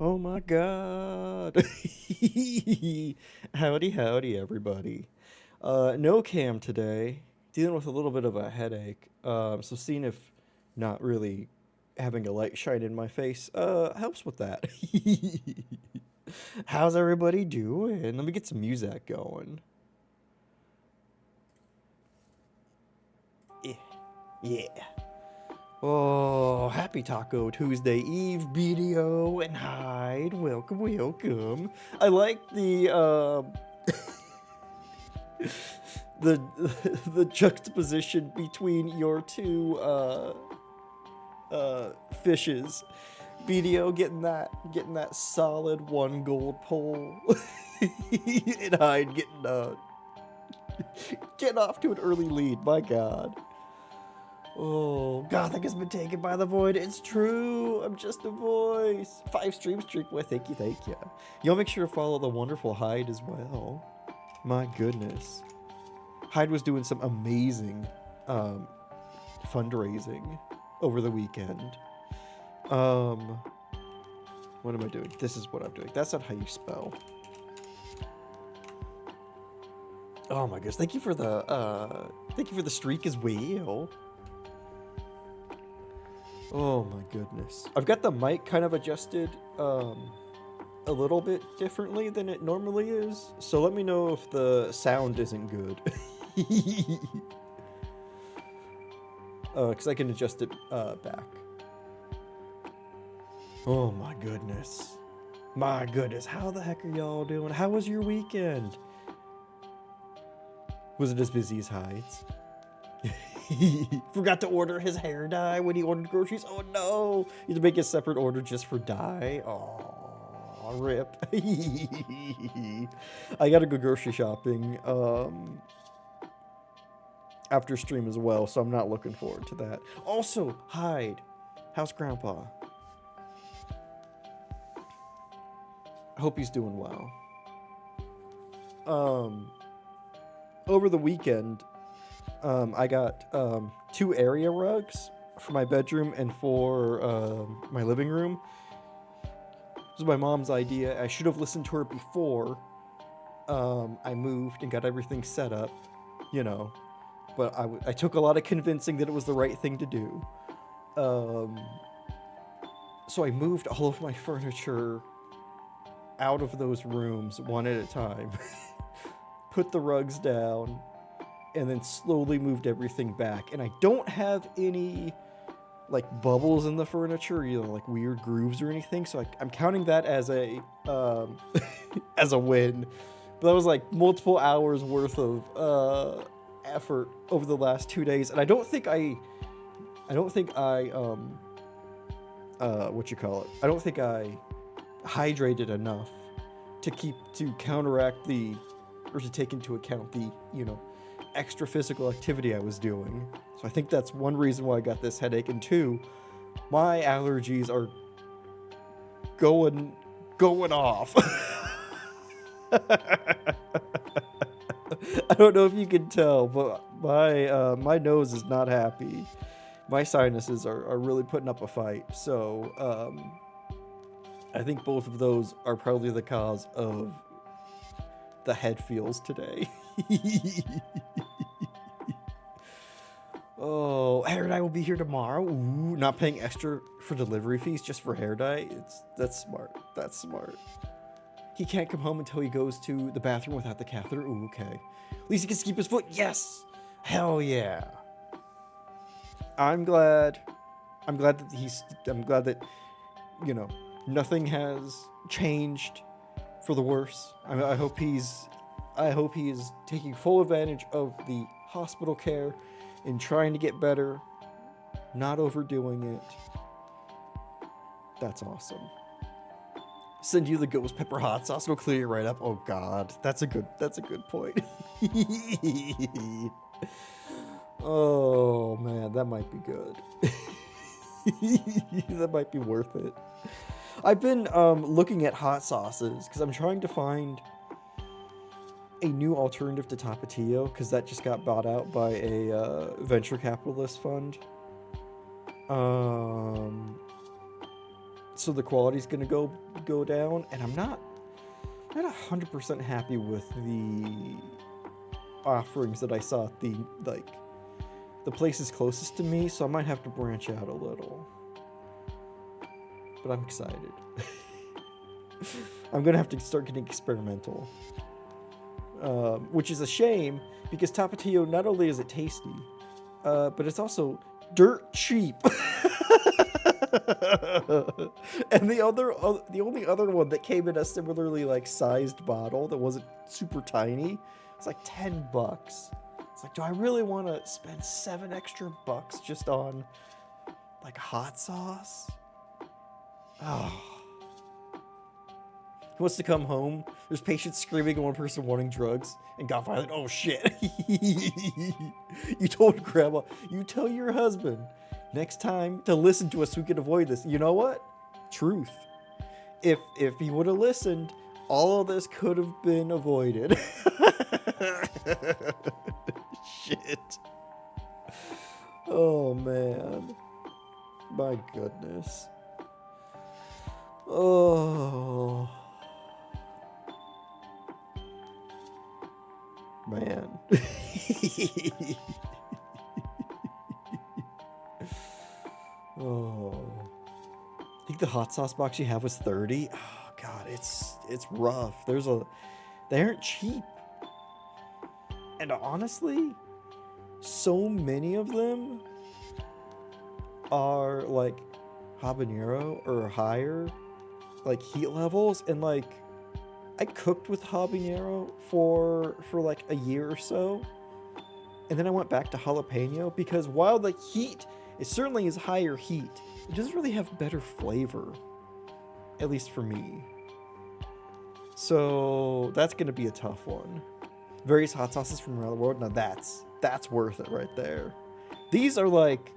Oh my god. Howdy, howdy, everybody. No cam today. Dealing with a little bit of a headache. So seeing if not really having a light shine in my face helps with that. How's everybody doing? Let me get some music going. Yeah. Yeah. Oh, happy Taco Tuesday Eve, BDO and Hyde. Welcome, welcome. I like the the juxtaposition between your two fishes. BDO getting that solid one gold pole, and Hyde getting off to an early lead. My God. Oh, Gothic has been taken by the void. It's true. I'm just a voice. 5 stream streak. Well, thank you, thank you. You'll make sure to follow the wonderful Hyde as well. My goodness. Hyde was doing some amazing um, fundraising over the weekend. Um, what am I doing? This is what I'm doing. That's not how you spell. Oh my goodness! Thank you for the streak as well. Oh my goodness! I've got the mic kind of adjusted a little bit differently than it normally is. So let me know if the sound isn't good. Because I can adjust it back. Oh my goodness. My goodness, how the heck are y'all doing? How was your weekend? Was it as busy as Hyde's? Forgot to order his hair dye when he ordered groceries. Oh no! You had to make a separate order just for dye. Oh, rip. I gotta go grocery shopping after stream as well, so I'm not looking forward to that. Also, Hyde, how's Grandpa? I hope he's doing well. Um, Over the weekend, I got 2 area rugs for my bedroom and for my living room. This was my mom's idea. I should have listened to her before I moved and got everything set up, you know. But I took a lot of convincing that it was the right thing to do. Um, so I moved all of my furniture out of those rooms one at a time, put the rugs down, and then slowly moved everything back. And I don't have any like bubbles in the furniture, like weird grooves or anything. So I'm counting that as a as a win. But that was like multiple hours worth of effort over the last 2 days, and I don't think I what you call it? I don't think I hydrated enough to counteract the or to take into account the extra physical activity I was doing. So I think that's one reason why I got this headache. And two, my allergies are going off. I don't know if you can tell, but my nose is not happy. My sinuses are really putting up a fight. So I think both of those are probably the cause of the head feels today. Oh, hair dye will be here tomorrow. Ooh, not paying extra for delivery fees just for hair dye. That's smart. That's smart. He can't come home until he goes to the bathroom without the catheter. Ooh, okay. At least he can keep his foot. Yes. Hell yeah. I'm glad. I'm glad that nothing has changed for the worse. I hope he's taking full advantage of the hospital care and trying to get better, not overdoing it. That's awesome. Send you the ghost pepper hot sauce. It'll clear you right up. Oh God, that's a good point. Oh man, that might be good. That might be worth it. I've been looking at hot sauces because I'm trying to find a new alternative to Tapatio because that just got bought out by a venture capitalist fund. So so the quality's gonna go down, and I'm not 100% happy with the offerings that I saw at the places closest to me, so I might have to branch out a little. But I'm excited. I'm gonna have to start getting experimental, which is a shame because Tapatio, not only is it tasty, but it's also dirt cheap. And the only other one that came in a similarly like sized bottle that wasn't super tiny, it's like $10. It's like, do I really want to spend $7 extra just on like hot sauce? Oh. He wants to come home. There's patients screaming and one person wanting drugs and got violent. Oh shit. You told grandma. You tell your husband next time to listen to us so we can avoid this. You know what? Truth. If he would have listened, all of this could have been avoided. Shit. Oh man. My goodness. Oh. Man. Oh. I think the hot sauce box you have was $30. Oh god, it's rough. They aren't cheap. And honestly, so many of them are like habanero or higher like heat levels, and like I cooked with habanero for like a year or so, and then I went back to jalapeno because while the heat, it certainly is higher heat, it doesn't really have better flavor, at least for me. So that's going to be a tough one. Various hot sauces from around the world, now that's worth it right there. These are like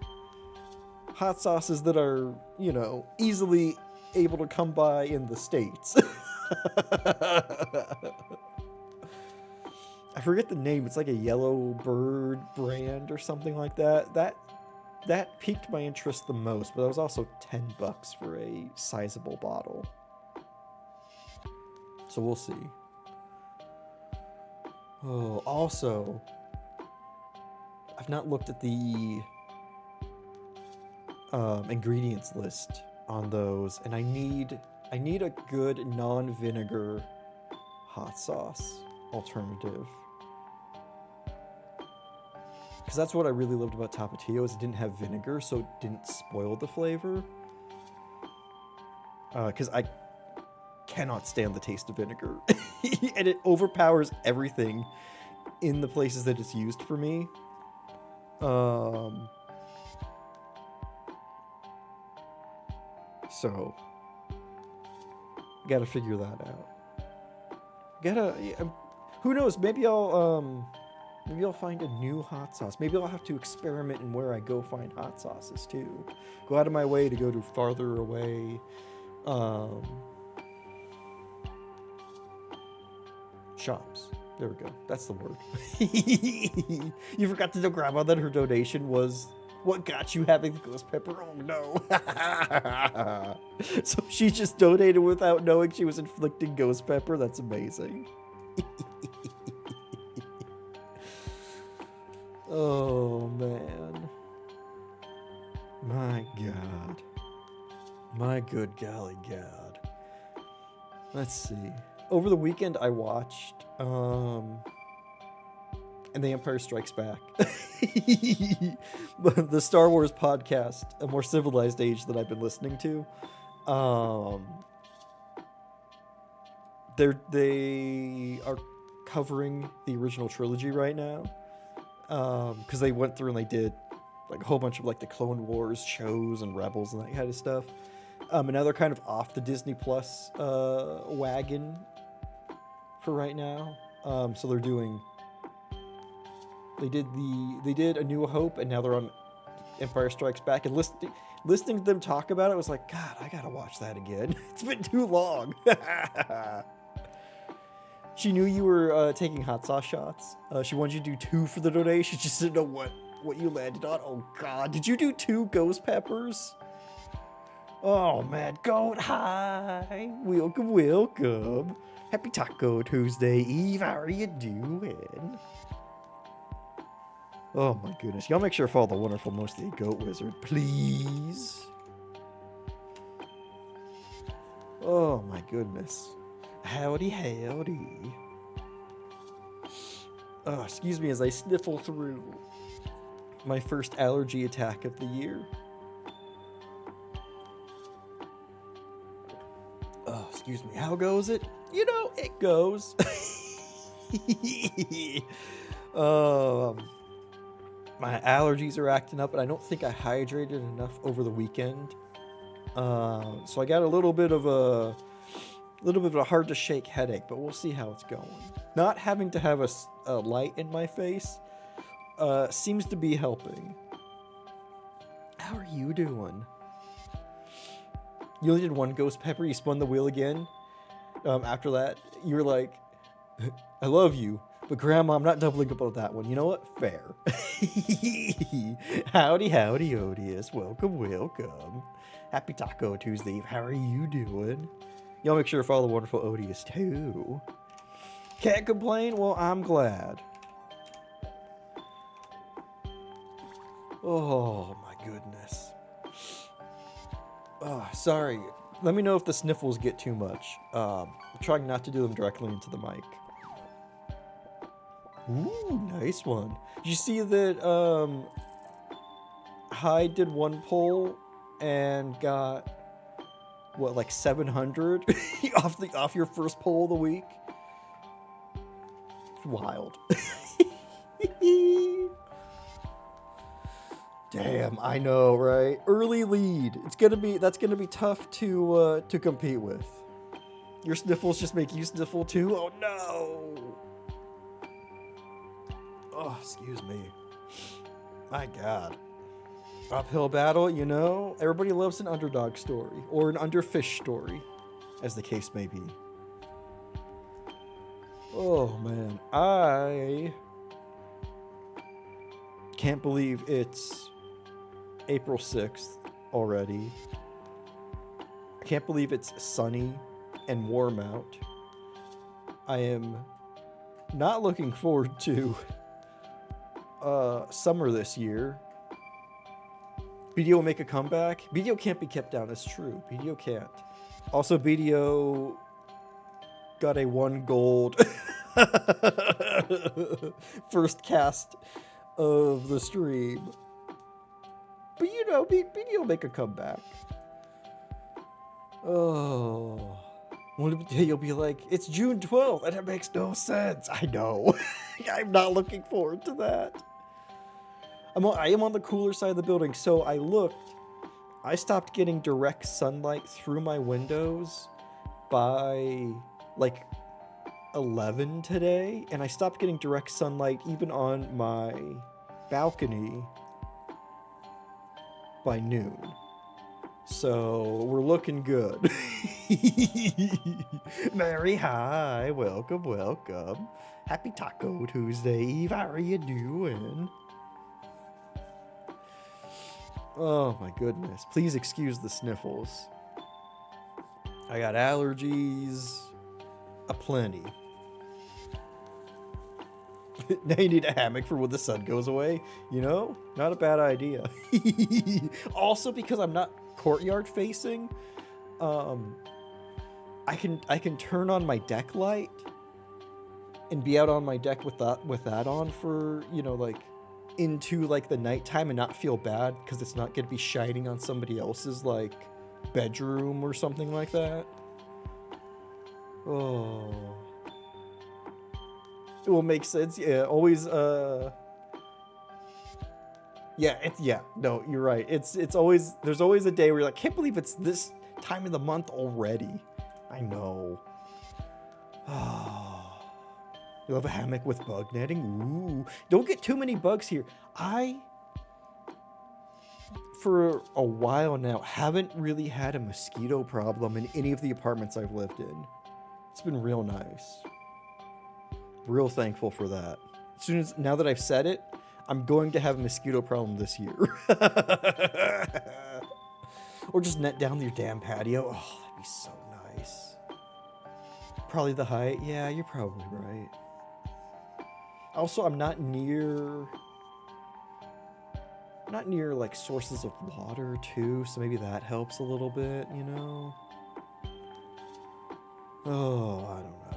hot sauces that are, you know, easily able to come by in the States. I forget the name. It's like a Yellow Bird brand or something like that. That piqued my interest the most, but that was also $10 for a sizable bottle. So we'll see. Oh, also, I've not looked at the ingredients list on those, and I need a good non-vinegar hot sauce alternative, because that's what I really loved about Tapatio, is it didn't have vinegar, so it didn't spoil the flavor. Because I cannot stand the taste of vinegar, and it overpowers everything in the places that it's used for me. So gotta figure that out. Who knows? Maybe I'll find a new hot sauce. Maybe I'll have to experiment in where I go find hot sauces too. Go out of my way to go to farther away shops. There we go. That's the word. You forgot to tell Grandma that her donation was what got you having the ghost pepper? Oh no. So she just donated without knowing she was inflicting ghost pepper? That's amazing. Oh man. My god. My good golly god. Let's see. Over the weekend I watched and The Empire Strikes Back. The Star Wars podcast, A More Civilized Age, that I've been listening to. They are covering the original trilogy right now. Because they went through and they did like a whole bunch of like the Clone Wars shows and Rebels and that kind of stuff. And now they're kind of off the Disney Plus wagon for right now. So they're doing. They did A New Hope, and now they're on Empire Strikes Back. And listening to them talk about it was like, God, I gotta watch that again. It's been too long. She knew you were taking hot sauce shots. She wanted you to do 2 for the donation. She just didn't know what you landed on. Oh God, did you do 2 ghost peppers? Oh, Mad Goat, hi. Welcome, welcome. Happy Taco Tuesday Eve. How are you doing? Oh my goodness. Y'all make sure to follow the wonderful Mostly Goat Wizard, please. Oh my goodness. Howdy, howdy. Oh, excuse me as I sniffle through my first allergy attack of the year. Oh, excuse me. How goes it? You know, it goes. My allergies are acting up, and I don't think I hydrated enough over the weekend. So I got a little bit of a hard to shake headache, but we'll see how it's going. Not having to have a light in my face seems to be helping. How are you doing? You only did one ghost pepper. You spun the wheel again. After that, you were like, "I love you, but Grandma, I'm not doubling up on that one." You know what? Fair. Howdy, howdy, Odious. Welcome, welcome. Happy Taco Tuesday. How are you doing? Y'all make sure to follow the wonderful Odious too. Can't complain? Well, I'm glad. Oh my goodness. Oh, sorry. Let me know if the sniffles get too much. I'm trying not to do them directly into the mic. Ooh, nice one. Did you see that Hyde did one poll and got what, like 700 off your first poll of the week? It's wild. Damn, I know, right? Early lead. That's gonna be tough to compete with. Your sniffles just make you sniffle too? Oh no! Oh, excuse me. My God. Uphill battle, you know? Everybody loves an underdog story, or an underfish story, as the case may be. Oh man, I can't believe it's April 6th already. I can't believe it's sunny and warm out. I am not looking forward to summer this year. BDO will make a comeback. BDO can't be kept down, it's true. BDO can't. Also, BDO got a 1 gold first cast of the stream. But you know, BDO will make a comeback. Oh. One day you'll be like, it's June 12th, and it makes no sense. I know. I'm not looking forward to that. I am on the cooler side of the building, so I stopped getting direct sunlight through my windows by like 11 today, and I stopped getting direct sunlight even on my balcony by noon. So we're looking good. Mary, hi. Welcome, welcome. Happy Taco Tuesday Eve. How are you doing? Oh my goodness. Please excuse the sniffles. I got allergies aplenty. Now you need a hammock for when the sun goes away. You know? Not a bad idea. Also, because I'm not courtyard facing, I can turn on my deck light and be out on my deck with that on for, you know, like into like the nighttime and not feel bad because it's not gonna be shining on somebody else's like bedroom or something like that. Oh, it will make sense. Yeah, always. Yeah. No, you're right. It's always, there's always a day where you're like, can't believe it's this time of the month already. I know. You love a hammock with bug netting? Ooh. Don't get too many bugs here. I, for a while now, haven't really had a mosquito problem in any of the apartments I've lived in. It's been real nice. Real thankful for that. Now that I've said it, I'm going to have a mosquito problem this year. Or just net down your damn patio. Oh, that'd be so nice. Probably the height. Yeah, you're probably right. Also, I'm not near like sources of water too, so maybe that helps a little bit, you know? Oh, I don't know.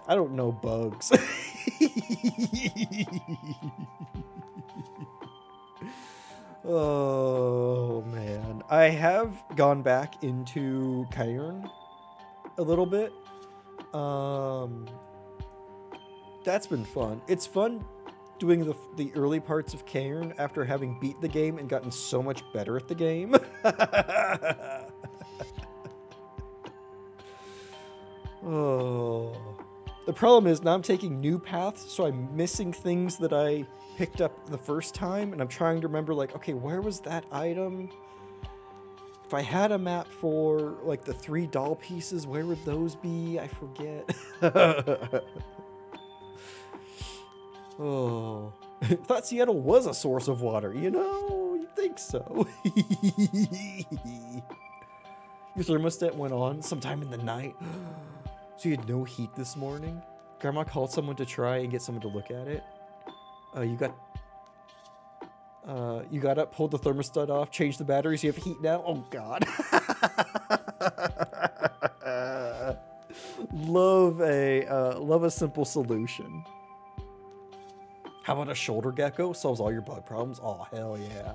I don't know bugs. Oh man. I have gone back into Cairn a little bit. That's been fun. It's fun doing the early parts of Cairn after having beat the game and gotten so much better at the game. Oh. The problem is now I'm taking new paths, so I'm missing things that I picked up the first time, and I'm trying to remember, like, okay, where was that item? If I had a map for, like, the 3 doll pieces, where would those be? I forget. Oh. I thought Seattle was a source of water, you know? You'd think so. Your thermostat went on sometime in the night. So you had no heat this morning? Grandma called someone to try and get someone to look at it. You got up, pulled the thermostat off, changed the batteries. You have heat now. Oh God. Love a simple solution. How about a shoulder gecko? Solves all your bug problems. Oh hell yeah.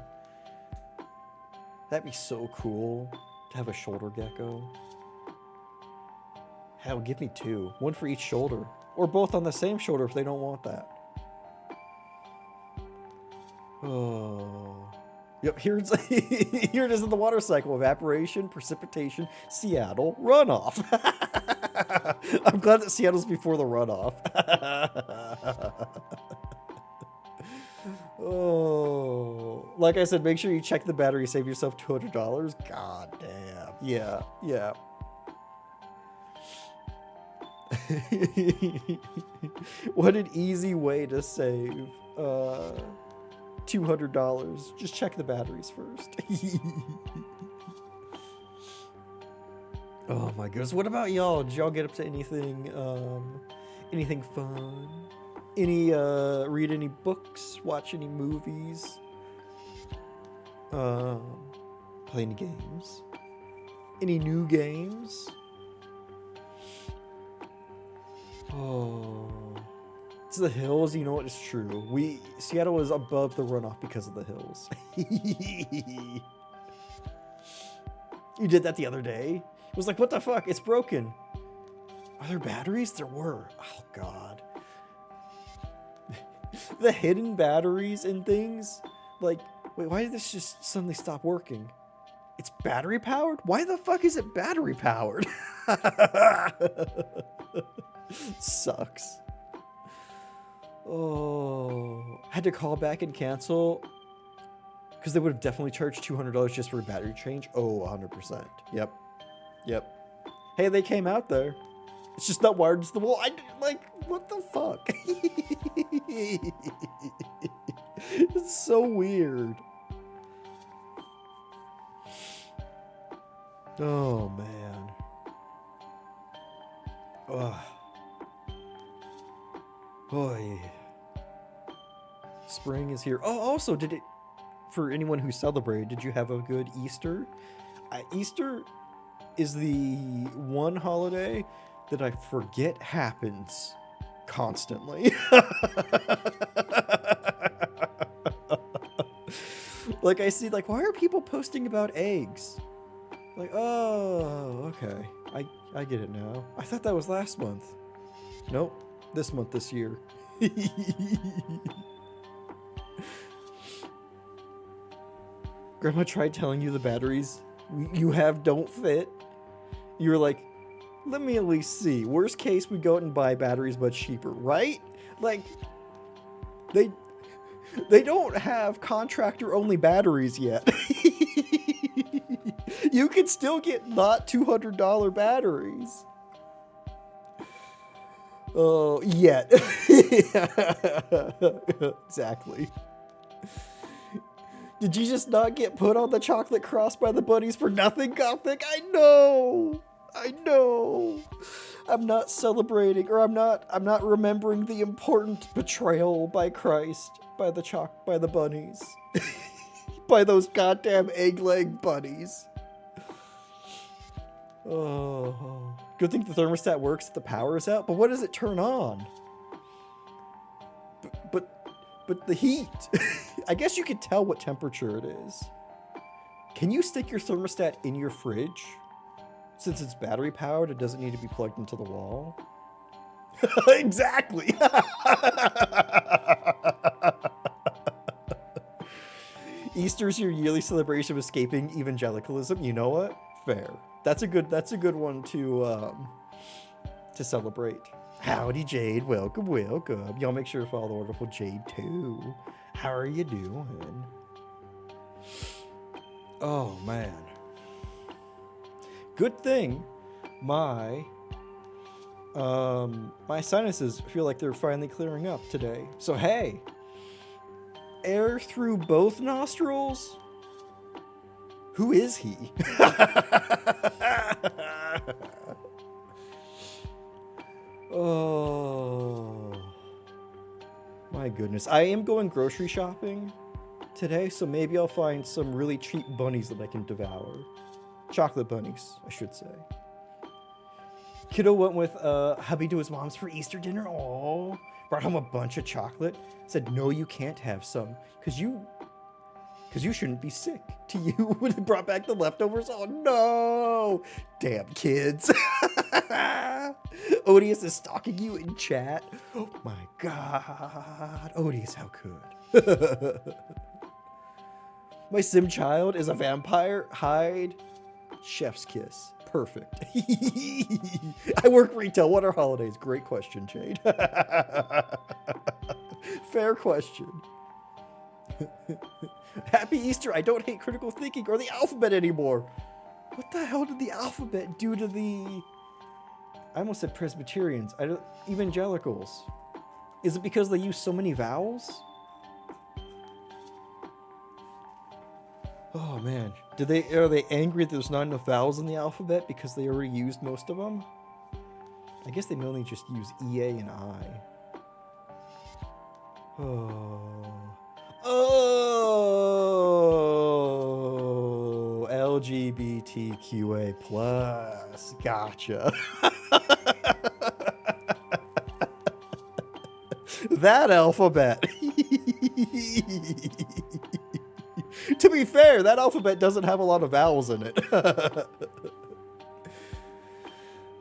That'd be so cool to have a shoulder gecko. Hell, give me 2. 1 for each shoulder. Or both on the same shoulder if they don't want that. Oh. Yep, here it is in the water cycle. Evaporation, precipitation, Seattle, runoff. I'm glad that Seattle's before the runoff. Oh. Like I said, make sure you check the battery, save yourself $200. God damn. Yeah, yeah. What an easy way to save $200. Just check the batteries first. Oh my goodness. What about y'all? Did y'all get up to anything fun? Read any books? Watch any movies? Play any games? Any new games? Oh, it's the hills. You know what? It's true. Seattle is above the runoff because of the hills. You did that the other day. It was like, what the fuck? It's broken. Are there batteries? There were. Oh God. The hidden batteries and things. Like, wait, why did this just suddenly stop working? It's battery powered? Why the fuck is it battery powered? Sucks. Oh, had to call back and cancel because they would have definitely charged $200 just for a battery change. Oh, 100%. Yep. Hey, they came out there. It's just not wired to the wall. What the fuck? It's so weird. Oh man. Ugh. Boy. Spring is here. Oh, also, for anyone who celebrated, did you have a good Easter? Easter is the one holiday that I forget happens constantly. Like, I see, like, why are people posting about eggs? Like, oh, okay. I get it now. I thought that was last month. Nope. This month, this year. Grandma tried telling you the batteries you have don't fit. You were like, let me at least see. Worst case, we go out and buy batteries much cheaper, right? Like, they don't have contractor-only batteries yet. You can still get not $200 batteries. Oh, yet. Exactly. Did you just not get put on the chocolate cross by the bunnies for nothing, Gothic? I know. I'm not celebrating, or I'm not remembering the important betrayal by Christ, by the bunnies. By those goddamn egg leg bunnies. Oh. Good thing the thermostat works if the power is out, but what does it turn on? But the heat. I guess you could tell what temperature it is. Can you stick your thermostat in your fridge? Since it's battery powered, it doesn't need to be plugged into the wall. Exactly. Easter's your yearly celebration of escaping evangelicalism. You know what? Fair. That's a good one to celebrate. Howdy, Jade. Welcome. Y'all make sure to follow the wonderful Jade too. How are you doing? Oh man. Good thing my sinuses feel like they're finally clearing up today. So hey, air through both nostrils? Who is he? Oh my goodness. I am going grocery shopping today, so maybe I'll find some really cheap bunnies that I can devour. Chocolate bunnies, I should say. Kiddo went with hubby to his mom's for Easter dinner. Oh, brought home a bunch of chocolate. Said, no, you can't have some, because you shouldn't be sick. To you, when they brought back the leftovers. Oh no! Damn kids. Odious is stalking you in chat. Oh my god. Odious, how could? My sim child is a vampire. Hide. Chef's kiss. Perfect. I work retail. What are holidays? Great question, Jade. Fair question. Happy Easter. I don't hate critical thinking or the alphabet anymore. What the hell did the alphabet do to the... I almost said Presbyterians. Evangelicals. Is it because they use so many vowels? Oh man. Are they angry that there's not enough vowels in the alphabet because they already used most of them? I guess they mainly just use E, A, and I. Oh, LGBTQA plus. Gotcha. That alphabet. To be fair, that alphabet doesn't have a lot of vowels in it.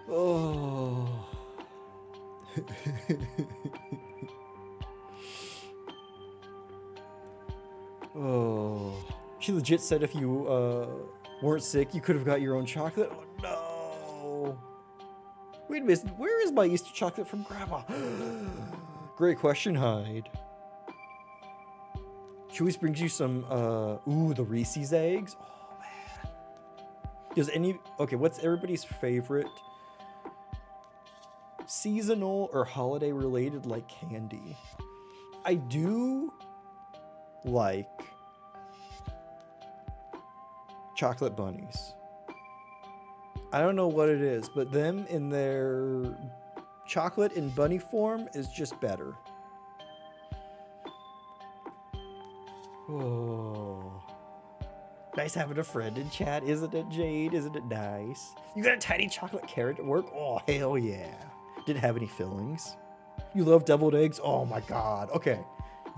Oh. Oh. She legit said if you weren't sick, you could have got your own chocolate. Oh no. Wait a minute, where is my Easter chocolate from Grandma? Great question, Hyde. She always brings you some, the Reese's eggs. Oh, man. What's everybody's favorite seasonal or holiday related, like, candy? I do like chocolate bunnies. I don't know what it is, but them in their chocolate in bunny form is just better. Oh. Nice having a friend in chat, isn't it, Jade? Isn't it nice? You got a tiny chocolate carrot at work? Oh, hell yeah. Didn't have any fillings. You love deviled eggs? Oh my god. Okay.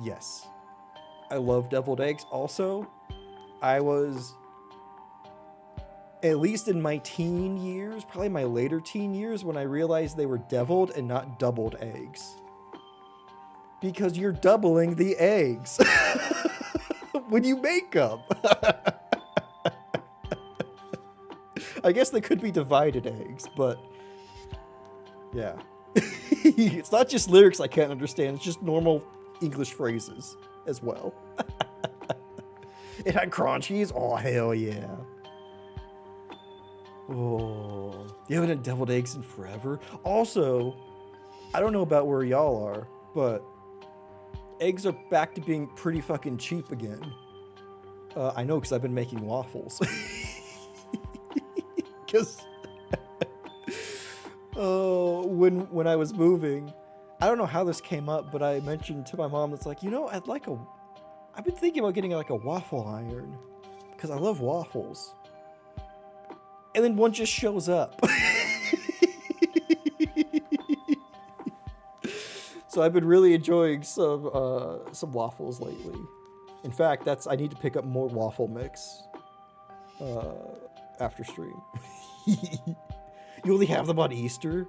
Yes. I love deviled eggs. Also, I was, at least in my teen years, probably my later teen years, when I realized they were deviled and not doubled eggs. Because you're doubling the eggs. When you make them. I guess they could be divided eggs, but yeah. It's not just lyrics I can't understand, it's just normal English phrases as well. It had crunchies? Oh, hell yeah. Oh, you haven't had deviled eggs in forever? Also, I don't know about where y'all are, but eggs are back to being pretty fucking cheap again. I know because I've been making waffles. Because when I was moving, I don't know how this came up, but I mentioned to my mom, it's like, I've been thinking about getting like a waffle iron because I love waffles. And then one just shows up. So I've been really enjoying some waffles lately. In fact, I need to pick up more waffle mix after stream. You only have them on Easter?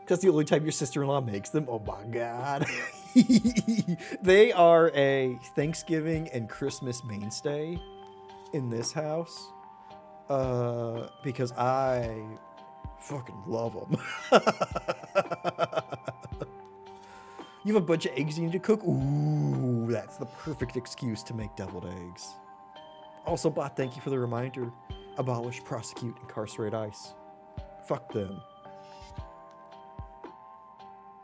Because the only time your sister-in-law makes them? Oh my god. They are a Thanksgiving and Christmas mainstay in this house. Because I fucking love them. You have a bunch of eggs you need to cook? Ooh, that's the perfect excuse to make deviled eggs. Also, bot, thank you for the reminder. Abolish, prosecute, incarcerate ICE. Fuck them.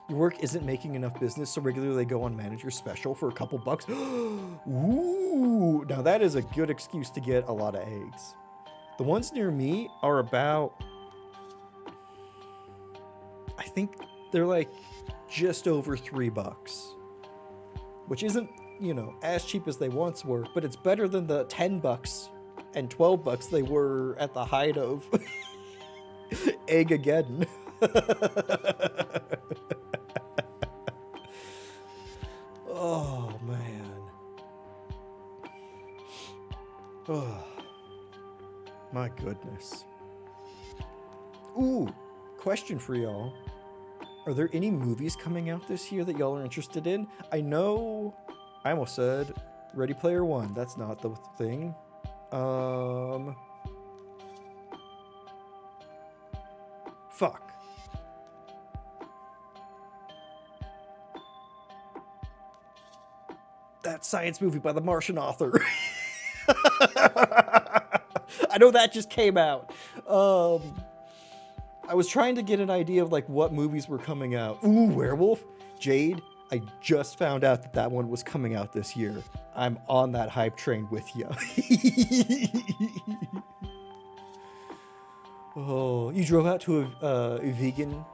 Your work isn't making enough business, so regularly they go on manager special for a couple bucks. Ooh, now that is a good excuse to get a lot of eggs. The ones near me are about, I think they're like just over $3, which isn't, as cheap as they once were, but it's better than the $10 and $12 they were at the height of Egg-ageddon. Oh man. Oh my goodness. Ooh, question for y'all. Are there any movies coming out this year that y'all are interested in? I know I almost said Ready Player One. That's not the thing. Fuck. That science movie by the Martian author. I know that just came out. I was trying to get an idea of like what movies were coming out. Ooh, Werewolf. Jade, I just found out that one was coming out this year. I'm on that hype train with you. Oh, you drove out to a vegan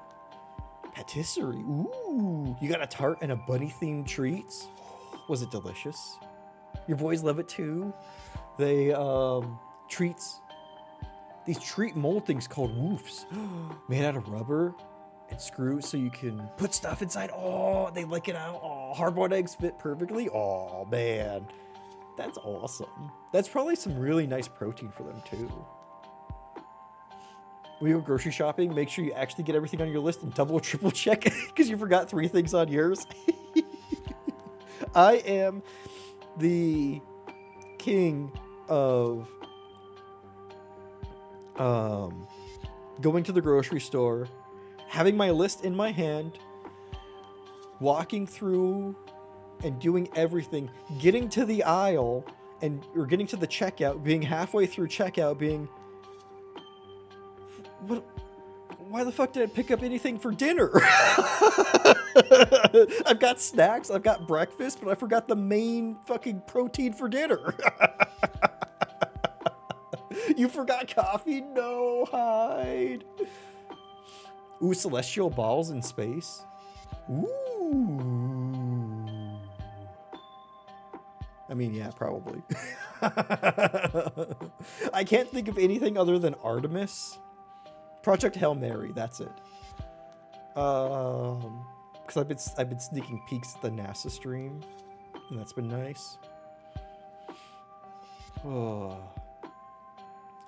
patisserie. Ooh, you got a tart and a bunny-themed treats. Was it delicious? Your boys love it too. They treats. These treat mold things called woofs, made out of rubber and screws, so you can put stuff inside. Oh, they lick it out. Oh, hard-boiled eggs fit perfectly. Oh man, that's awesome. That's probably some really nice protein for them too. When you go grocery shopping, make sure you actually get everything on your list and double or triple check because you forgot 3 things on yours. I am the king of going to the grocery store, having my list in my hand, walking through and doing everything, getting to the aisle or getting to the checkout, being halfway through checkout, being, what? Why the fuck did I pick up anything for dinner? I've got snacks, I've got breakfast, but I forgot the main fucking protein for dinner. You forgot coffee? No, hide. Ooh, celestial balls in space. Ooh. I mean, yeah, probably. I can't think of anything other than Artemis. Project Hail Mary, that's it. Because I've been sneaking peeks at the NASA stream, and that's been nice. Oh.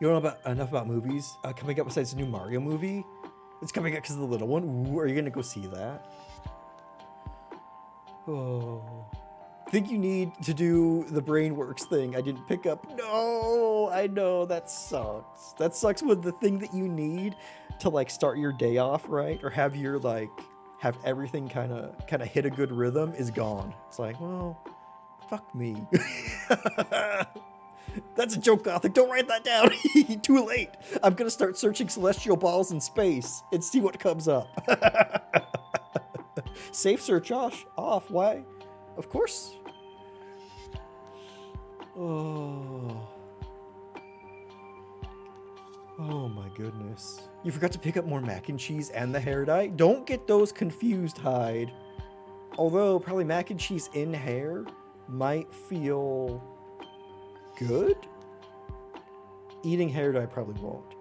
You don't know enough about movies coming up besides the new Mario movie? It's coming out because of the little one. Ooh, are you gonna go see that? Oh. I think you need to do the BrainWorks thing I didn't pick up. No, I know, that sucks. That sucks when the thing that you need to like start your day off right or have your have everything kind of hit a good rhythm is gone. It's like, well, fuck me. That's a joke, Gothic. Don't write that down. Too late. I'm gonna start searching celestial balls in space and see what comes up. Safe search off. Why? Of course. Oh. Oh my goodness. You forgot to pick up more mac and cheese and the hair dye? Don't get those confused, Hyde. Although, probably mac and cheese in hair might feel good? Eating hair dye probably won't.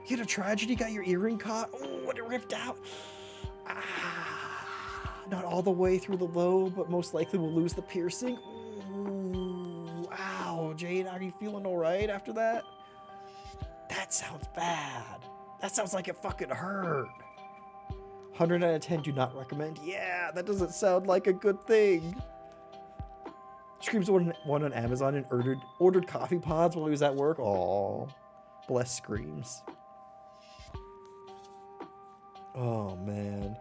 You had a tragedy, got your earring caught? Oh, and it ripped out. Not all the way through the lobe, but most likely will lose the piercing. Ooh, ow, Jade, are you feeling all right after that? That sounds bad. That sounds like it fucking hurt. 100 out of 10 do not recommend. Yeah, that doesn't sound like a good thing. Screams one on Amazon and ordered coffee pods while he was at work. Aw, bless Screams. Oh, man.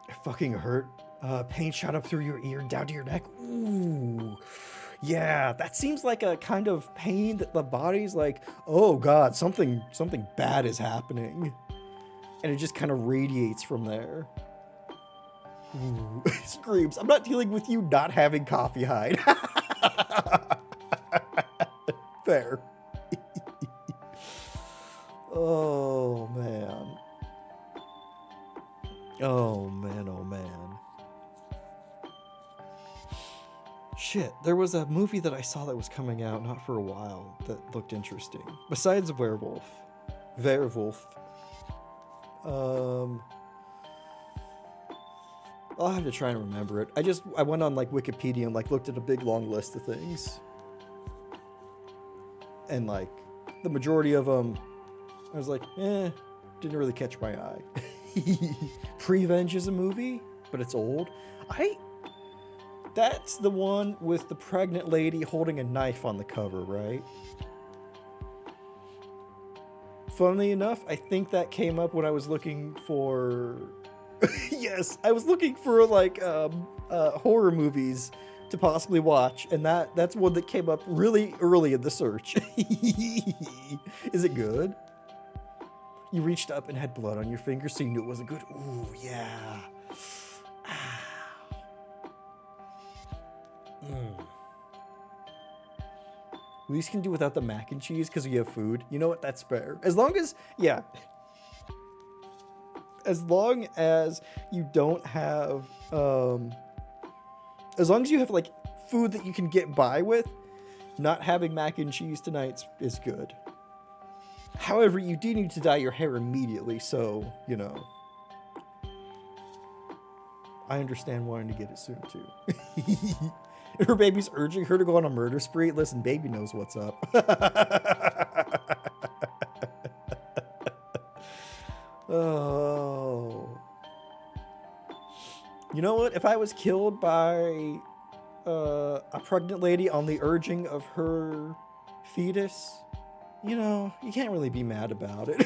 It fucking hurt. Pain shot up through your ear, down to your neck. Ooh. Yeah, that seems like a kind of pain that the body's like, oh God, something bad is happening. And it just kind of radiates from there. Ooh. Screams. I'm not dealing with you not having coffee, Hyde. Fair. Oh, man. Oh, man, oh, man. Shit, there was a movie that I saw that was coming out not for a while that looked interesting. Besides Werewolf. I'll have to try and remember it. I went on like Wikipedia and like looked at a big long list of things. And like the majority of them, I was like, didn't really catch my eye. Prevenge is a movie, but it's old. That's the one with the pregnant lady holding a knife on the cover, right? Funnily enough, I think that came up when I was looking for... Yes, I was looking for like horror movies to possibly watch, and that's one that came up really early in the search. Is it good? You reached up and had blood on your fingers, so you knew it wasn't good. Ooh, yeah. At least can do without the mac and cheese because you have food. You know what? That's fair. As long as you don't have, as long as you have like food that you can get by with, not having mac and cheese tonight is good. However, you do need to dye your hair immediately, so, you know. I understand wanting to get it soon, too. Her baby's urging her to go on a murder spree. Listen, baby knows what's up. Oh. You know what? If I was killed by a pregnant lady on the urging of her fetus, you know, you can't really be mad about it.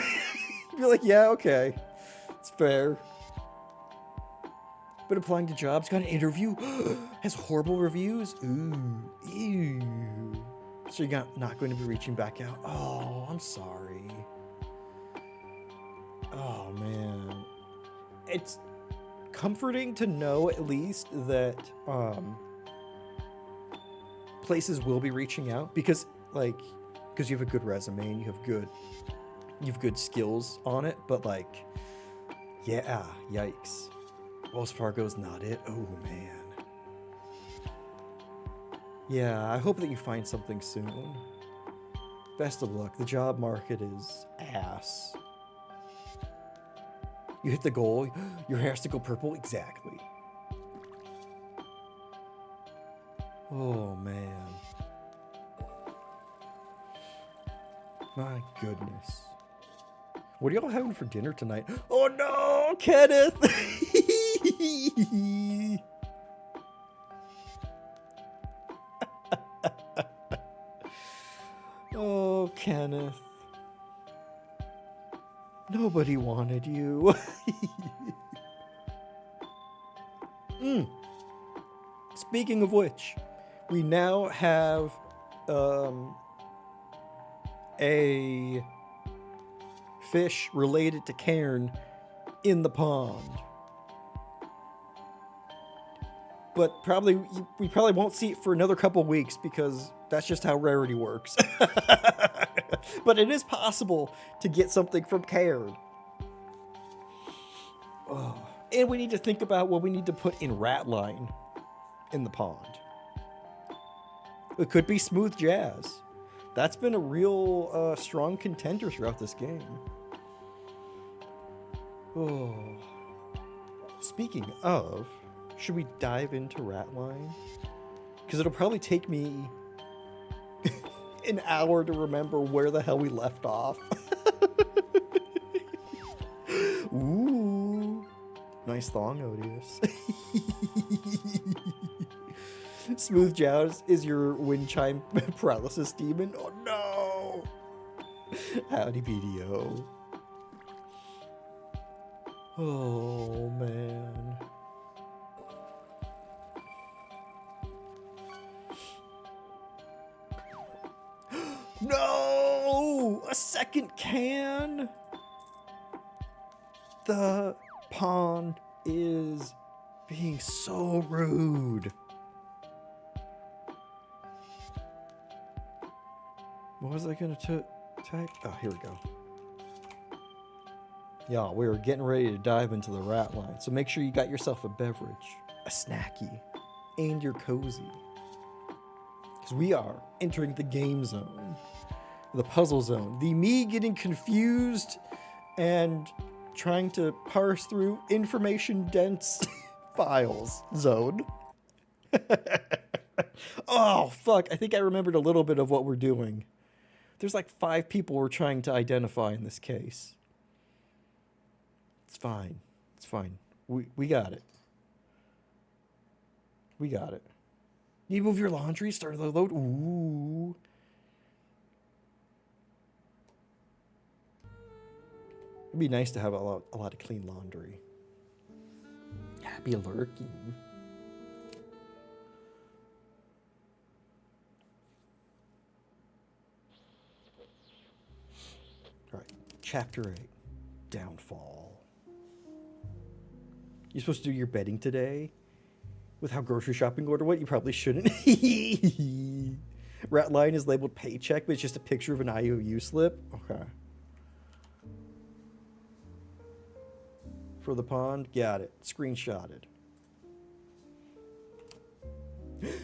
You're like, yeah, okay. It's fair. But applying to jobs, got an interview, has horrible reviews. Ooh, ew. So you're not going to be reaching back out. Oh, I'm sorry. Oh, man. It's comforting to know at least that places will be reaching out because you have a good resume and you have good skills on it, but like, yeah, yikes. Wells Fargo's not it. Oh, man. Yeah, I hope that you find something soon. Best of luck. The job market is ass. You hit the goal. Your hair has to go purple. Exactly. Oh, man. My goodness. What are y'all having for dinner tonight? Oh, no, Kenneth! Oh, Kenneth. Nobody wanted you. Speaking of which, we now have a fish related to Cairn in the pond. but we probably won't see it for another couple weeks because that's just how rarity works. But it is possible to get something from Cairn. Oh. And we need to think about what we need to put in Ratline in the pond. It could be Smooth Jazz. That's been a real strong contender throughout this game. Oh. Speaking of, should we dive into Ratline? Because it'll probably take me an hour to remember where the hell we left off. Ooh. Nice thong, Odious. Smooth Jazz is your wind chime paralysis demon. Oh no! Howdy, BDO. Oh man. No! A second can? The pond is being so rude. What was I gonna type? Oh, here we go. Yeah, we were getting ready to dive into the Ratline, so make sure you got yourself a beverage, a snacky, and you're cozy. Because we are entering the game zone, the puzzle zone, the me getting confused and trying to parse through information-dense files zone. Oh, fuck. I think I remembered a little bit of what we're doing. There's like 5 people we're trying to identify in this case. It's fine. It's fine. We got it. We got it. You move your laundry, start the load. Ooh. It'd be nice to have a lot of clean laundry. Happy lurking. All right, Chapter 8, Downfall. You're supposed to do your bedding today? With how grocery shopping order went, you probably shouldn't. Ratline is labeled paycheck, but it's just a picture of an IOU slip. Okay. For the pond, got it. Screenshotted.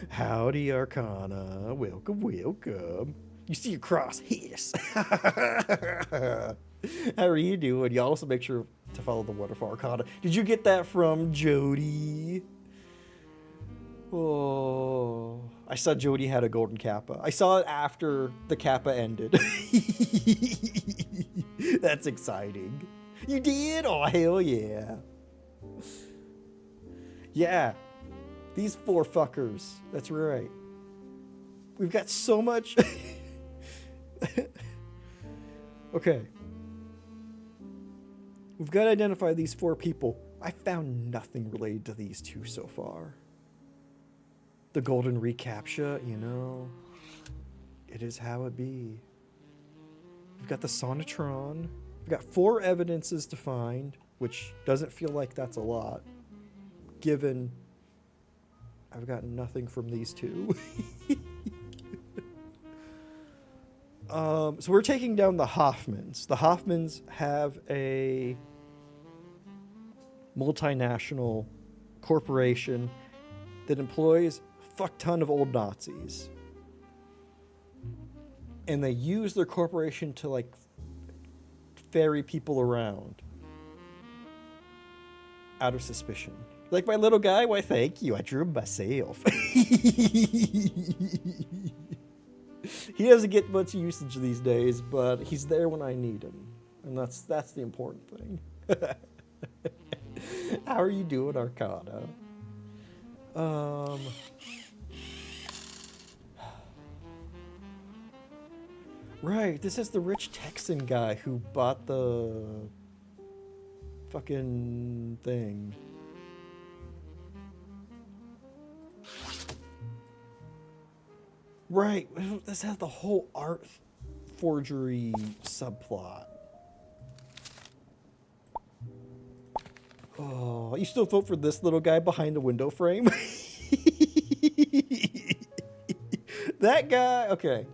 Howdy, Arcana. Welcome, welcome. You see your cross. Hiss. How are you doing? You also make sure to follow the waterfall Arcana. Did you get that from Jody? Oh, I saw Jody had a golden kappa. I saw it after the kappa ended. That's exciting. You did? Oh, hell yeah. Yeah. These 4 fuckers. That's right. We've got so much. Okay. We've got to identify these 4 people. I found nothing related to these 2 so far. The golden recaptcha, you know. It is how it be. We've got the Sonatron. We've got 4 evidences to find, which doesn't feel like that's a lot, given I've got nothing from these 2. So we're taking down the Hoffmans. The Hoffmans have a multinational corporation that employs a fuck ton of old Nazis. And they use their corporation to, like, ferry people around out of suspicion. Like my little guy? Why, thank you. I drew him myself. He doesn't get much usage these days, but he's there when I need him. And that's the important thing. How are you doing, Arcana? Right, this is the rich Texan guy who bought the fucking thing. Right, this has the whole art forgery subplot. Oh, you still vote for this little guy behind the window frame? That guy, okay.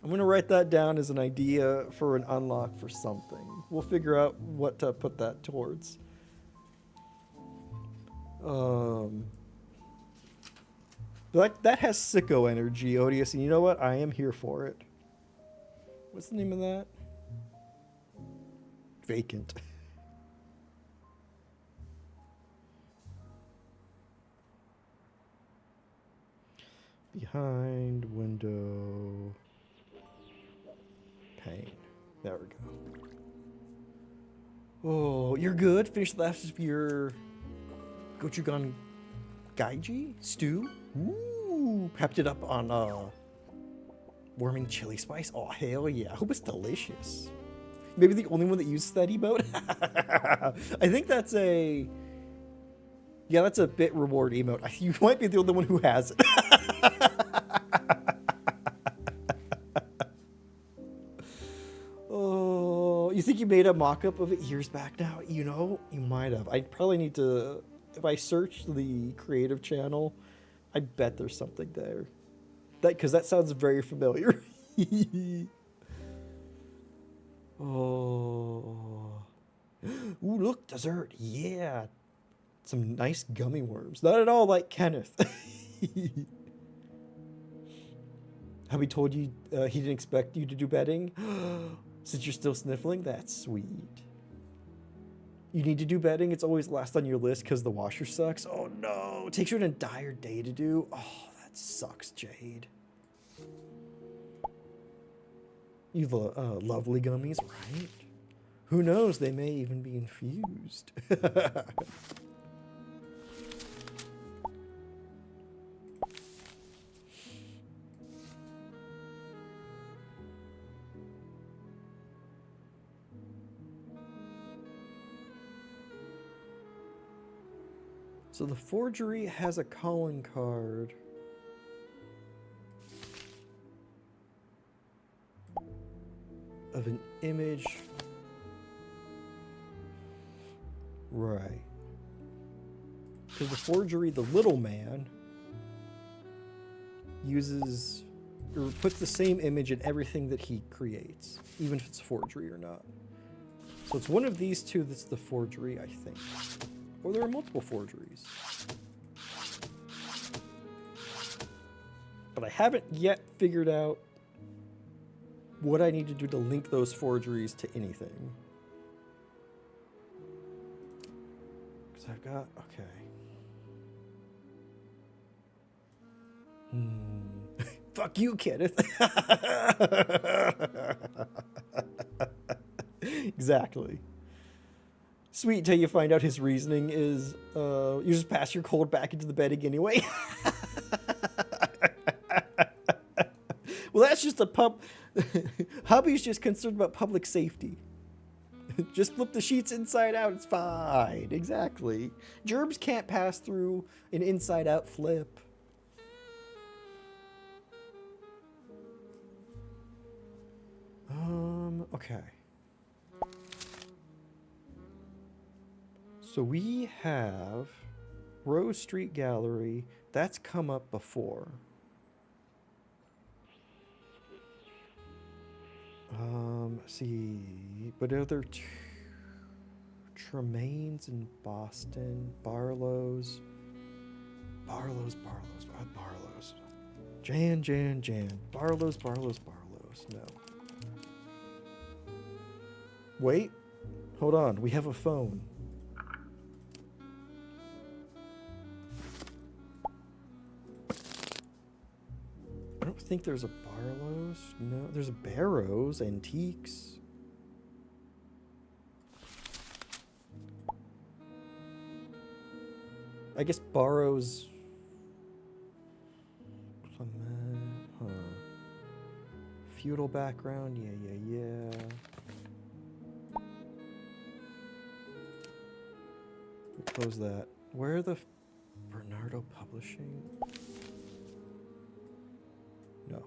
I'm going to write that down as an idea for an unlock for something. We'll figure out what to put that towards. That has sicko energy, Odious, and you know what? I am here for it. What's the name of that? Vacant. Behind window pane. There we go. Oh, you're good. Finish the last of your gochugan gaiji stew. Ooh, pepped it up on warming chili spice. Oh hell yeah! I hope it's delicious. Maybe the only one that uses that emote. I think that's a. Yeah, that's a bit reward emote. You might be the only one who has it. Oh, you think you made a mock-up of it years back now? You know, you might have. I probably need to. If I search the creative channel, I bet there's something there. Because that sounds very familiar. Oh. Ooh, look, dessert. Yeah. Some nice gummy worms. Not at all like Kenneth. Have we told you he didn't expect you to do bedding? Since you're still sniffling? That's sweet. You need to do bedding? It's always last on your list because the washer sucks? Oh no. It takes you an entire day to do? Oh, that sucks, Jade. You've lovely gummies, right? Who knows? They may even be infused. So the forgery has a calling card. Of an image. Right. Because the forgery, the little man, uses or puts the same image in everything that he creates, even if it's a forgery or not. So it's one of these two that's the forgery, I think. Or there are multiple forgeries. But I haven't yet figured out what I need to do to link those forgeries to anything. Because I've got, okay. Fuck you, Kenneth. Exactly. Sweet until you find out his reasoning is you just pass your cold back into the bedding anyway. Well, that's just a Hubby's just concerned about public safety. Just flip the sheets inside out, it's fine. Exactly. Germs can't pass through an inside out flip. Okay. So we have Rose Street Gallery. That's come up before. See, but are there Tremaines in Boston? Barlow's. Barlow's. Jan. Barlow's. No. Wait. Hold on. We have a phone. I don't think there's a Barlow's. No, there's a Barrows Antiques. I guess Barrows. Feudal background. Yeah. Close that. Where are the Bernardo Publishing? No.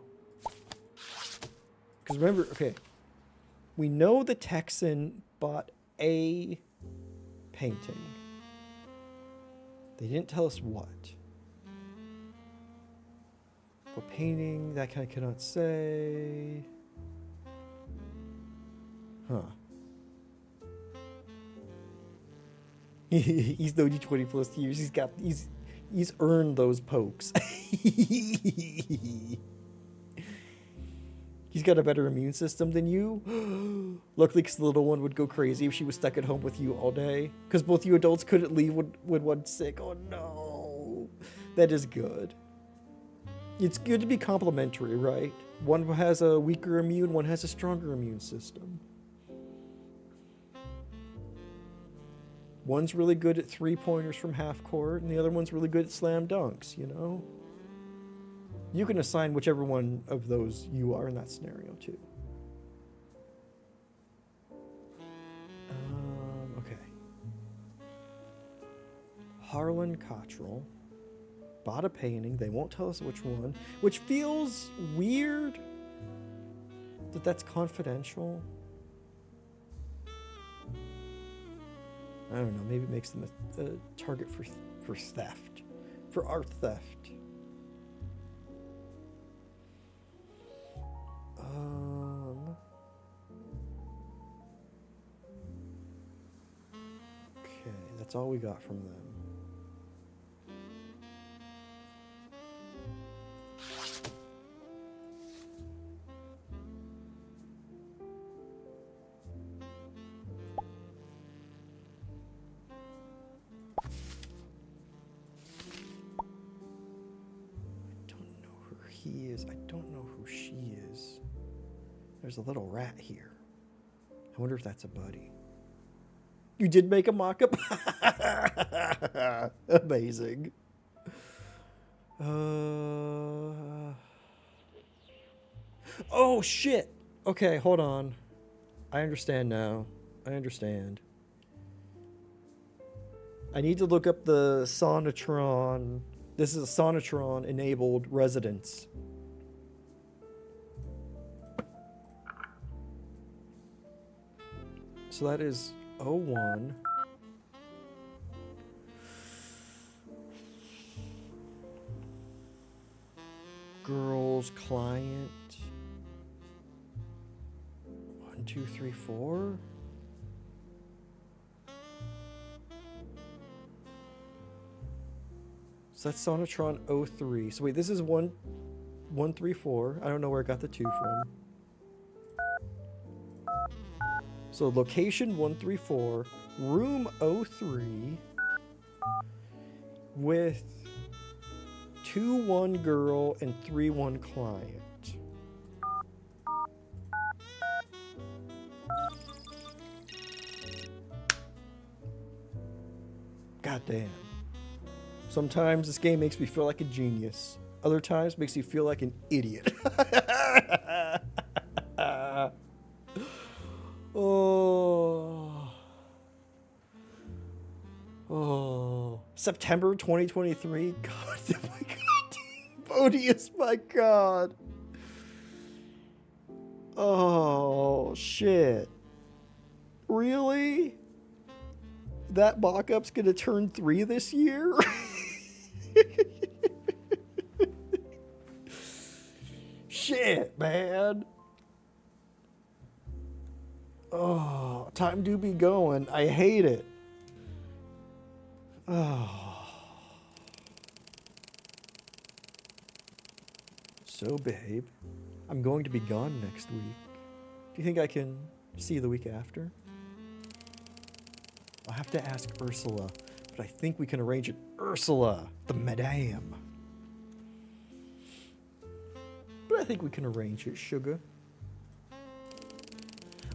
Because remember, okay, we know the Texan bought a painting. They didn't tell us what. What painting? That I cannot say. Huh. He's known you 20 plus years. He's earned those pokes. He's got a better immune system than you. Luckily, because the little one would go crazy if she was stuck at home with you all day. Because both you adults couldn't leave when one's sick. Oh no. That is good. It's good to be complementary, right? One has a weaker immune, one has a stronger immune system. One's really good at 3-pointers from half court, and the other one's really good at slam dunks, you know? You can assign whichever one of those you are in that scenario, too. Okay. Harlan Cottrell bought a painting. They won't tell us which one, which feels weird that that's confidential. I don't know. Maybe it makes them a target for theft, for art theft. Okay, that's all we got from them. He is. I don't know who she is. There's a little rat here. I wonder if that's a buddy. You did make a mock-up? Amazing. Oh, shit. Okay, hold on. I understand now. I understand. I need to look up the Sonatron. This is a Sonatron-enabled residence. So that is 01. Girls client. 1, 2, 3, 4. So that's Sonatron 03. So wait, this is 134. I don't know where I got the 2 from. So location 134, room 03, with 2-1 girl and 3-1 client. God damn. Sometimes this game makes me feel like a genius. Other times makes me feel like an idiot. Oh. September 2023. God, oh my God. Podius, my God. Oh, shit. Really? That mock-up's gonna turn 3 this year? Shit, man. Oh, time do be going. I hate it. Oh. So, babe, I'm going to be gone next week. Do you think I can see you the week after? I'll have to ask Ursula, but I think we can arrange it. Ursula, the madame. But I think we can arrange it, sugar.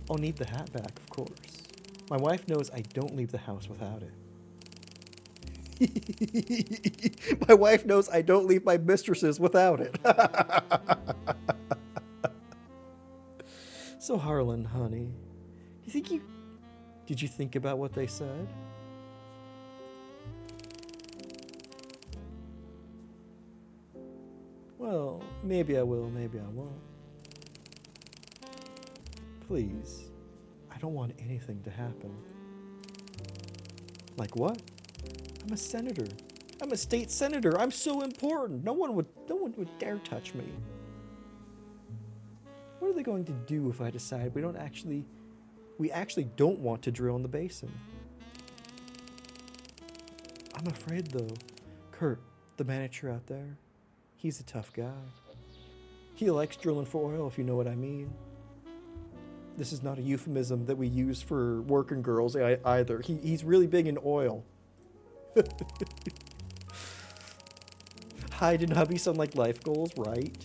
I'll need the hat back, of course. My wife knows I don't leave the house without it. My wife knows I don't leave my mistresses without it. So, Harlan, honey, did you think about what they said? Well, maybe I will, maybe I won't. Please, I don't want anything to happen. Like what? I'm a senator. I'm a state senator. I'm so important. No one would dare touch me. What are they going to do if I decide we actually don't want to drill in the basin? I'm afraid though. Kurt, the manager out there, he's a tough guy. He likes drilling for oil, if you know what I mean. This is not a euphemism that we use for working girls either. He's really big in oil. Hyde and hubby sound like life goals, right?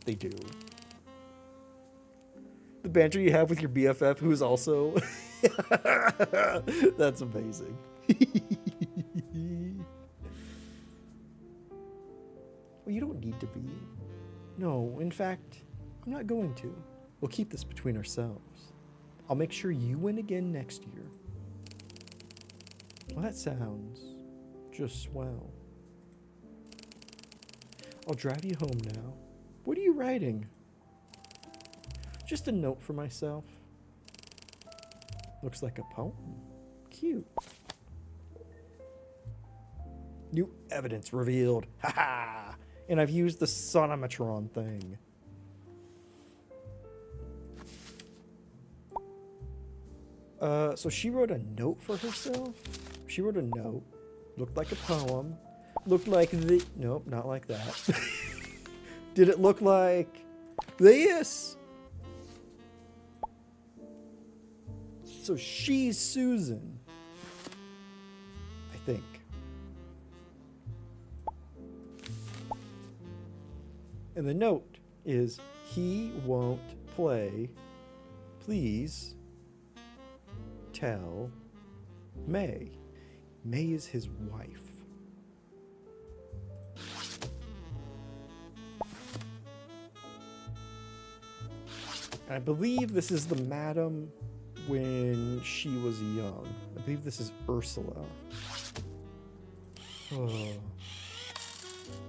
They do. The banter you have with your BFF, who's also... That's amazing. Well, you don't need to be. No, in fact, I'm not going to. We'll keep this between ourselves. I'll make sure you win again next year. Well, that sounds just swell. I'll drive you home now. What are you writing? Just a note for myself. Looks like a poem. Cute. New evidence revealed. Ha ha! And I've used the sonometron thing. So she wrote a note for herself? She wrote a note. Looked like a poem. Looked like the... Nope, not like that. Did it look like this? So she's Susan. I think. And the note is, he won't play. Please tell May. May is his wife. And I believe this is the madam when she was young. I believe this is Ursula. Oh.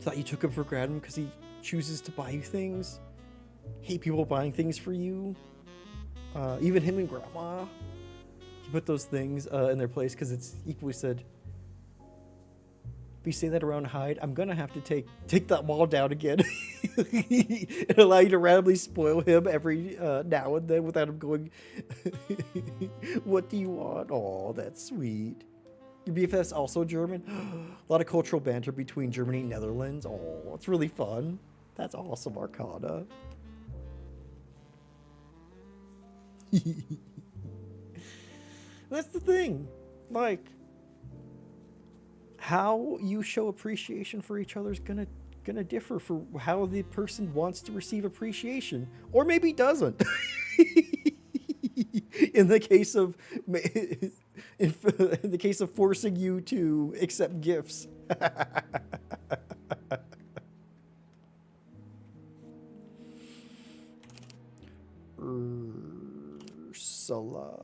Thought you took him for granted because he chooses to buy you things? Hate people buying things for you? Even him and Grandma? He put those things in their place because it's equally said, if you say that around Hyde, I'm gonna have to take that wall down again and allow you to randomly spoil him every now and then without him going, what do you want? Oh, that's sweet. Your BFF's also German? A lot of cultural banter between Germany and Netherlands. Oh, it's really fun. That's awesome, Arcana. That's the thing. Like, how you show appreciation for each other is gonna differ for how the person wants to receive appreciation, or maybe doesn't. In the case of forcing you to accept gifts. Ursula.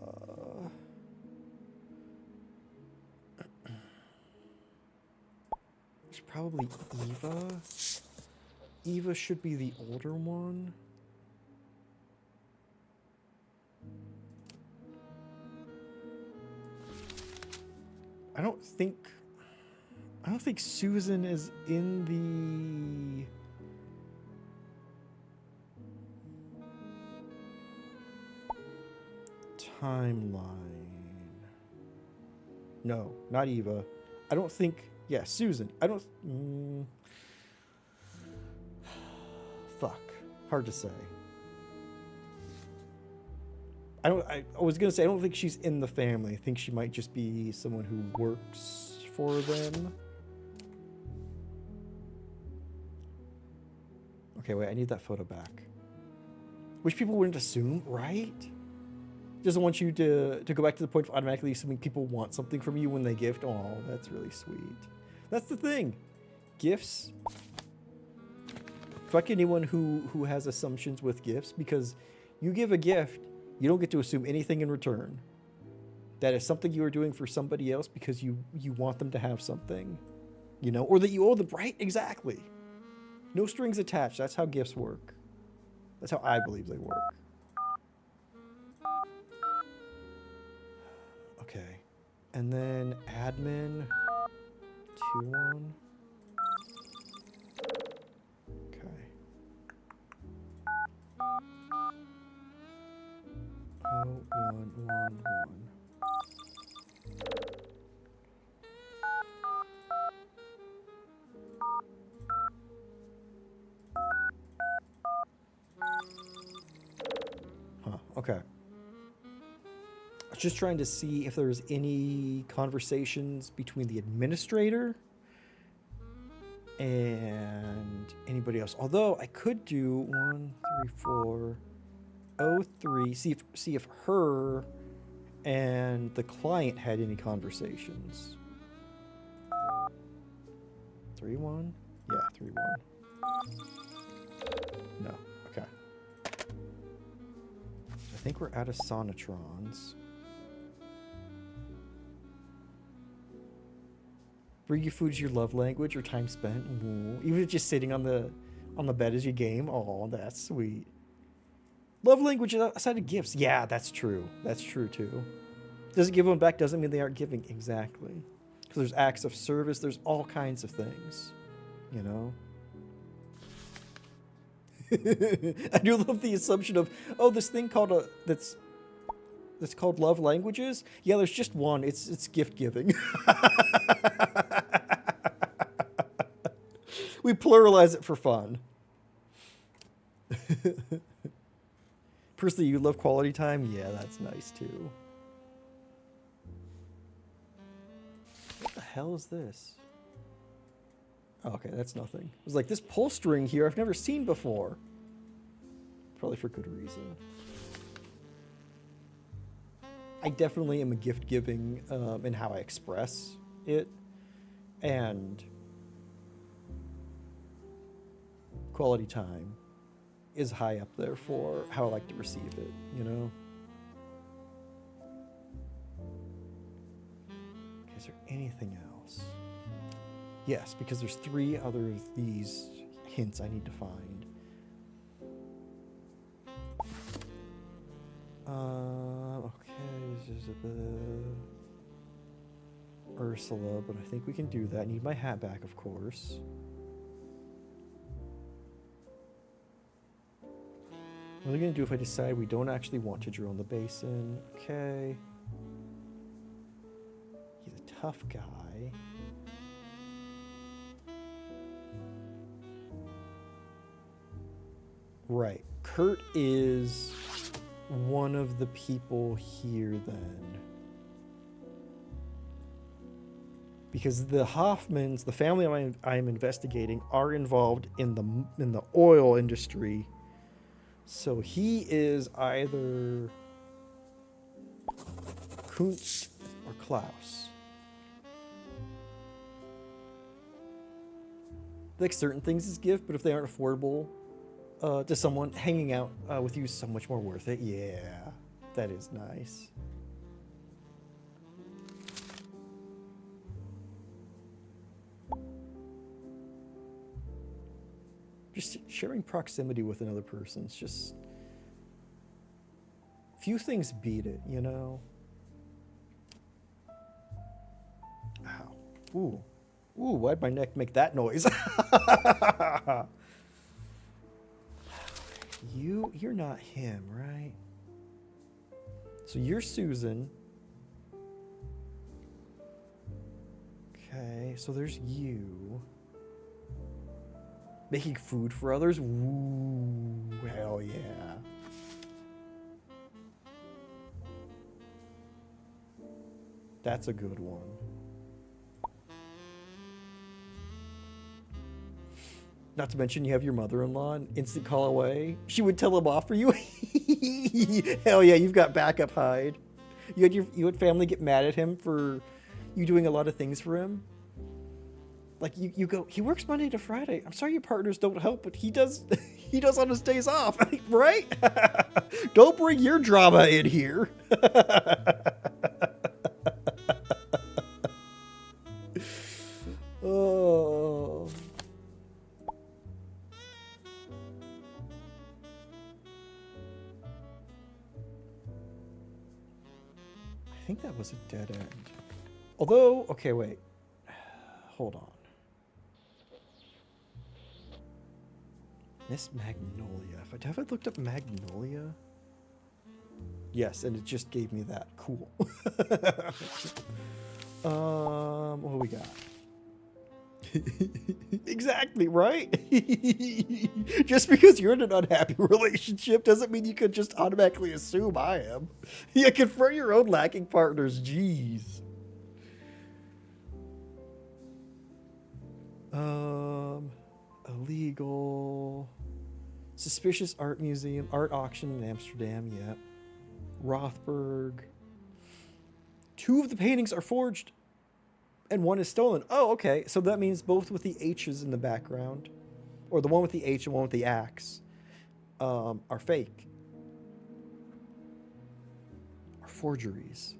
It's probably Eva. Eva should be the older one. I don't think Susan is in the timeline. No, not Eva. I don't think... Yeah, Susan. I don't... Fuck. Hard to say. I was going to say, I don't think she's in the family. I think she might just be someone who works for them. Okay, wait, I need that photo back. Which people wouldn't assume, right? Doesn't want you to go back to the point of automatically assuming people want something from you when they gift. Oh, that's really sweet. That's the thing. Gifts. Fuck anyone who has assumptions with gifts, because you give a gift, you don't get to assume anything in return. That is something you are doing for somebody else because you want them to have something, you know, or that you owe them, right? Exactly. No strings attached. That's how gifts work. That's how I believe they work. Okay. And then admin 2-1. Okay. Oh, 1, 1, 1. Huh, okay. I was just trying to see if there's any conversations between the administrator and anybody else. Although I could do 1, 3, 4, 0, 3. See if her and the client had any conversations. 3, 1. Yeah, 3, 1. No. Okay. I think we're out of sonatrons. Bring your food is your love language or time spent. Ooh. Even if just sitting on the bed is your game. Oh, that's sweet. Love language outside of gifts. Yeah, that's true. That's true too. Doesn't give one back doesn't mean they aren't giving. Exactly. Because there's acts of service. There's all kinds of things. You know? I do love the assumption of, oh, this thing called that's called love languages. Yeah, there's just one. It's gift giving. We pluralize it for fun. Personally, you love quality time? Yeah, that's nice too. What the hell is this? Oh, okay, that's nothing. It was like, this pull string here I've never seen before. Probably for good reason. I definitely am a gift giving in how I express it. And quality time is high up there for how I like to receive it, you know? Is there anything else? Yes, because there's 3 other of these hints I need to find. Okay, Ursula, but I think we can do that. I need my hat back, of course. What are we going to do if I decide we don't actually want to drill in the basin? Okay. He's a tough guy. Right. Kurt is one of the people here then. Because the Hoffmans, the family I'm investigating, are involved in the oil industry. So he is either Kuntz or Klaus. Like certain things is gift, but if they aren't affordable to someone, hanging out with you is so much more worth it. Yeah, that is nice. Just sharing proximity with another person is just... few things beat it, you know? Ow. Ooh. Ooh, why'd my neck make that noise? You're not him, right? So you're Susan. Okay, so there's you. Making food for others? Ooh, hell yeah. That's a good one. Not to mention you have your mother-in-law, an instant call away. She would tell him off for you. Hell yeah, you've got backup hide. You had family get mad at him for you doing a lot of things for him. Like you go, he works Monday to Friday. I'm sorry your partners don't help, but he does he does on his days off, right? Don't bring your drama in here. Oh. I think that was a dead end. Although, okay, wait. hold on. Miss Magnolia. Have I looked up Magnolia? Yes, and it just gave me that. Cool. What do we got? Exactly, right? Just because you're in an unhappy relationship doesn't mean you could just automatically assume I am. You confront your own lacking partners. Jeez. Illegal. Suspicious art museum, art auction in Amsterdam. Yeah. Rothberg. 2 of the paintings are forged and 1 is stolen. Oh, okay. So that means both with the H's in the background, or the one with the H and one with the axe, are fake. Are forgeries.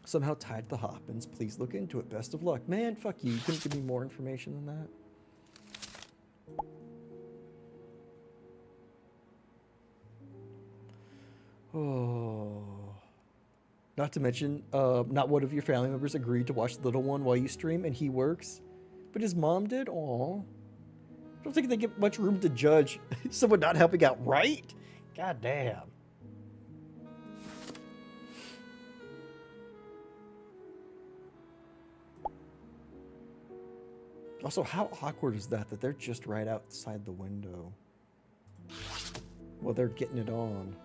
Somehow tied to the Hoppins. Please look into it. Best of luck. Man, fuck you. You couldn't give me more information than that. Oh. Not to mention, not one of your family members agreed to watch the little one while you stream and he works, but his mom did? Aw. I don't think they get much room to judge someone not helping out, right? God damn. Also, how awkward is that they're just right outside the window? Well, they're getting it on.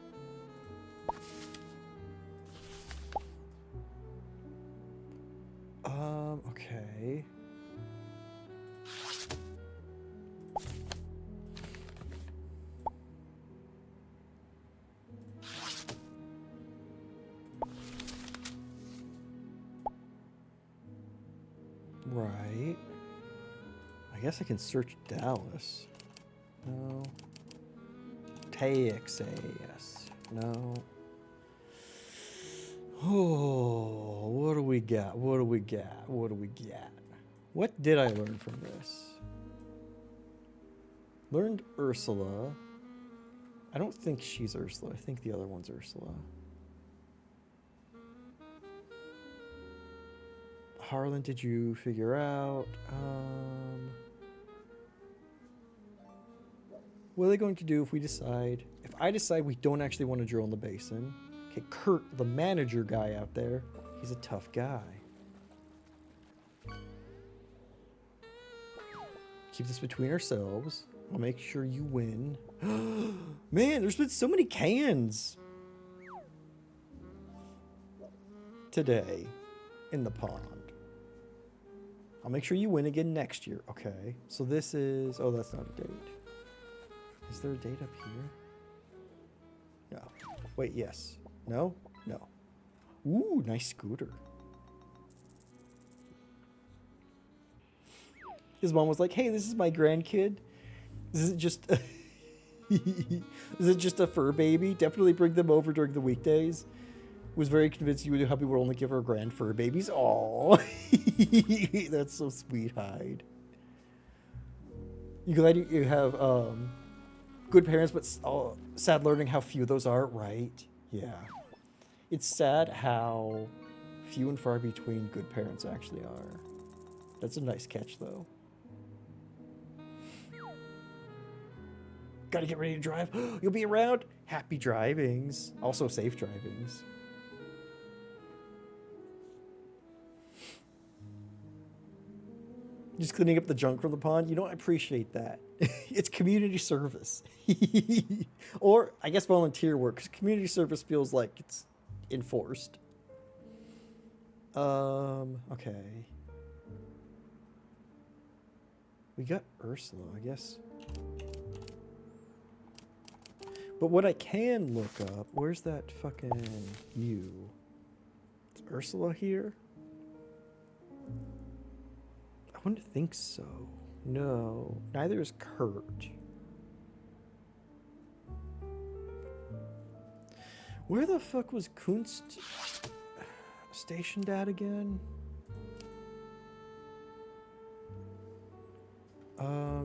Okay. Right. I guess I can search Dallas. No. Texas. No. Oh, what do we got? What do we got? What do we got? What did I learn from this? Learned Ursula. I don't think she's Ursula. I think the other one's Ursula. Harlan, did you figure out? What are they going to do if we decide? If I decide we don't actually want to drill in the basin. Okay, Kurt, the manager guy out there, he's a tough guy. Keep this between ourselves. I'll make sure you win. Man, there's been so many cans today in the pond. I'll make sure you win again next year. Okay, so this is... Oh, that's not a date. Is there a date up here? No. Wait, yes. No? No. Ooh, nice scooter. His mom was like, hey, this is my grandkid. Is it just... Is it just a fur baby? Definitely bring them over during the weekdays. Was very convinced you would help people only give her grand fur babies. Aww. That's so sweet, Hyde. You glad you have good parents, but sad learning how few those are, right? Yeah. It's sad how few and far between good parents actually are. That's a nice catch, though. Gotta get ready to drive. You'll be around? Happy drivings. Also safe drivings. Just cleaning up the junk from the pond. You know, I appreciate that. It's community service. Or, I guess, volunteer work. Because community service feels like it's enforced. Okay. We got Ursula, I guess. But what I can look up... Where's that fucking you? Is Ursula here? I wouldn't think so. No. Neither is Kurt. Where the fuck was Kunst stationed at again?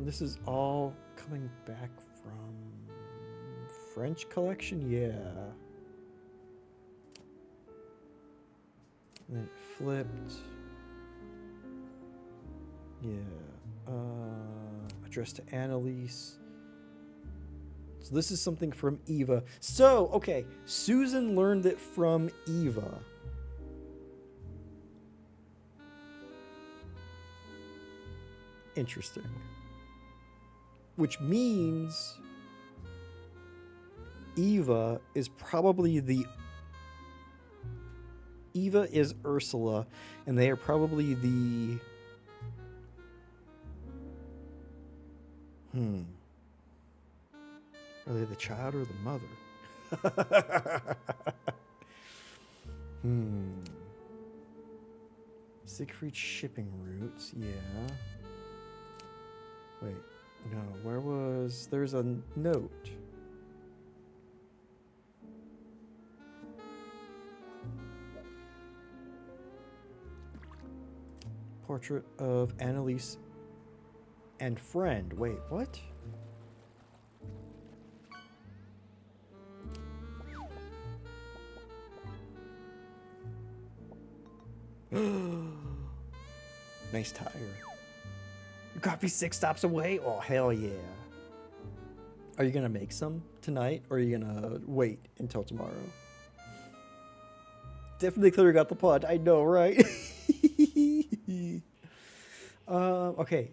This is all coming back from French collection? Yeah. And then it flipped. Yeah. Addressed to Annalise. So this is something from Eva. So, okay. Susan learned it from Eva. Interesting. Which means Eva is probably Eva is Ursula, and they are probably the... Are they the child or the mother? Siegfried shipping routes, yeah. Wait, no, where was... There's a note. Portrait of Annalise and friend. Wait, what? Nice tire. Your coffee's 6 stops away? Oh, hell yeah. Are you gonna make some tonight, or are you gonna wait until tomorrow? Definitely clearing out the pot. I know, right? Okay.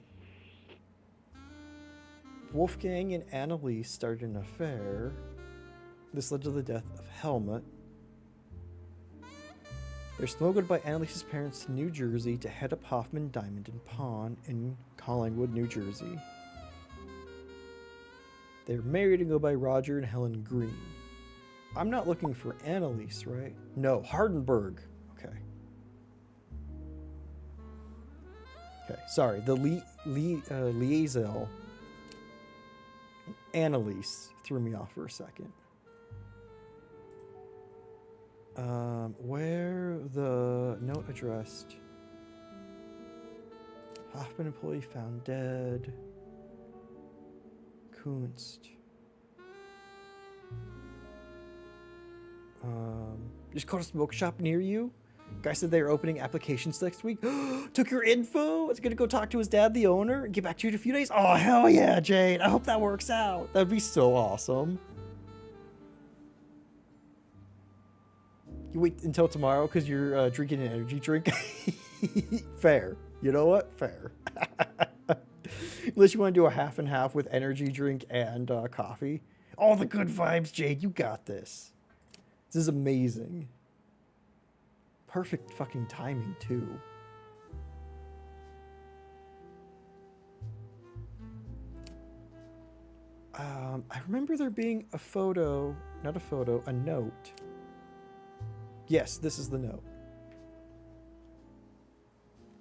Wolfgang and Annalise started an affair. This led to the death of Helmut. They're smuggled by Annalise's parents to New Jersey to head up Hoffman Diamond and Pawn in Collingwood, New Jersey. They're married and go by Roger and Helen Green. I'm not looking for Annalise, right? No, Hardenberg. Okay. Okay, sorry. The Liesel, Annalise threw me off for a second. Where the note addressed? Hoffman employee found dead. Kunst. Just called a smoke shop near you. Guy said they were opening applications next week. Took your info. It's gonna go talk to his dad, the owner, and get back to you in a few days. Oh, hell yeah, Jade. I hope that works out. That'd be so awesome. You wait until tomorrow because you're drinking an energy drink. Fair. You know what? Fair. Unless you want to do a half and half with energy drink and coffee. All the good vibes, Jade. You got this. This is amazing. Perfect fucking timing, too. I remember there being a photo, not a photo, a note. Yes, this is the note.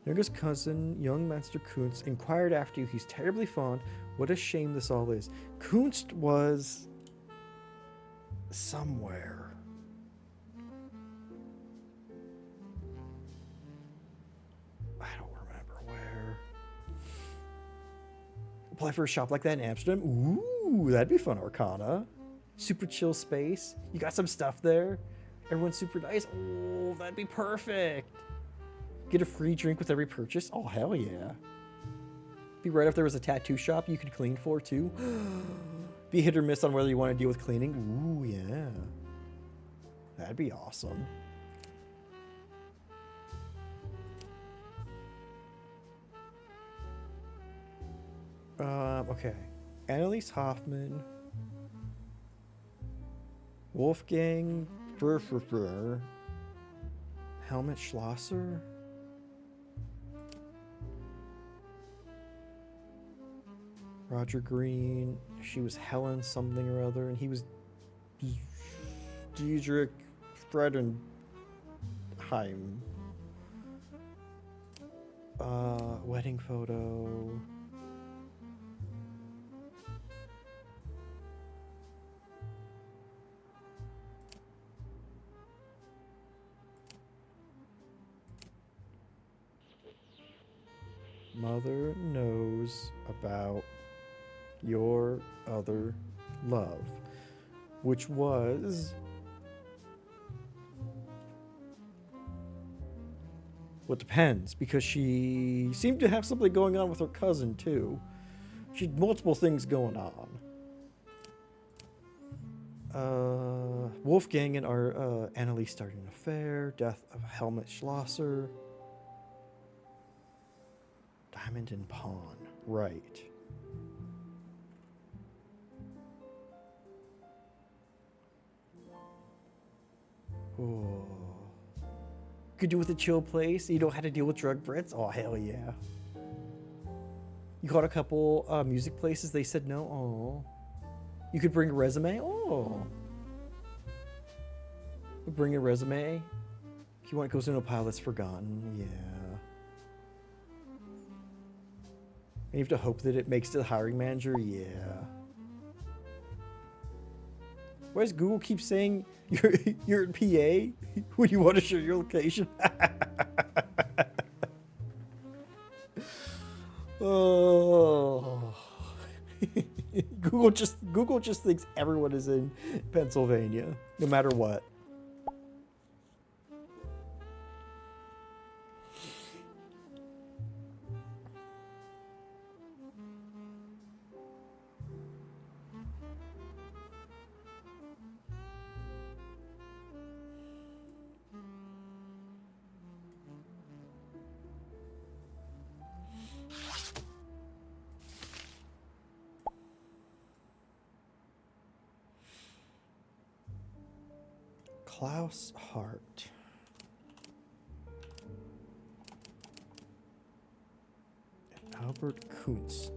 Youngest cousin, young Master Kunst, inquired after you. He's terribly fond. What a shame this all is. Kunst was somewhere. I don't remember where. Apply for a shop like that in Amsterdam? Ooh, that'd be fun, Arcana. Super chill space. You got some stuff there. Everyone's super nice. Oh, that'd be perfect. Get a free drink with every purchase. Oh, hell yeah. Be right if there was a tattoo shop you could clean for, too. Be hit or miss on whether you want to deal with cleaning. Ooh, yeah. That'd be awesome. Okay. Annalise Hoffman. Wolfgang. Helmut Schlosser. Roger Green. She was Helen something or other, and he was Diedrich Fredenheim. Wedding photo. Mother knows about your other love, which was Well, it depends, because she seemed to have something going on with her cousin, too. She had multiple things going on. Wolfgang and our Annalise started an affair. Death of Helmut Schlosser. Diamond and Pawn. Right. Oh. Could do with a chill place. You know how to deal with drug Brits? Oh, hell yeah. You called a couple music places. They said no. Oh. You could bring a resume. Oh. Bring a resume. If you want, it goes in a pile that's forgotten. Yeah. And you have to hope that it makes to the hiring manager. Yeah. Why does Google keep saying you're in PA when you want to share your location? Oh. Google just thinks everyone is in Pennsylvania, no matter what. Klaus Hart. And Albert Kuntz.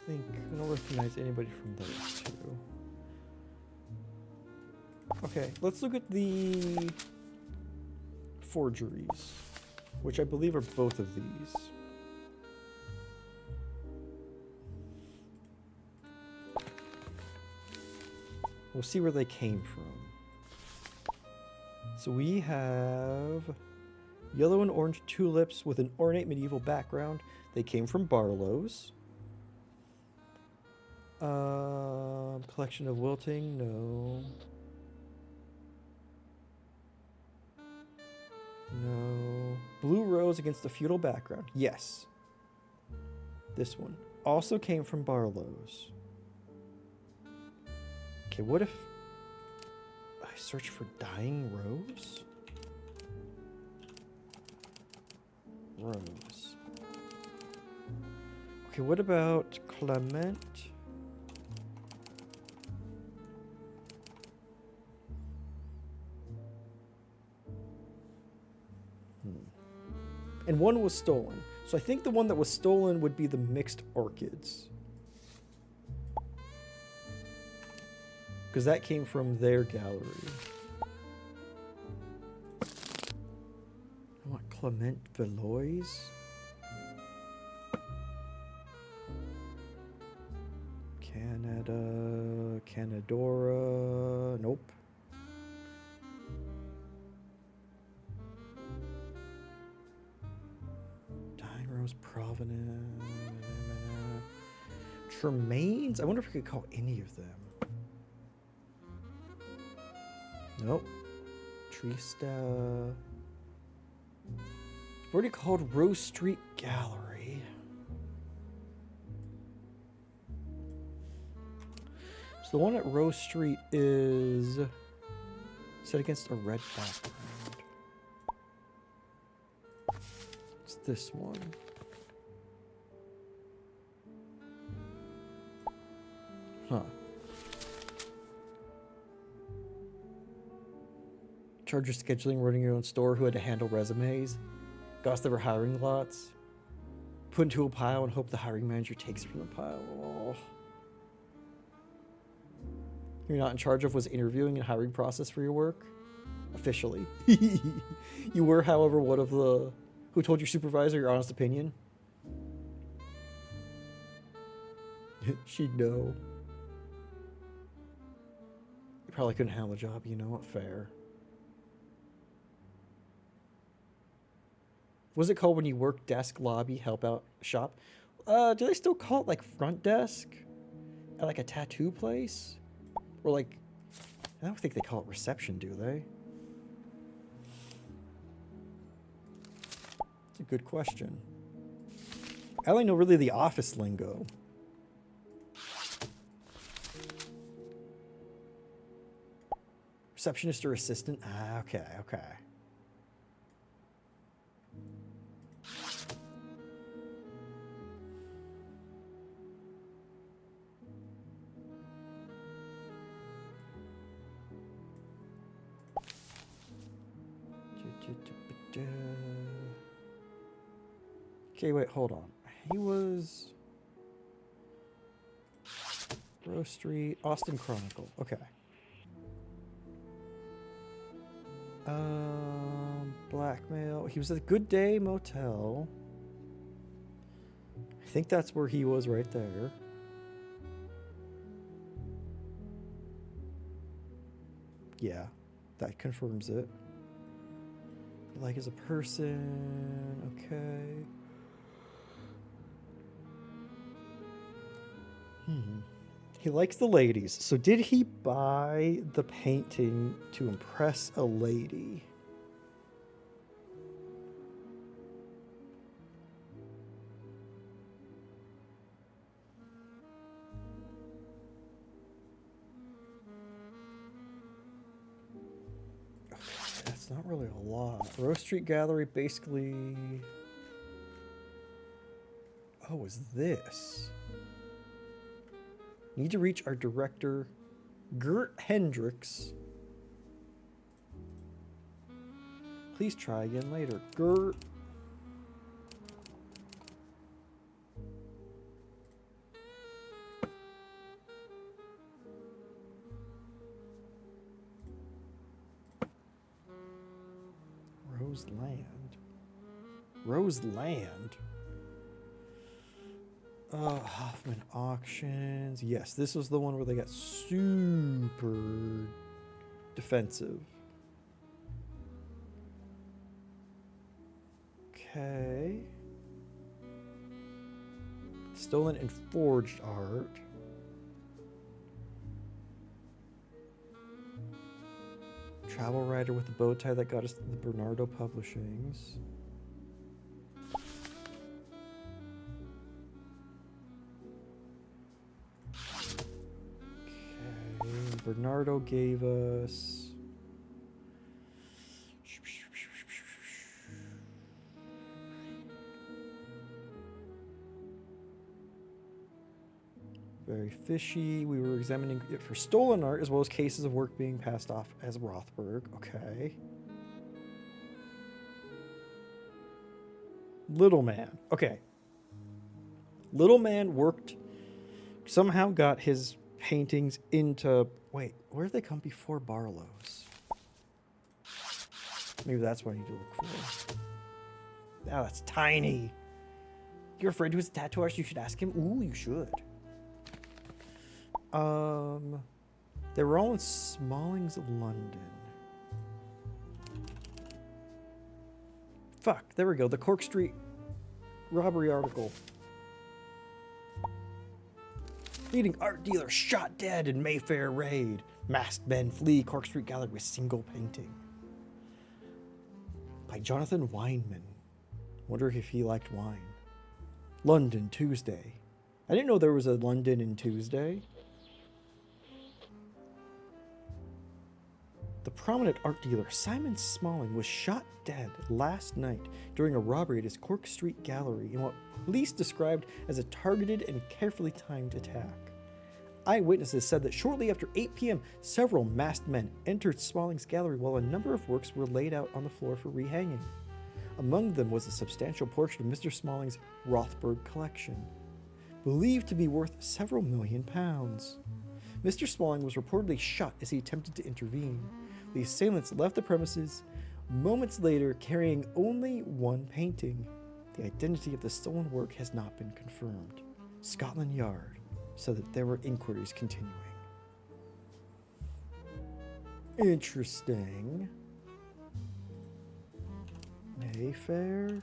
I don't recognize anybody from those two. Okay, let's look at the forgeries, which I believe are both of these. We'll see where they came from. So we have yellow and orange tulips with an ornate medieval background. They came from Barlow's. Collection of wilting, no. No. Blue rose against a feudal background, yes. This one also came from Barlow's. Okay, what if I search for dying rose? Rose. Okay, what about Clement? And one was stolen. So I think the one that was stolen would be the mixed orchids. Because that came from their gallery. I want Clement Valois. Canada, Canadora, nope. Dying Rose Provenance. Tremaines? I wonder if we could call any of them. Nope. Trista. I've already called Rose Street Gallery. So the one at Rose Street is set against a red background. It's this one. Huh. Charge of scheduling, running your own store, who had to handle resumes. Gosh, there were hiring lots. Put into a pile and hope the hiring manager takes it from the pile. Oh. you're not in charge of was interviewing and hiring process for your work? Officially. You were, however, one of the... Who told your supervisor your honest opinion? She'd know. You probably couldn't handle the job, you know what? Fair. What's it called when you work desk, lobby, help out, shop? Do they still call it like front desk? At like a tattoo place? Or like... I don't think they call it reception, do they? It's a good question. I only know really the office lingo. Receptionist or assistant? Ah, okay, okay. Okay, wait, hold on. He was... Rose Street, Austin Chronicle. Okay. Blackmail. He was at the Good Day Motel. I think that's where he was right there. Yeah, that confirms it. Like as a person, okay. He likes the ladies. So did he buy the painting to impress a lady? Okay, that's not really a lot. Rose Street Gallery basically... Oh, is this? Need to reach our director, Gert Hendricks. Please try again later. Gert. Roseland. Roseland? Hoffman Auctions. Yes, this was the one where they got super defensive. Okay. Stolen and forged art. Travel writer with the bow tie that got us to the Bernardo Publishings. Bernardo gave us... Very fishy. We were examining it for stolen art as well as cases of work being passed off as Rothberg. Okay. Little Man. Okay. Little Man worked... Somehow got his paintings into... Wait, where did they come before Barlow's? Maybe that's what I need to look for. Oh, that's tiny. You're afraid to his tattoo artist? You should ask him. Ooh, you should. They were all in Smalling's, London. Fuck, there we go. The Cork Street robbery article. Leading art dealer shot dead in Mayfair raid. Masked men flee Cork Street Gallery with single painting. By Jonathan Weinman. Wonder if he liked wine. London, Tuesday. I didn't know there was a London in Tuesday. The prominent art dealer Simon Smalling was shot dead last night during a robbery at his Cork Street Gallery in what police described as a targeted and carefully timed attack. Eyewitnesses said that shortly after 8 p.m., several masked men entered Smalling's gallery while a number of works were laid out on the floor for rehanging. Among them was a substantial portion of Mr. Smalling's Rothberg collection, believed to be worth several £1 million. Mr. Smalling was reportedly shot as he attempted to intervene. The assailants left the premises moments later carrying only one painting. The identity of the stolen work has not been confirmed. Scotland Yard said that there were inquiries continuing. Interesting. Mayfair?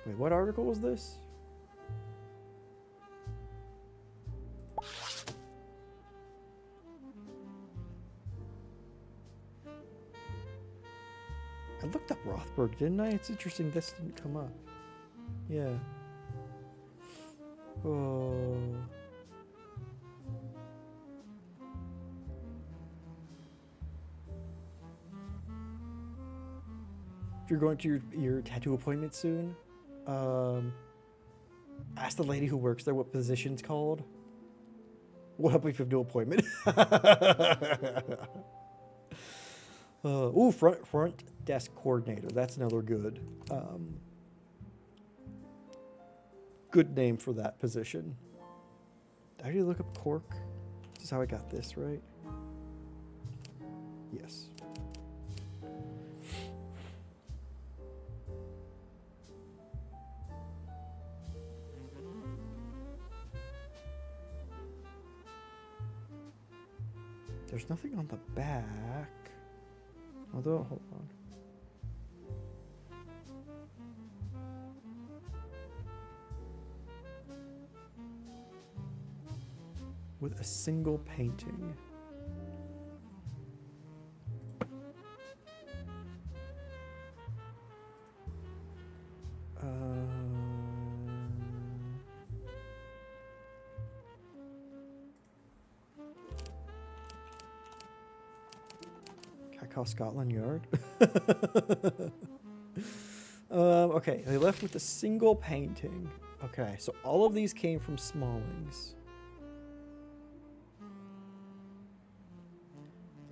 Wait, what article was this? I looked up Rothberg, didn't I? It's interesting this didn't come up. Yeah. Oh. If you're going to your tattoo appointment soon, ask the lady who works there what position's called. We'll help you if you have no appointment. Ooh, front desk coordinator. That's another good good name for that position. Did I already look up Cork? This is how I got this, right? Yes. There's nothing on the back. Although, hold on. With a single painting. Can I call Scotland Yard? Okay, they left with a single painting. Okay, so all of these came from Smalling's.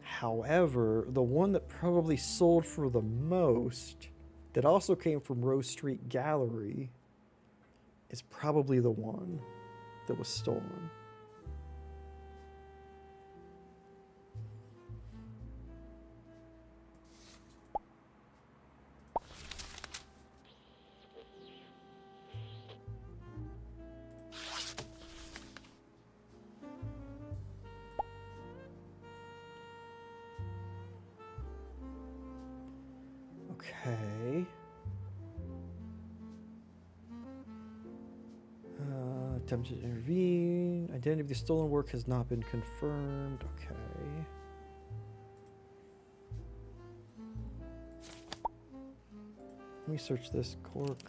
However, the one that probably sold for the most, that also came from Rose Street Gallery, is probably the one that was stolen. Okay. Attempted to intervene. Identity of the stolen work has not been confirmed. Okay. Let me search this. Cork.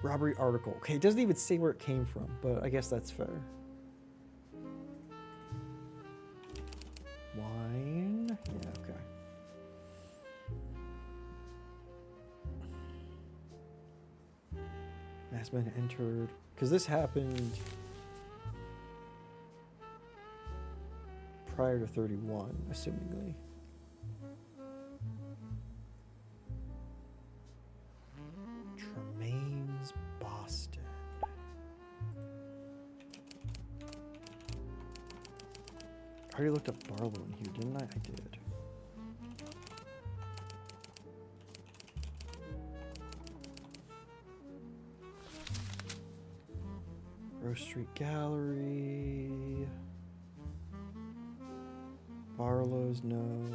Robbery article. Okay, it doesn't even say where it came from, but I guess that's fair. Wine. Yeah, okay. Masked men entered. Because this happened prior to 31, assumingly. Tremaine's Boston. I already looked up Barlow in here, didn't I? I did. Rose Street Gallery. Barlow's, no.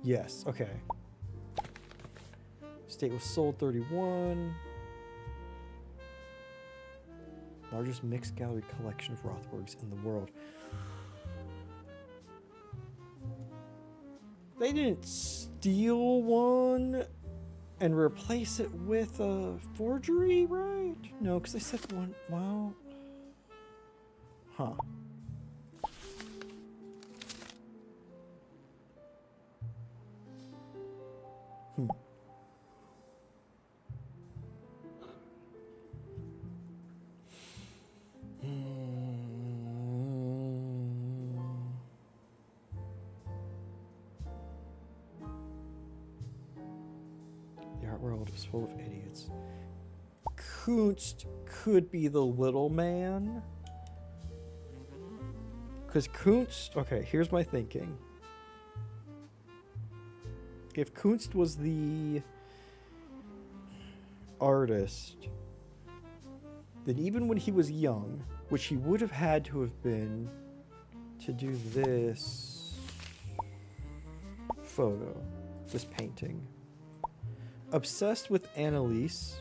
Yes, okay. Estate was sold 31. Largest mixed gallery collection of Rothbergs in the world. They didn't steal one and replace it with a forgery, right? No, because they said one. Well, huh. world is full of idiots. Kunst could be the little man. Because Kunst... Okay, here's my thinking. If Kunst was the artist, then even when he was young, which he would have had to have been to do this photo, this painting. Obsessed with Annalise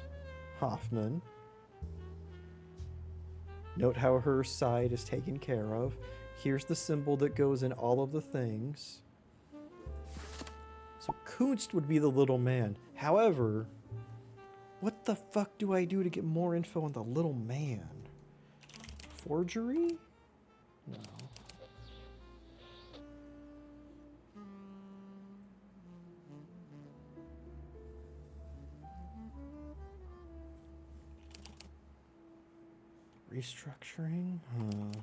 Hoffman. Note how her side is taken care of. Here's the symbol that goes in all of the things. So Kunst would be the little man. However, what the fuck do I do to get more info on the little man? Forgery? No. Restructuring? Huh.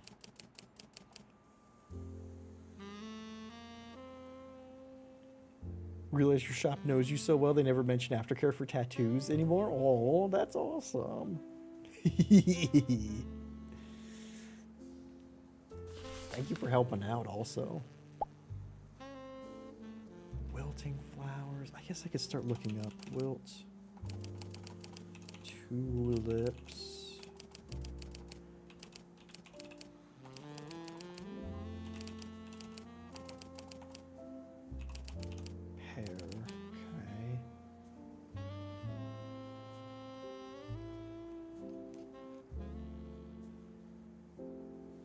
Realize your shop knows you so well they never mention aftercare for tattoos anymore? Oh, that's awesome. Thank you for helping out also. Wilting flowers. I guess I could start looking up wilt. Tulips.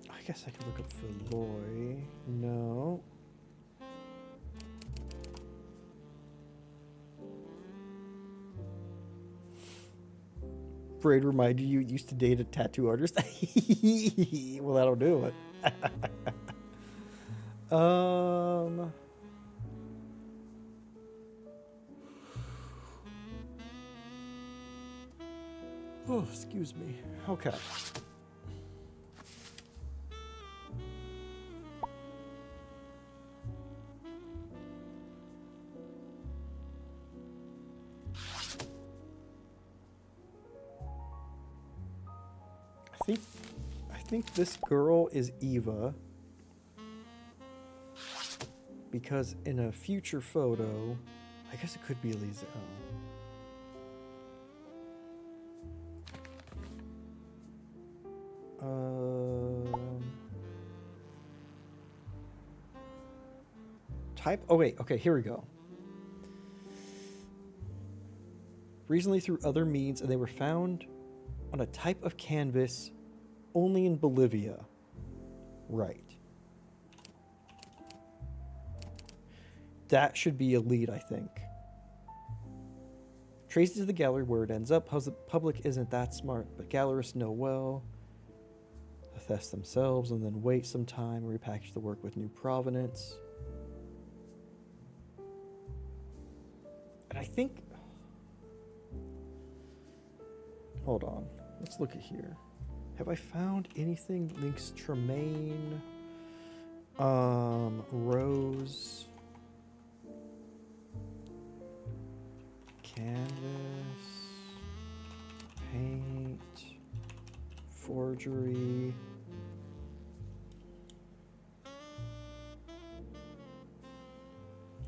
I guess I could look up Veloy. No. Braid reminded you used to date a tattoo artist? Well, that'll do it. Oh, excuse me. Okay. I think this girl is Eva, because in a future photo, I guess it could be Elisa. Type. Oh wait. Okay, here we go. Recently, through other means, and they were found on a type of canvas only in Bolivia. Right. That should be a lead, I think. Trace it to the gallery where it ends up. The public isn't that smart, but gallerists know well. Assess themselves and then wait some time, repackage the work with new provenance. And I think... Hold on. Let's look at here. Have I found anything links Tremaine? Rose. Canvas. Paint. Forgery.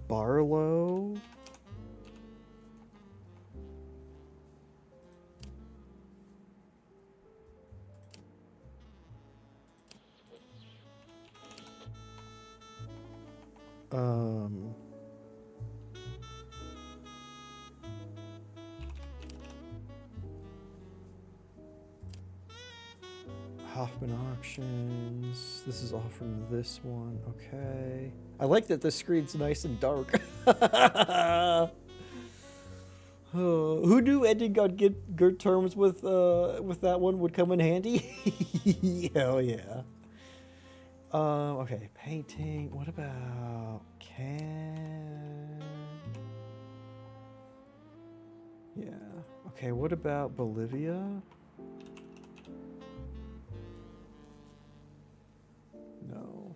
Barlow. Hoffman Auctions. This is all from this one. Okay. I like that the screen's nice and dark. Who knew ending on good terms with that one would come in handy? Hell yeah. Okay, painting. What about Yeah. Okay, what about Bolivia? No.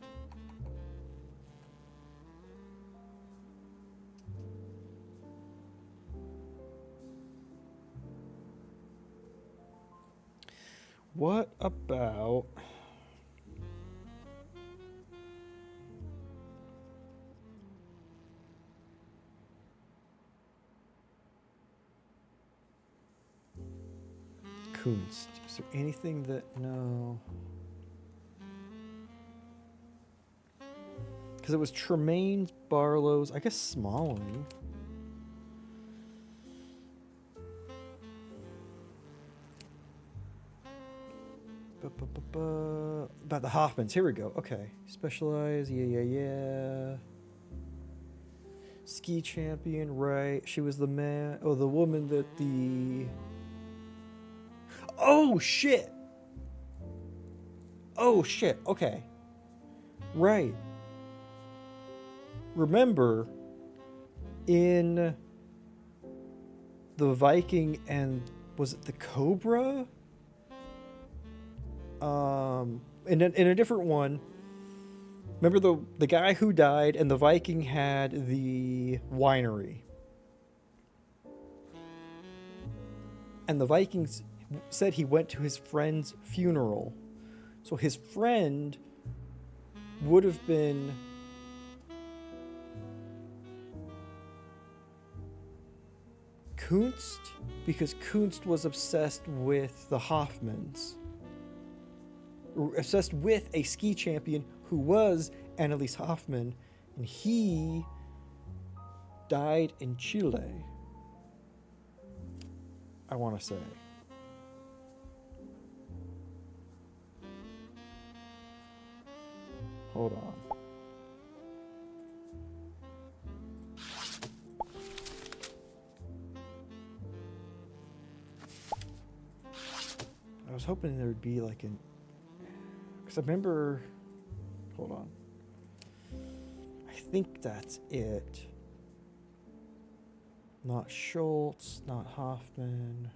What about... Kunst. Is there anything that... No. Because it was Tremaine's, Barlow's, I guess Smalling. About the Hoffmans. Here we go. Okay. Specialize. Yeah. Ski champion, right. She was the man. Oh, the woman that the... Oh, shit. Okay. Right. Remember, in the Viking and... Was it the Cobra? In a different one, remember the guy who died and the Viking had the winery, and the Vikings said he went to his friend's funeral, so his friend would have been Kunst, because Kunst was obsessed with the Hoffmans. Obsessed with a ski champion who was Anneliese Hoffman, and he died in Chile, I want to say. Hold on. I was hoping there would be like an... Because I remember... Hold on. I think that's it. Not Schultz, not Hoffman.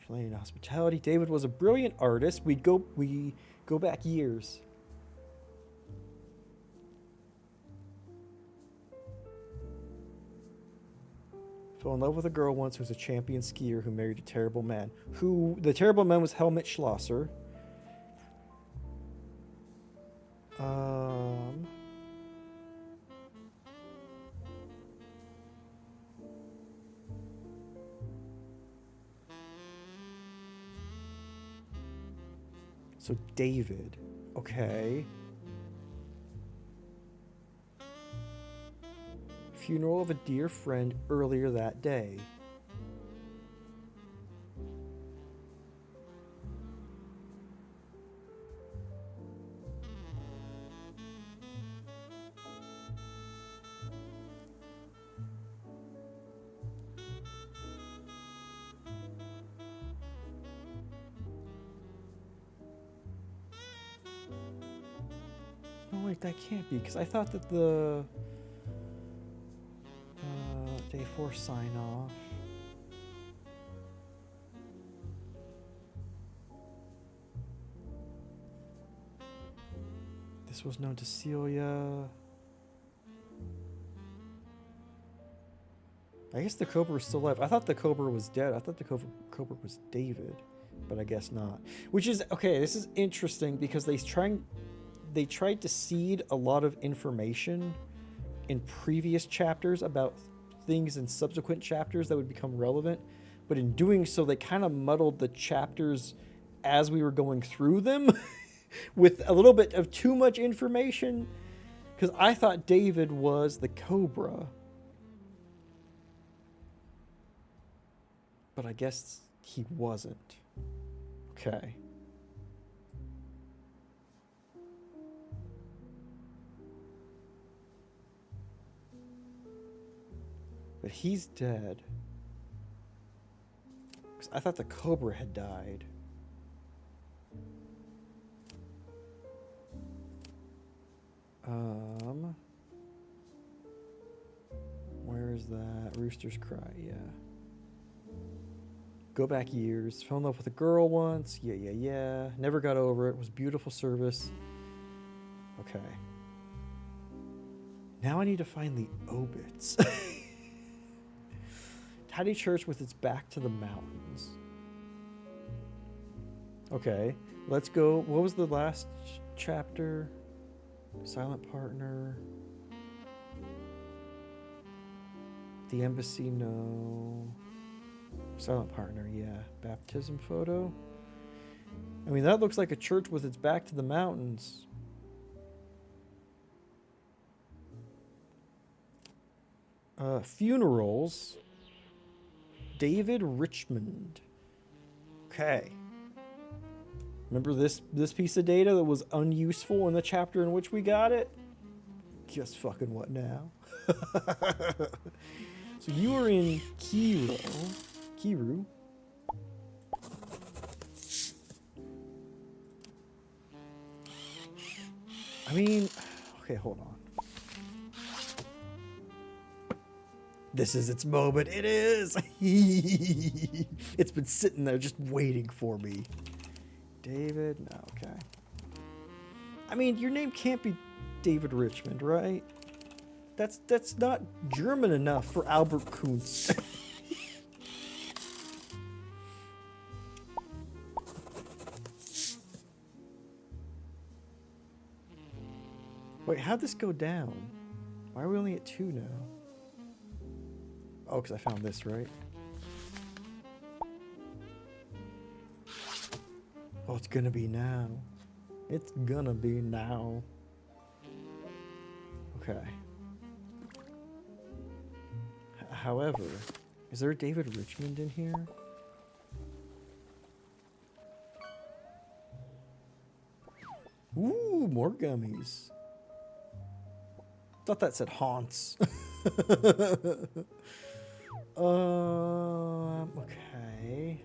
Playing hospitality. David was a brilliant artist. We go back years. Fell in love with a girl once who was a champion skier who married a terrible man. The terrible man was Helmut Schlosser. So David, okay. Funeral of a dear friend earlier that day. Oh wait, that can't be, because I thought that the day 4 sign off. This was known to Celia. I guess the Cobra was still alive. I thought the Cobra was dead. I thought the Cobra was David, but I guess not. Which is okay. This is interesting because they tried to seed a lot of information in previous chapters about things in subsequent chapters that would become relevant, but in doing so they kind of muddled the chapters as we were going through them with a little bit of too much information, because I thought David was the Cobra, but I guess he wasn't. Okay. But he's dead. 'Cause I thought the Cobra had died. Where is that? Rooster's Cry, yeah. Go back years. Fell in love with a girl once. Yeah. Never got over it. Was beautiful service. Okay. Now I need to find the obits. Tiny church with its back to the mountains. Okay, let's go. What was the last chapter? Silent partner. The embassy, no. Silent partner, yeah. Baptism photo. I mean, that looks like a church with its back to the mountains. Funerals. David Richmond. Okay. Remember this piece of data that was unuseful in the chapter in which we got it? Guess fucking what now? So you were in Kiru. I mean, okay, hold on. This is its moment. It is. It's been sitting there just waiting for me. David, no, okay. I mean, your name can't be David Richmond, right? That's not German enough for Albert Kunst. Wait, how'd this go down? Why are we only at 2 now? Oh, because I found this, right? Oh, it's gonna be now. It's gonna be now. Okay. However, is there a David Richmond in here? Ooh, more gummies. Thought that said haunts. Okay.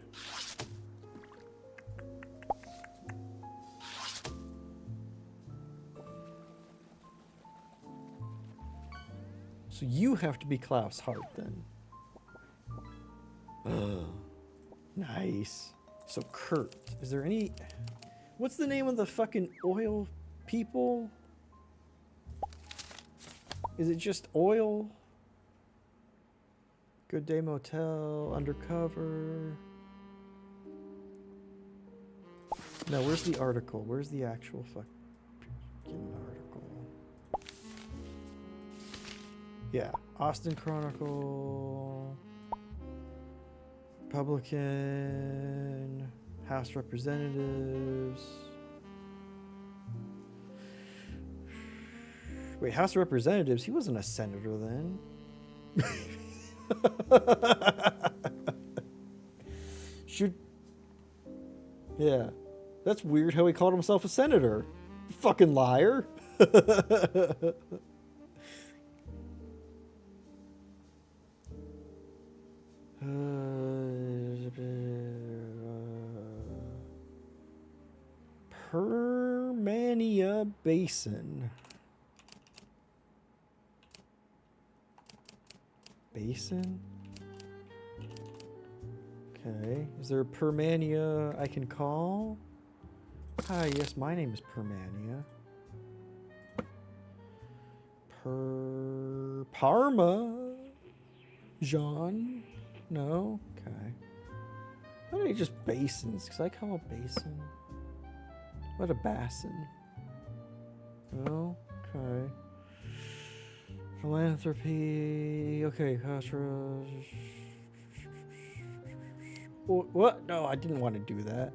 So you have to be Klaus Hart then. Nice. So Kurt, is there any... What's the name of the fucking oil people? Is it just oil? Good Day Motel, Undercover. No, where's the article? Where's the actual fucking article? Yeah, Austin Chronicle, Republican, House Representatives. Wait, House of Representatives? He wasn't a senator then. Should... Yeah. That's weird how he called himself a senator. Fucking liar. Permania Basin. Basin? Okay. Is there a Permania I can call? Hi, yes, my name is Permania. Parma? Jean? No? Okay. Why don't you just basins? Because I call a basin. What a basin? No? Okay. Philanthropy. Okay, Castro. What? No, I didn't want to do that.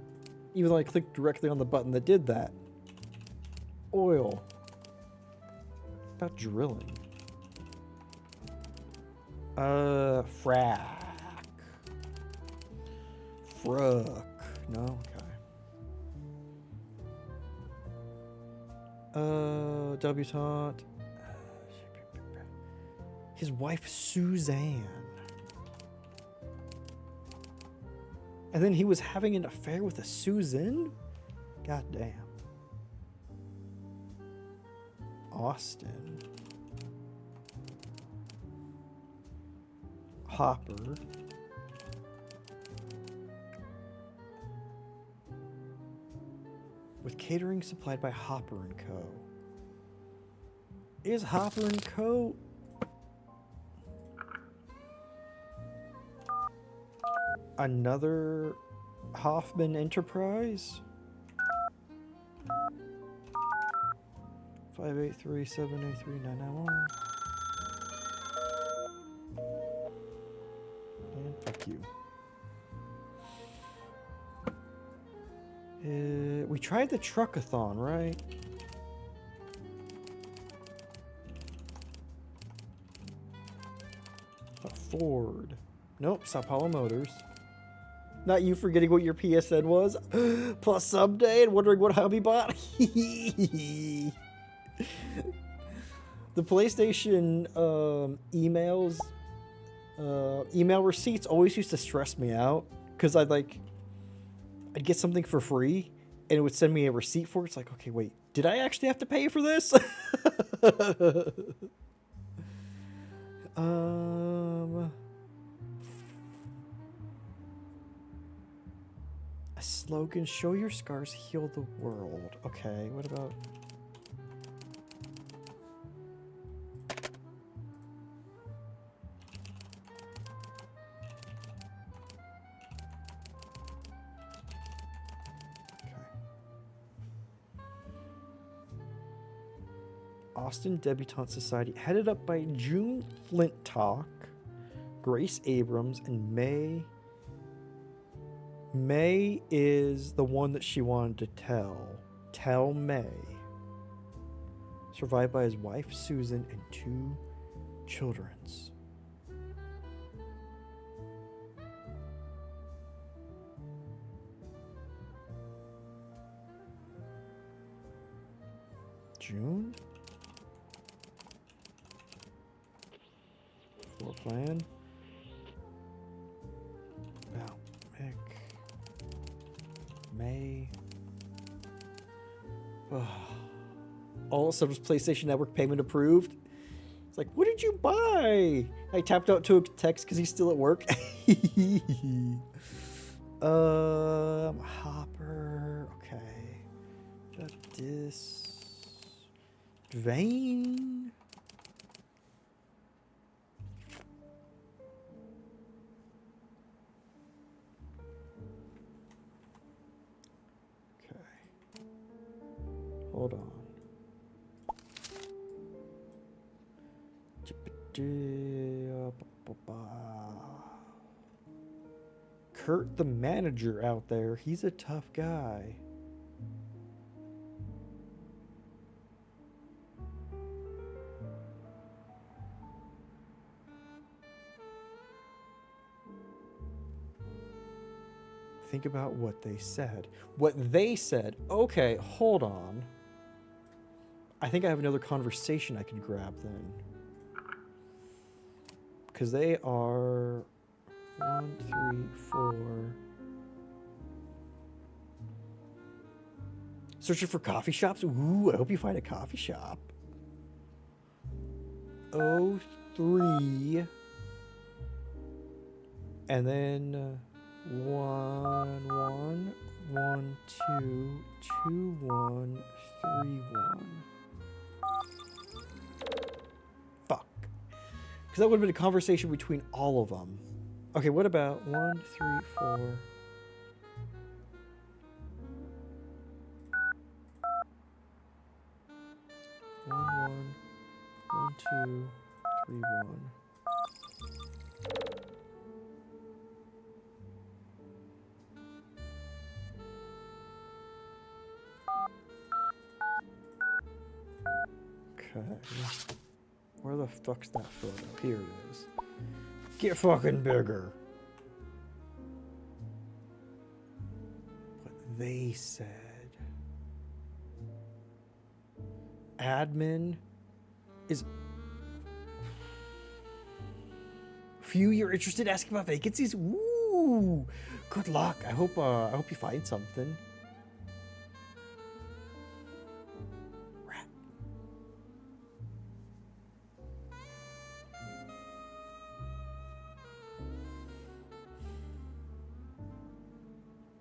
Even though I clicked directly on the button that did that. Oil. About drilling. Frack. Fruck. No? Okay. Debutante. His wife, Suzanne. And then he was having an affair with a Susan? God damn. Austin. Hopper. With catering supplied by Hopper & Co. Is Hopper & Co... Another Hoffman Enterprise. 583-783-991. And fuck you. We tried the truckathon, right? A Ford. Nope, Sao Paulo Motors. Not you forgetting what your PSN was. Plus someday and wondering what hubby bought. The PlayStation emails, email receipts always used to stress me out because I'd get something for free and it would send me a receipt for it. It's like, okay, wait, did I actually have to pay for this? A slogan, show your scars, heal the world. Okay, what about... Austin Debutante Society, headed up by June Flintock, Grace Abrams, and May. May is the one that she wanted to tell. Tell May. Survived by his wife, Susan, and 2 children's. June? Floor plan. About Mick. May. Oh. All of a sudden, PlayStation Network payment approved. It's like, what did you buy? I tapped out to a text because he's still at work. Hopper. Okay. Got this. Vane. Hold on. Kurt, the manager out there, he's a tough guy. Think about what they said. What they said. Okay, hold on. I think I have another conversation I could grab then. Because they are 1, 3, 4. Searching for coffee shops? Ooh, I hope you find a coffee shop. 03. And then 1, 1, 1, 2, 2, 1, 3, 1. Fuck. Because that would have been a conversation between all of them. Okay, what about 1, 3, 4? 1, 1, 2, 3, 1. Okay. Where the fuck's that photo? Here it is. Get fucking bigger. What they said. Admin is... Few you're interested asking about vacancies? Woo! Good luck. I hope you find something. Rat.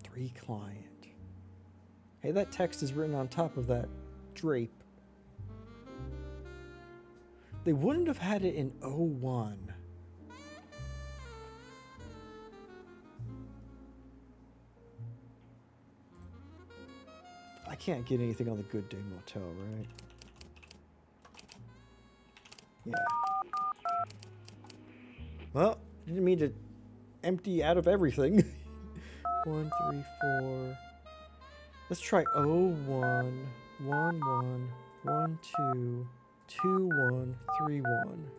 Three client. Hey, that text is written on top of that drape. They wouldn't have had it in 01. I can't get anything on the Good Day Motel, right? Yeah. Well, didn't mean to empty out of everything. 1, 3, 4. Let's try 0, 1, 1, 1, 1, 2, 2, 1, 3, 1.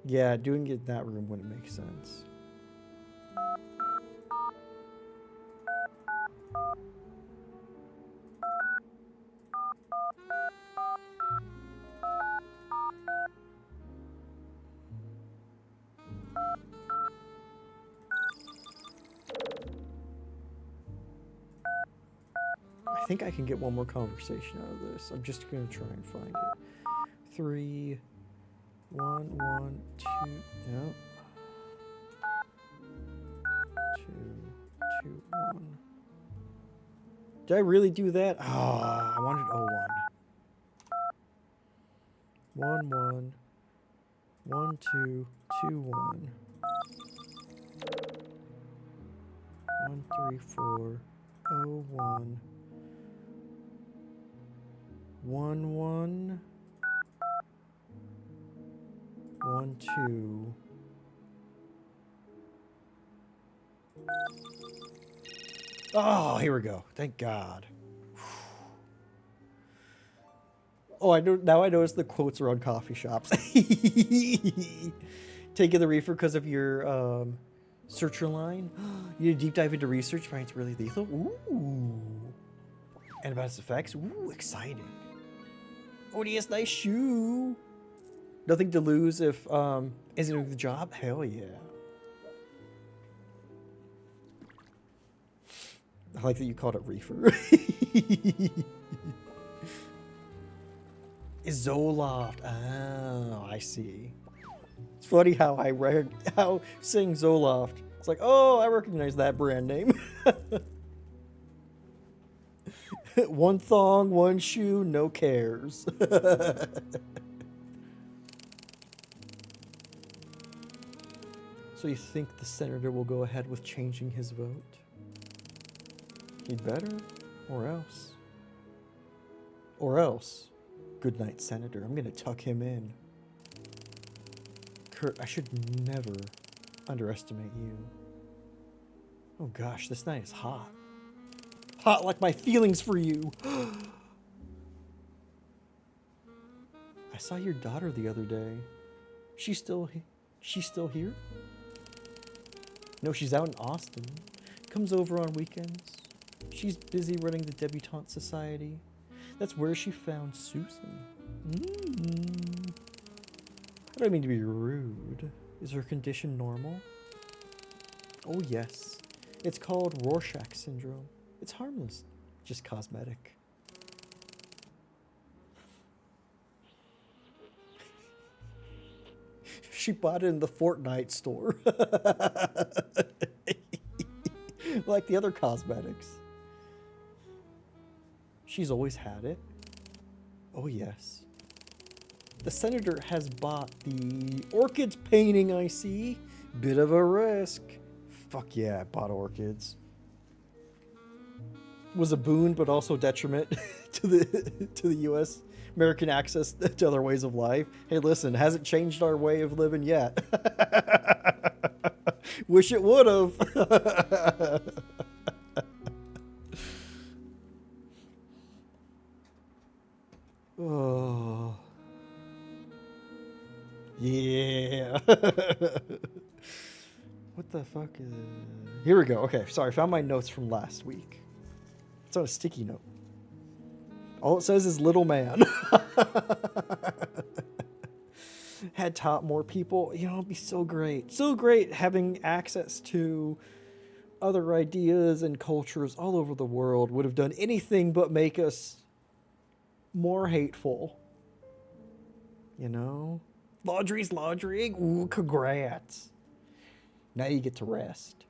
Yeah, doing it in that room wouldn't make sense. I think I can get one more conversation out of this. I'm just going to try and find it. 3, 1, 1, 2, no. 2, 2, 1. Did I really do that? Ah, I wanted 0, 1. 1, 1. 1, 2, 2, 1. 1, 3, 4. 0, 1. 1, 1. 1, 2. Oh, here we go. Thank God. Oh, I know now. I notice the quotes are on coffee shops. Taking the reefer because of your searcher line. You need a deep dive into research. Find it's really lethal. Ooh. And about its effects. Ooh, exciting. Oh, yes, nice shoe. Nothing to lose if isn't doing the job. Hell yeah. I like that you called it reefer. Is Zoloft. Oh, I see. It's funny how how saying Zoloft. It's like, oh, I recognize that brand name. One thong, one shoe, no cares. So you think the senator will go ahead with changing his vote? He'd better, or else. Or else. Good night, Senator. I'm gonna tuck him in. Kurt, I should never underestimate you. Oh gosh, this night is hot. Hot like my feelings for you. I saw your daughter the other day. She's still here? No, she's out in Austin. Comes over on weekends. She's busy running the Debutante Society. That's where she found Susan. I don't mean to be rude. Is her condition normal? Oh yes. It's called Rorschach syndrome. It's harmless. Just cosmetic. She bought it in the Fortnite store. Like the other cosmetics. She's always had it. Oh yes. The senator has bought the orchids painting, I see. Bit of a risk. Fuck yeah, I bought orchids. Was a boon, but also detriment to the U.S. American access to other ways of life. Hey, listen, hasn't changed our way of living yet. Wish it would have. Oh. Yeah. What the fuck is... Here we go. Okay, sorry. Found my notes from last week. It's on a sticky note. All it says is little man. Had taught more people. You know, it'd be so great. So great having access to other ideas and cultures all over the world. Would have done anything but make us more hateful. You know? Laundry's laundry. Ooh, congrats. Now you get to rest.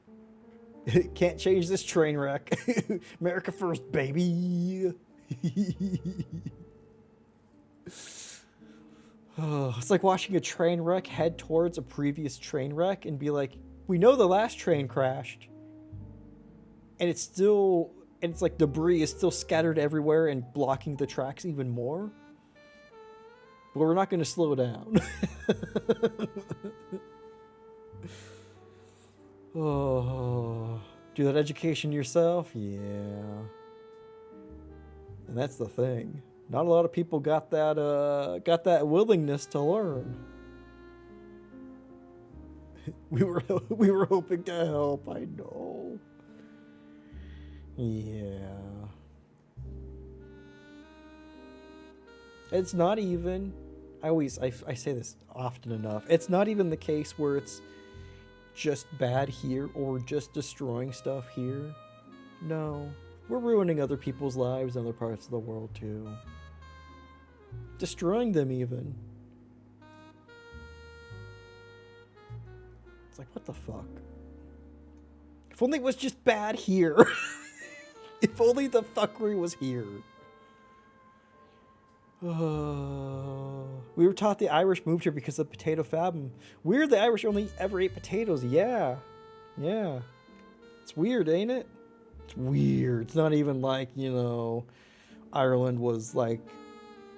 Can't change this train wreck. America first, baby. Oh, it's like watching a train wreck head towards a previous train wreck and be like, we know the last train crashed. And it's still and it's like debris is still scattered everywhere and blocking the tracks even more. But we're not going to slow down. Oh, do that education yourself? Yeah. And that's the thing. Not a lot of people got that willingness to learn. We were hoping to help, I know. Yeah. It's not even, I say this often enough, it's not even the case where it's just bad here or just destroying stuff here. No, we're ruining other people's lives in other parts of the world too. Destroying them even. It's like, what the fuck? If only it was just bad here. If only the fuckery was here. We were taught the Irish moved here because of potato famine. Weird, the Irish only ever ate potatoes. Yeah. Yeah. It's weird, ain't it? It's weird. It's not even like, Ireland was like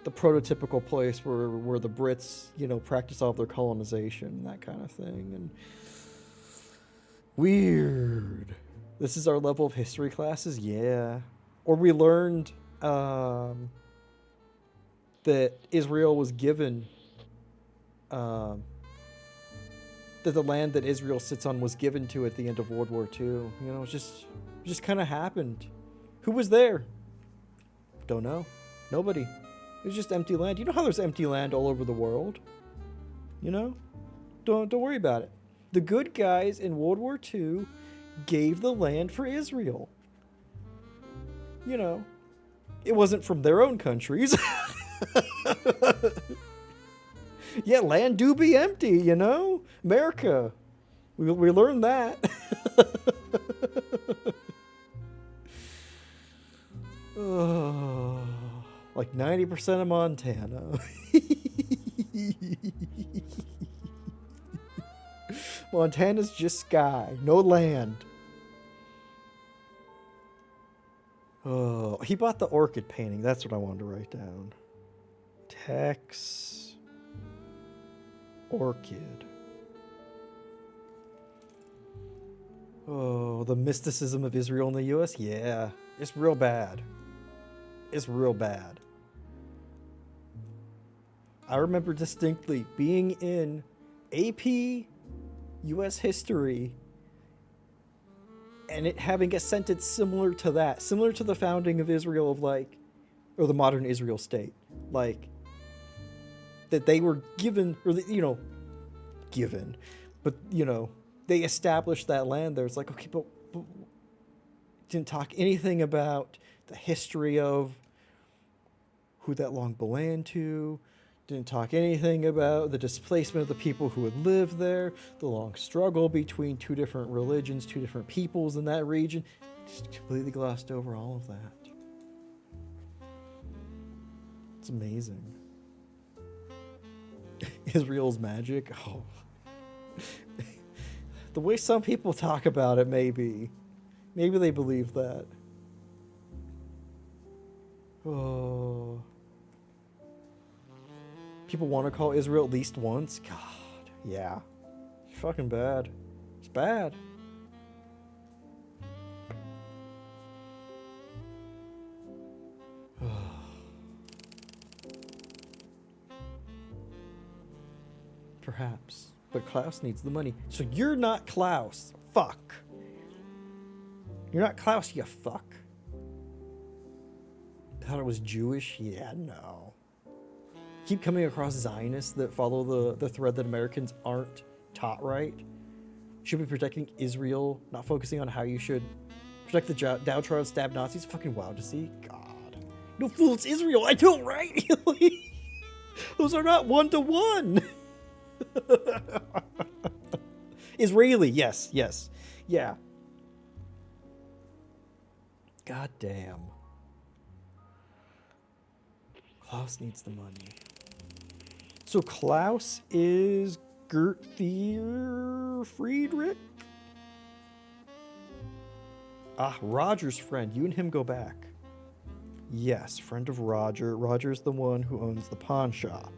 the prototypical place where the Brits, practice all of their colonization and that kind of thing. And weird. This is our level of history classes? Yeah. Or we learned that Israel was given, that the land that Israel sits on was given to at the end of World War II. It just kind of happened. Who was there? Don't know. Nobody. It was just empty land. You know how there's empty land all over the world? Don't worry about it. The good guys in World War II gave the land for Israel. It wasn't from their own countries. Yeah, land do be empty, America. We learned that. Oh, like 90% of Montana. Montana's just sky, no land. Oh, he bought the orchid painting. That's what I wanted to write down. Tex orchid. Oh, the mysticism of Israel in the U.S. Yeah, it's real bad. It's real bad. I remember distinctly being in AP U.S. history and it having a sentence similar to that, similar to the founding of Israel or the modern Israel state. That they were given, or, given, but, they established that land there. It's like, okay, but didn't talk anything about the history of who that long belonged to, didn't talk anything about the displacement of the people who had lived there, the long struggle between two different religions, two different peoples in that region. Just completely glossed over all of that. It's amazing. Israel's magic. Oh. The way some people talk about it, maybe they believe that. Oh. People want to call Israel at least once. God, yeah. It's fucking bad. It's bad. Perhaps. But Klaus needs the money. So you're not Klaus. Fuck. You're not Klaus, you fuck. Thought it was Jewish? Yeah, no. Keep coming across Zionists that follow the thread that Americans aren't taught right. Should be protecting Israel, not focusing on how you should protect the downtrodden, stab Nazis. Fucking wild to see. God. No fool, it's Israel. I know, right? Those are not one-to-one. Israeli, yes. Yeah. God damn. Klaus needs the money. So Klaus is Gerthier Friedrich? Ah, Roger's friend. You and him go back. Yes, friend of Roger. Roger's the one who owns the pawn shop.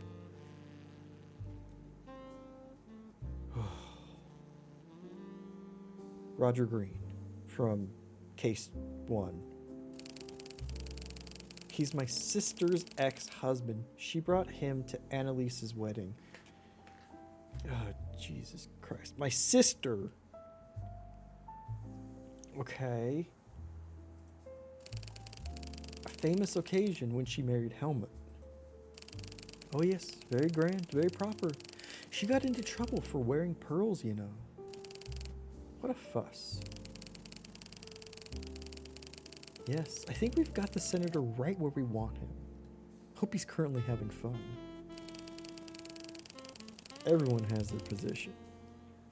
Roger Green from Case 1. He's my sister's ex-husband. She brought him to Annalise's wedding. Oh, Jesus Christ. My sister. Okay. A famous occasion when she married Helmut. Oh yes, very grand, very proper. She got into trouble for wearing pearls, you know. What a fuss. Yes, I think we've got the senator right where we want him. Hope he's currently having fun. Everyone has their position.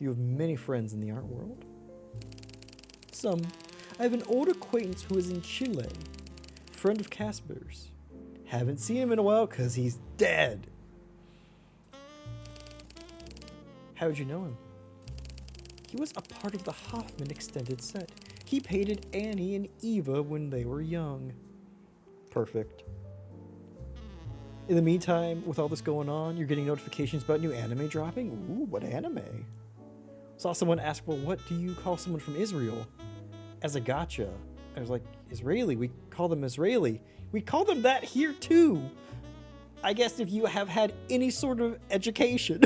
You have many friends in the art world. Some. I have an old acquaintance who is in Chile. Friend of Casper's. Haven't seen him in a while because he's dead. How would you know him? He was a part of the Hoffman extended set. He painted Annie and Eva when they were young. Perfect. In the meantime, with all this going on, you're getting notifications about new anime dropping? Ooh, what anime? Saw someone ask, well, what do you call someone from Israel? As a gotcha. I was like, Israeli, we call them Israeli. We call them that here too. I guess if you have had any sort of education.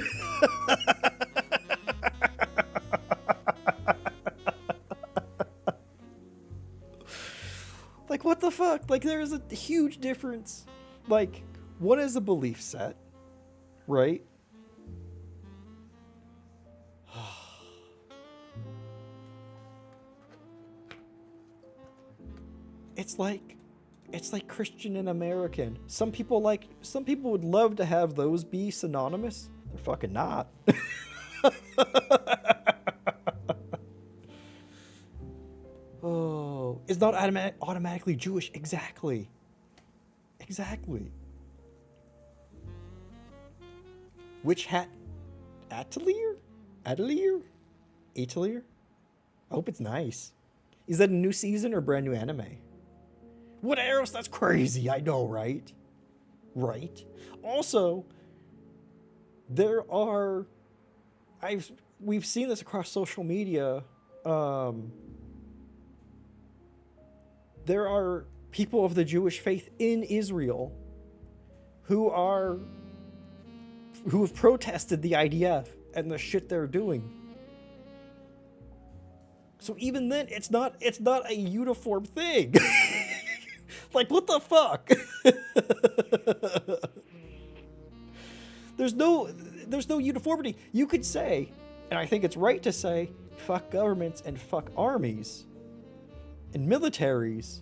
Like, what the fuck? Like, there's a huge difference. Like, one is a belief set, right? It's like Christian and American. Some people would love to have those be synonymous. They're fucking not. Oh, it's not automatically Jewish. Exactly. Which hat? Atelier? I hope it's nice. Is that a new season or brand new anime? What else? That's crazy. I know, right? Right. Also, we've seen this across social media. There are people of the Jewish faith in Israel who have protested the IDF and the shit they're doing. So even then, it's not a uniform thing. Like, what the fuck? There's no uniformity. You could say, and I think it's right to say, fuck governments and fuck armies and militaries,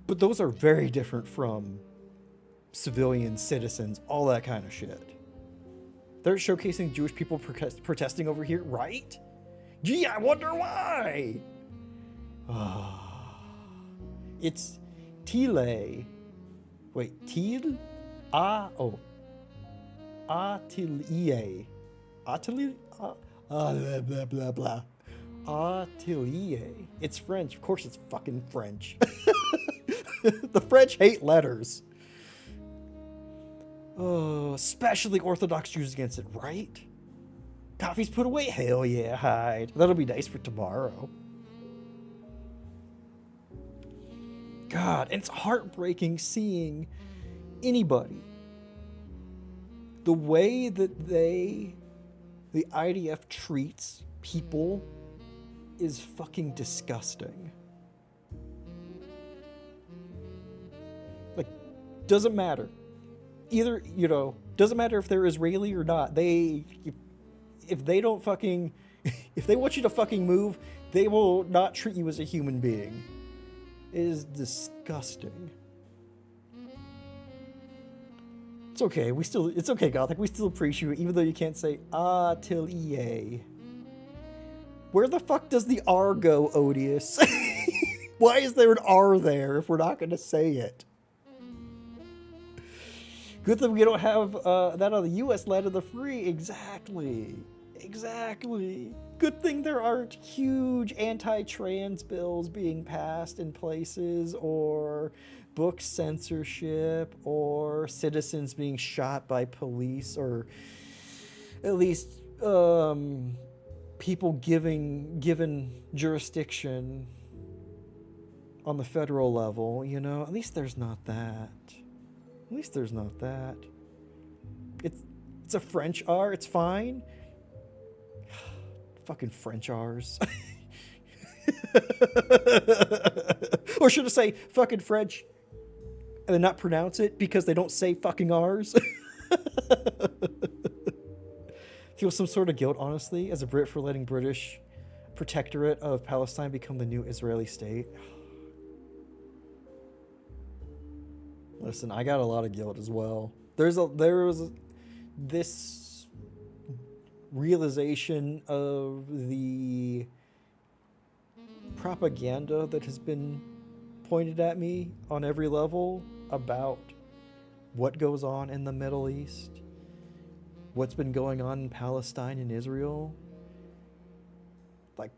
but those are very different from civilian citizens, all that kind of shit. They're showcasing Jewish people protesting over here, right? Gee, I wonder why. It's Tile. Wait, Til? Atelier. Atelier? Blah, blah, blah, blah. Atelier. It's French. Of course it's fucking French. The French hate letters. Oh, especially Orthodox Jews against it, right? Coffee's put away? Hell yeah, hide. That'll be nice for tomorrow. God, and it's heartbreaking seeing anybody. The way that the IDF treats people is fucking disgusting. Like, doesn't matter. Either, doesn't matter if they're Israeli or not. If they don't fucking, if they want you to fucking move, they will not treat you as a human being. It is disgusting. It's okay. It's okay, Gothic. We still appreciate you, even though you can't say atelier. Where the fuck does the R go, Odious? Why is there an R there if we're not going to say it? Good thing we don't have that on the U.S. land of the free. Exactly. Exactly. Good thing there aren't huge anti-trans bills being passed in places, or book censorship, or citizens being shot by police, or at least people given jurisdiction on the federal level. You know, at least there's not that. At least there's not that. It's a French R. It's fine. Fucking French R's. Or should I say fucking French and then not pronounce it because they don't say fucking R's? Feel some sort of guilt, honestly, as a Brit for letting British protectorate of Palestine become the new Israeli state. Listen, I got a lot of guilt as well. There was this realization of the propaganda that has been pointed at me on every level about what goes on in the Middle East, what's been going on in Palestine and Israel. Like,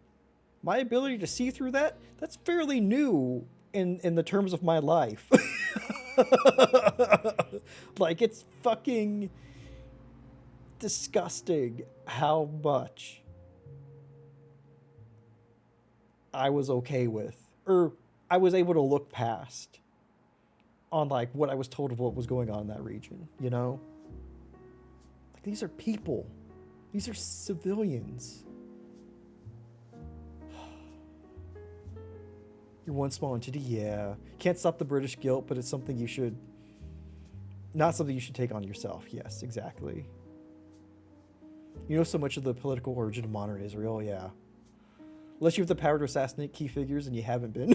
my ability to see through that's fairly new in the terms of my life. Like, it's fucking disgusting how much I was okay with, or I was able to look past on, like, what I was told of what was going on in that region, you know? Like, these are people. These are civilians. You're one small entity, yeah. Can't stop the British guilt, but it's something you should... Not something you should take on yourself. Yes, exactly. You know so much of the political origin of modern Israel, yeah. Unless you have the power to assassinate key figures, and you haven't been.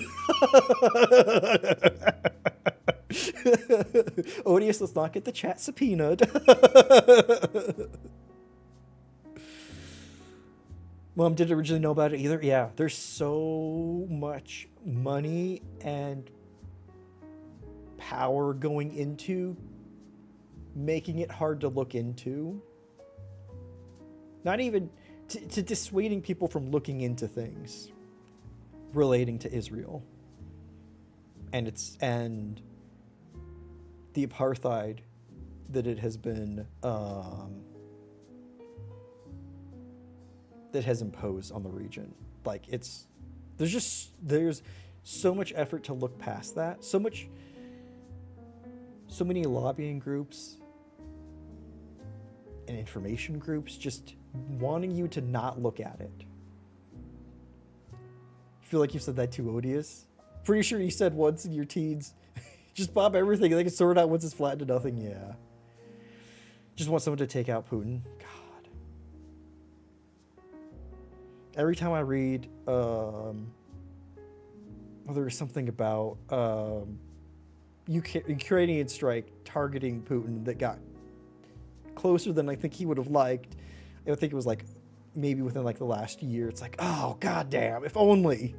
Odious, let's not get the chat subpoenaed. Mom didn't originally know about it either. Yeah, there's so much money and power going into making it hard to look into. Not even to dissuading people from looking into things relating to Israel and the apartheid that it has been that has imposed on the region. Like, there's so much effort to look past that, so many lobbying groups and information groups just wanting you to not look at it. I feel like you said that too, Odious. Pretty sure you said once in your teens, just bomb everything, they can sort it out once it's flat to nothing. Yeah. Just want someone to take out Putin. God. Every time I read, there's something about Ukrainian strike targeting Putin that got closer than I think he would have liked. I think it was like maybe within like the last year. It's like, oh goddamn, if only.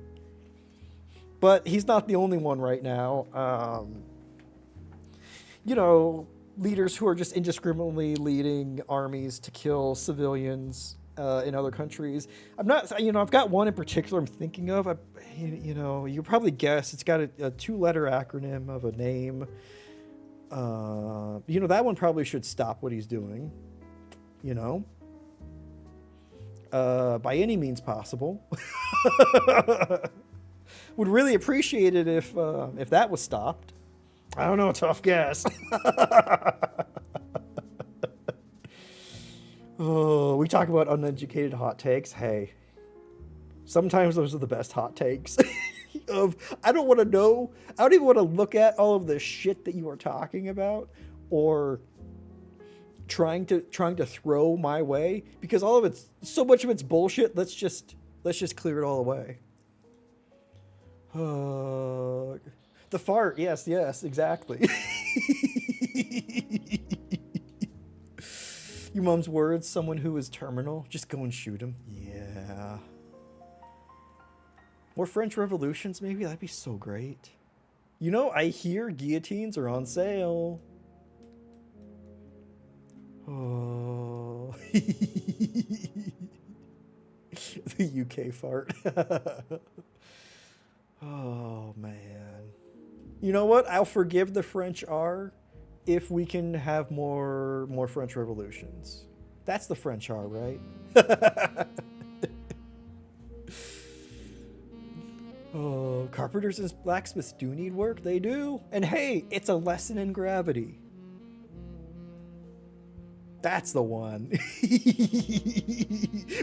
But he's not the only one right now. You know, leaders who are just indiscriminately leading armies to kill civilians in other countries. I've got one in particular I'm thinking of. You probably guess it's got a 2-letter acronym of a name. That one probably should stop what he's doing. By any means possible. Would really appreciate it if that was stopped. I don't know, tough guess. Oh, we talk about uneducated hot takes. Hey, sometimes those are the best hot takes. I don't want to know. I don't even want to look at all of the shit that you are talking about or trying to throw my way, because all of it's so much of it's bullshit. Let's just clear it all away. The fart. Yes, exactly. Your mom's words, someone who is terminal, just go and shoot him. Yeah. More French revolutions, maybe? That'd be so great. I hear guillotines are on sale. Oh. The UK fart. Oh, man. You know what? I'll forgive the French R if we can have more French revolutions. That's the French R, right? Oh, carpenters and blacksmiths do need work. They do. And hey, it's a lesson in gravity. That's the one.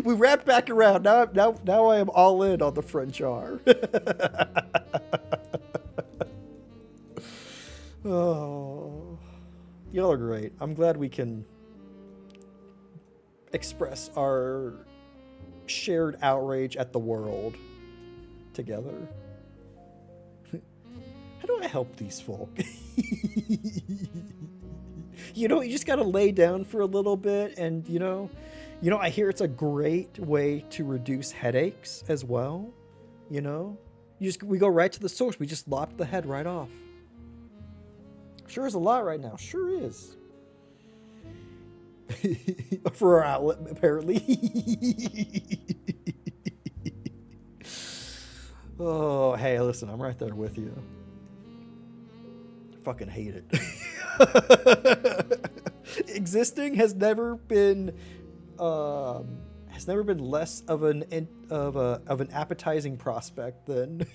We wrapped back around. Now I am all in on the French R. Oh, y'all are great. I'm glad we can express our shared outrage at the world together. How do I help these folk? You just gotta lay down for a little bit, and I hear it's a great way to reduce headaches as well. We go right to the source. We just lop the head right off. Sure is a lot right now. Sure is. For our outlet, apparently. Oh, hey, listen, I'm right there with you. I fucking hate it. Existing has never been less of an appetizing prospect than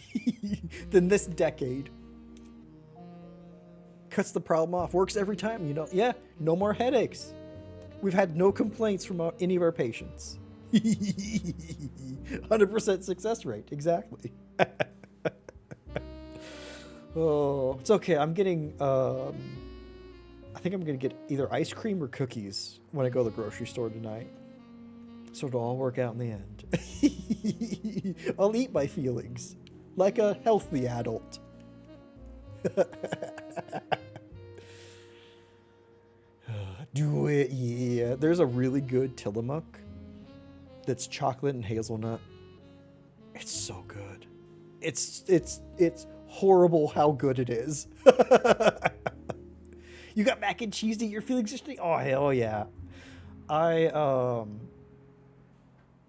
than this decade. Cuts the problem off. Works every time. Yeah, no more headaches. We've had no complaints from any of our patients. 100% success rate. Exactly. Oh, it's okay. I'm getting, I think I'm going to get either ice cream or cookies when I go to the grocery store tonight. So it'll all work out in the end. I'll eat my feelings like a healthy adult. Do it, yeah. There's a really good Tillamook that's chocolate and hazelnut. It's so good. It's horrible how good it is. You got mac and cheese to eat your feelings yesterday? Oh, hell yeah. I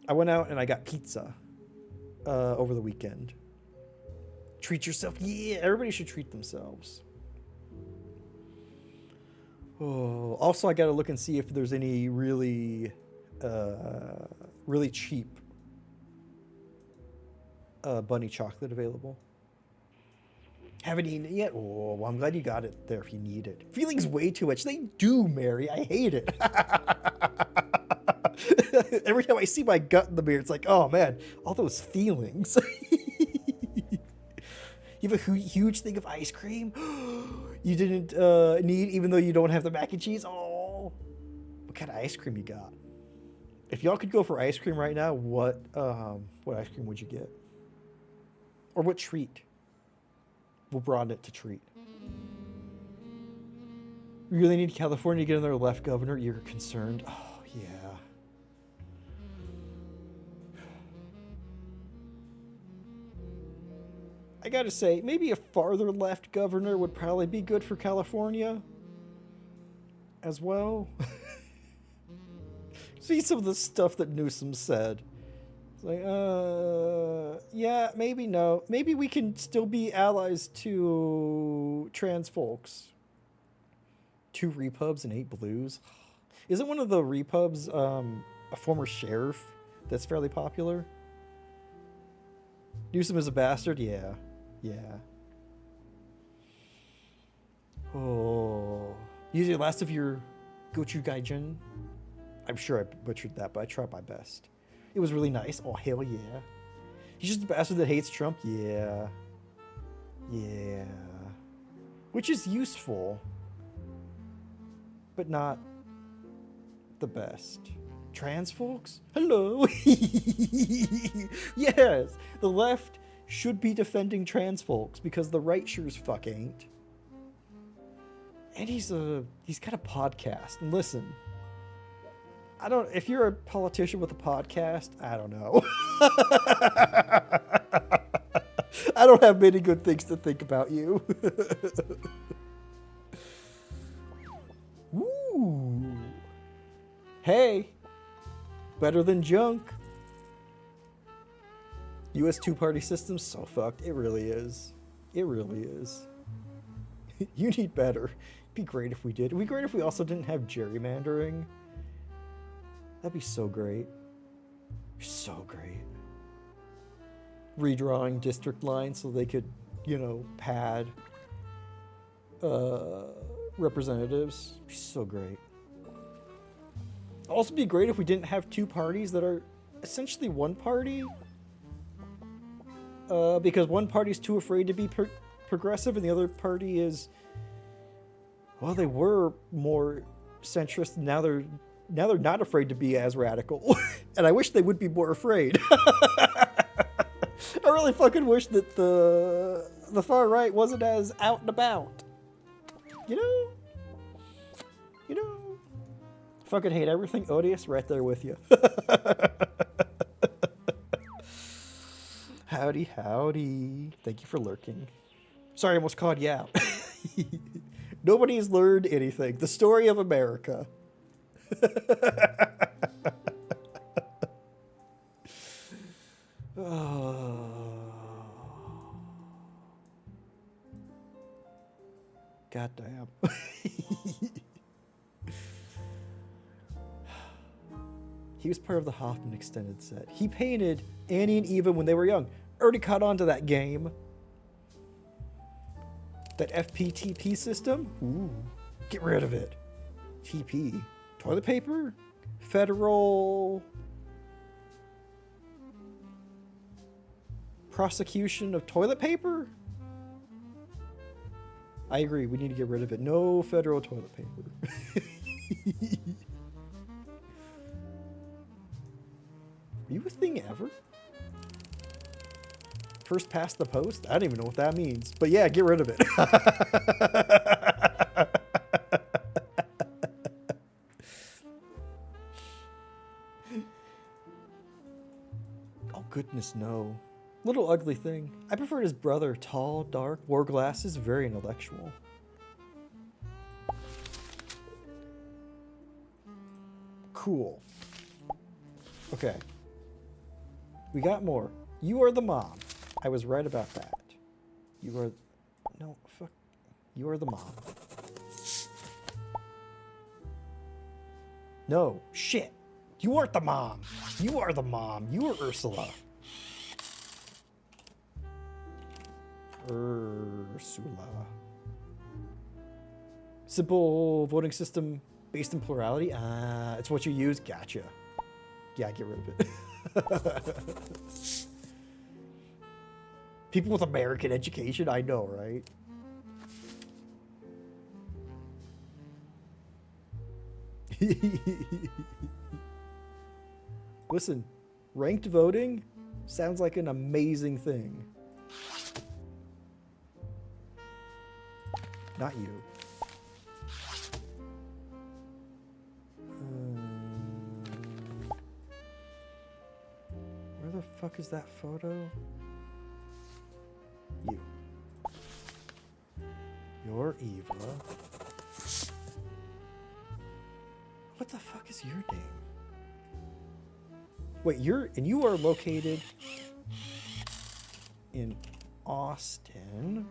went out and I got pizza over the weekend. Treat yourself. Yeah, everybody should treat themselves. Oh, also, I got to look and see if there's any really cheap bunny chocolate available. Haven't eaten it yet? Oh, well, I'm glad you got it there if you need it. Feelings way too much. They do, Mary. I hate it. Every time I see my gut in the mirror, it's like, oh, man, all those feelings. You have a huge thing of ice cream you didn't need, even though you don't have the mac and cheese. Oh, what kind of ice cream you got? If y'all could go for ice cream right now, what ice cream would you get? Or what treat? We'll broaden it to treat. We really need California to get another left governor. You're concerned. Oh, yeah. I gotta say, maybe a farther left governor would probably be good for California as well. See some of the stuff that Newsom said. It's like, yeah, maybe no. Maybe we can still be allies to trans folks. 2 repubs and 8 blues. Isn't one of the repubs a former sheriff that's fairly popular? Newsom is a bastard? Yeah. Yeah. Oh. Usually last of your Gochu Gaijin. I'm sure I butchered that, but I tried my best. It was really nice. Oh, hell yeah. He's just a bastard that hates Trump? Yeah. Yeah. Which is useful, but not the best. Trans folks? Hello. Yes, the left should be defending trans folks because the right sure as fuck ain't. And he's got a podcast. And listen, if you're a politician with a podcast, I don't know. I don't have many good things to think about you. Ooh. Hey, better than junk. U.S. two-party system, so fucked. It really is. It really is. You need better. It'd be great if we did. It'd be great if we also didn't have gerrymandering. That'd be so great. So great. Redrawing district lines so they could, you know, pad representatives. So great. Also be great if we didn't have two parties that are essentially one party. Because one party's too afraid to be progressive and the other party is, well, they were more centrist. Now they're not afraid to be as radical. And I wish they would be more afraid. I really fucking wish that the far right wasn't as out and about. You know? You know? Fucking hate everything odious, right there with you. Howdy, howdy. Thank you for lurking. Sorry, I almost called you out. Nobody's learned anything. The story of America. Oh. Goddamn. He was part of the Hoffman extended set. He painted Annie and Eva when they were young. Already caught on to that game. That FPTP system? Ooh. Get rid of it. TP. Toilet paper? Federal prosecution of toilet paper? I agree. We need to get rid of it. No federal toilet paper. Are you a thing ever? First past the post? I don't even know what that means. But yeah, get rid of it. Oh, goodness, no. Little ugly thing. I preferred his brother. Tall, dark, wore glasses, very intellectual. Cool. Okay. We got more. You are the mom. I was right about that. You are... No, fuck. You are the mom. No. Shit. You aren't the mom. You are the mom. You are Ursula. Ursula. Simple voting system based in plurality. It's what you use. Gotcha. Yeah, get rid of it. People with American education, I know, right? Listen, ranked voting sounds like an amazing thing. Not you. Where the fuck is that photo? You. You're Eva. What the fuck is your name? Wait, you are located in Austin.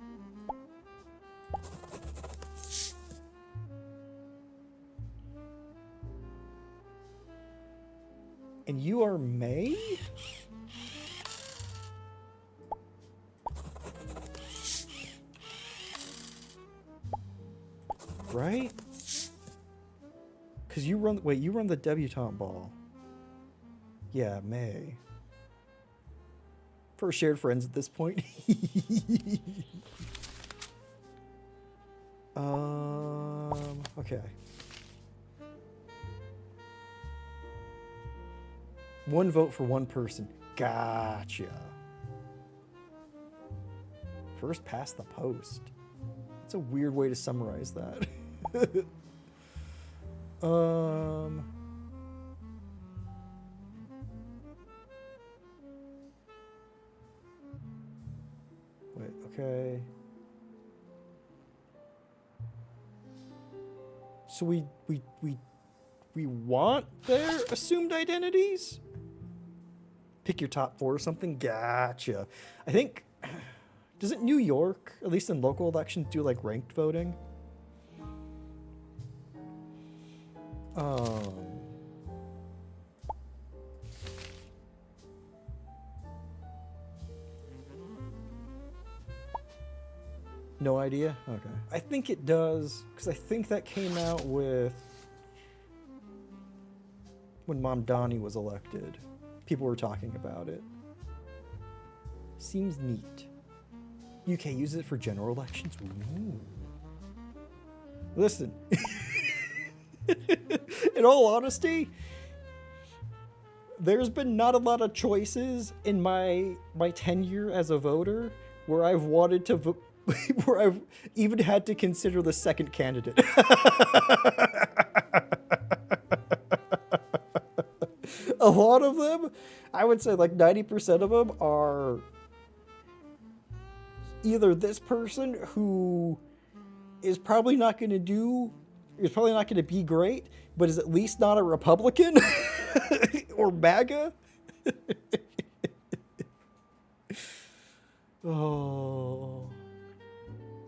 And you are May? Right? Because you run... Wait, you run the debutante ball. Yeah, May. For shared friends at this point. Okay. One vote for one person. Gotcha. First past the post. That's a weird way to summarize that. Wait, okay. So we we want their assumed identities. Pick your top 4 or something. Gotcha. I think, doesn't New York, at least in local elections, do like ranked voting? No idea? Okay. I think it does, because I think that came out with when Mom Donnie was elected. People were talking about it. Seems neat. UK uses it for general elections? Ooh. Listen, in all honesty, there's been not a lot of choices in my tenure as a voter where I've wanted to vote, where I've even had to consider the second candidate. A lot of them, I would say like 90% of them are either this person who is probably not going to be great, but is at least not a Republican or MAGA. Oh.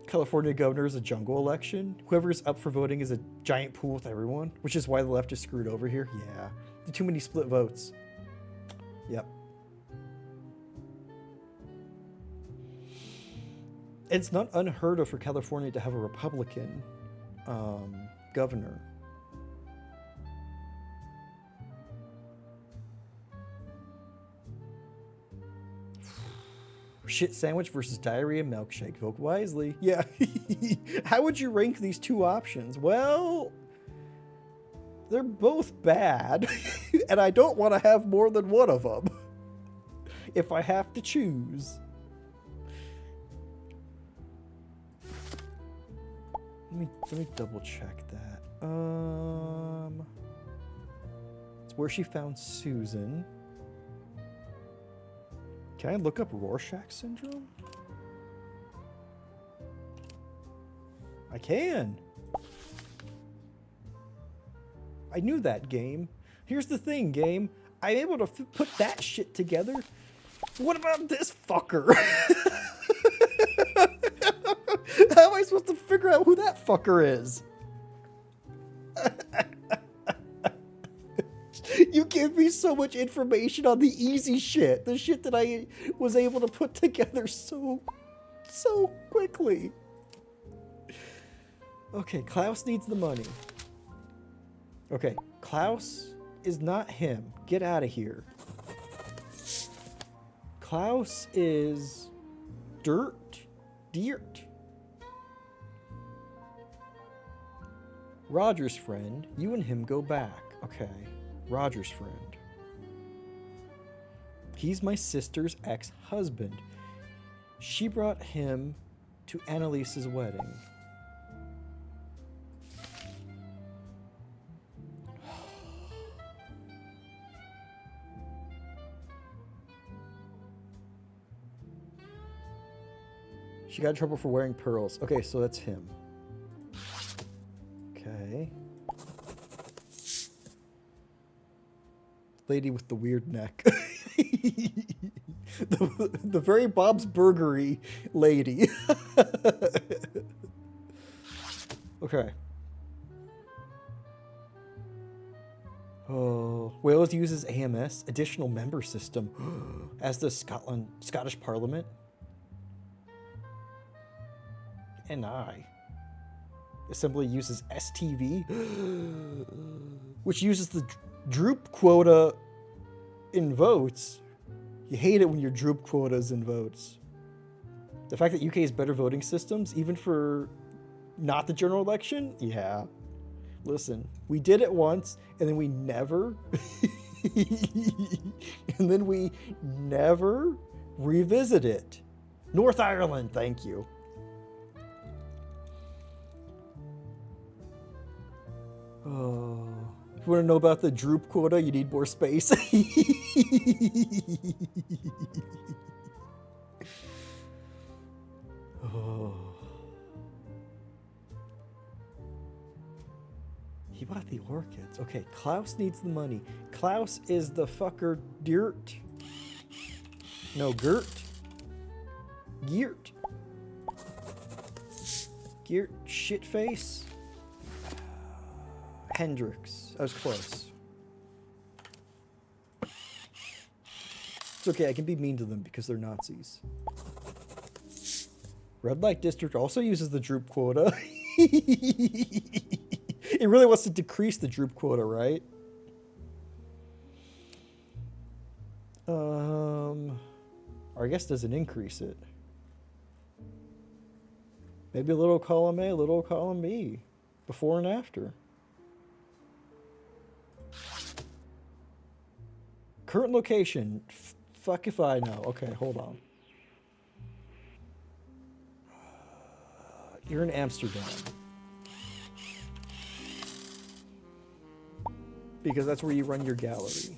California governor is a jungle election. Whoever's up for voting is a giant pool with everyone, which is why the left is screwed over here. Yeah. Too many split votes. Yep. It's not unheard of for California to have a Republican governor. Shit sandwich versus diarrhea milkshake. Vote wisely. Yeah. How would you rank these two options? Well, they're both bad, and I don't want to have more than one of them if I have to choose. Let me double check that. It's where she found Susan. Can I look up Rorschach syndrome? I can. I knew that, game. Here's the thing, game. I'm able to put that shit together. What about this fucker? How am I supposed to figure out who that fucker is? You give me so much information on the easy shit. The shit that I was able to put together so quickly. Okay, Klaus needs the money. Okay, Klaus is not him. Get out of here. Klaus is Dirt. Roger's friend. You and him go back. Okay. Roger's friend. He's my sister's ex-husband. She brought him to Annalise's wedding. She got in trouble for wearing pearls. Okay, so that's him. Okay. Lady with the weird neck. the very Bob's Burgery lady. Okay. Oh, Wales uses AMS, additional member system, as does Scottish Parliament. And Assembly uses STV, which uses the droop quota in votes. You hate it when your droop quota is in votes. The fact that UK has better voting systems, even for not the general election, yeah. Listen, we did it once, and then we never, revisit it. North Ireland, thank you. Oh, if you want to know about the droop quota, you need more space. Oh. He bought the orchids. Okay, Klaus needs the money. Klaus is the fucker Dirt. No, Gert. Geert. Geert Shitface. Hendrix. I was close. It's okay, I can be mean to them because they're Nazis. Red Light District also uses the droop quota. It really wants to decrease the droop quota, right? Or I guess doesn't increase it. Maybe a little column A, a little column B. Before and after. Current location. Fuck if I know. Okay, hold on. You're in Amsterdam. Because that's where you run your gallery.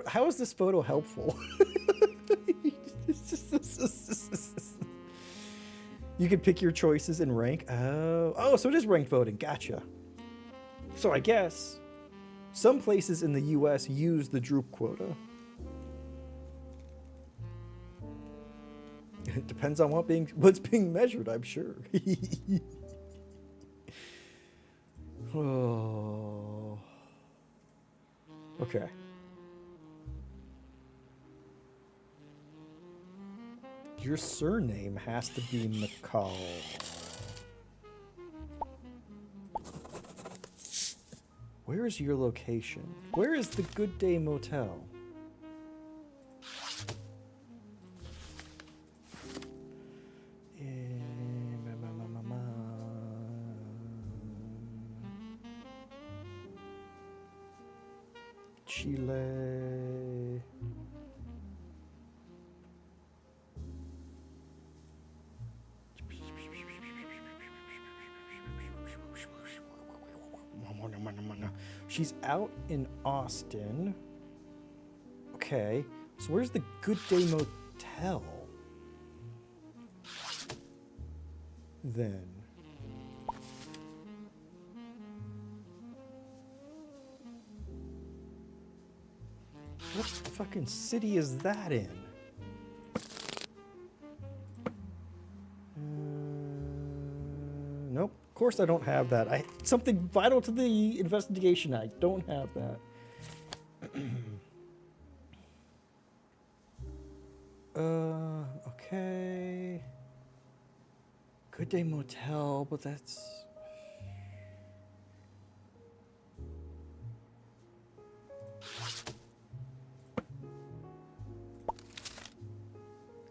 How is this photo helpful? You can pick your choices and rank. Oh, so it is ranked voting. Gotcha. So I guess some places in the US use the droop quota. It depends on what's being measured, I'm sure. Oh. Okay. Your surname has to be McCall. Where is your location? Where is the Good Day Motel? Chile. She's out in Austin. Okay. So where's the Good Day Motel? Then. What fucking city is that in? Nope. Of course I don't have that. Something vital to the investigation. I don't have that. Okay. Good Day Motel, but that's...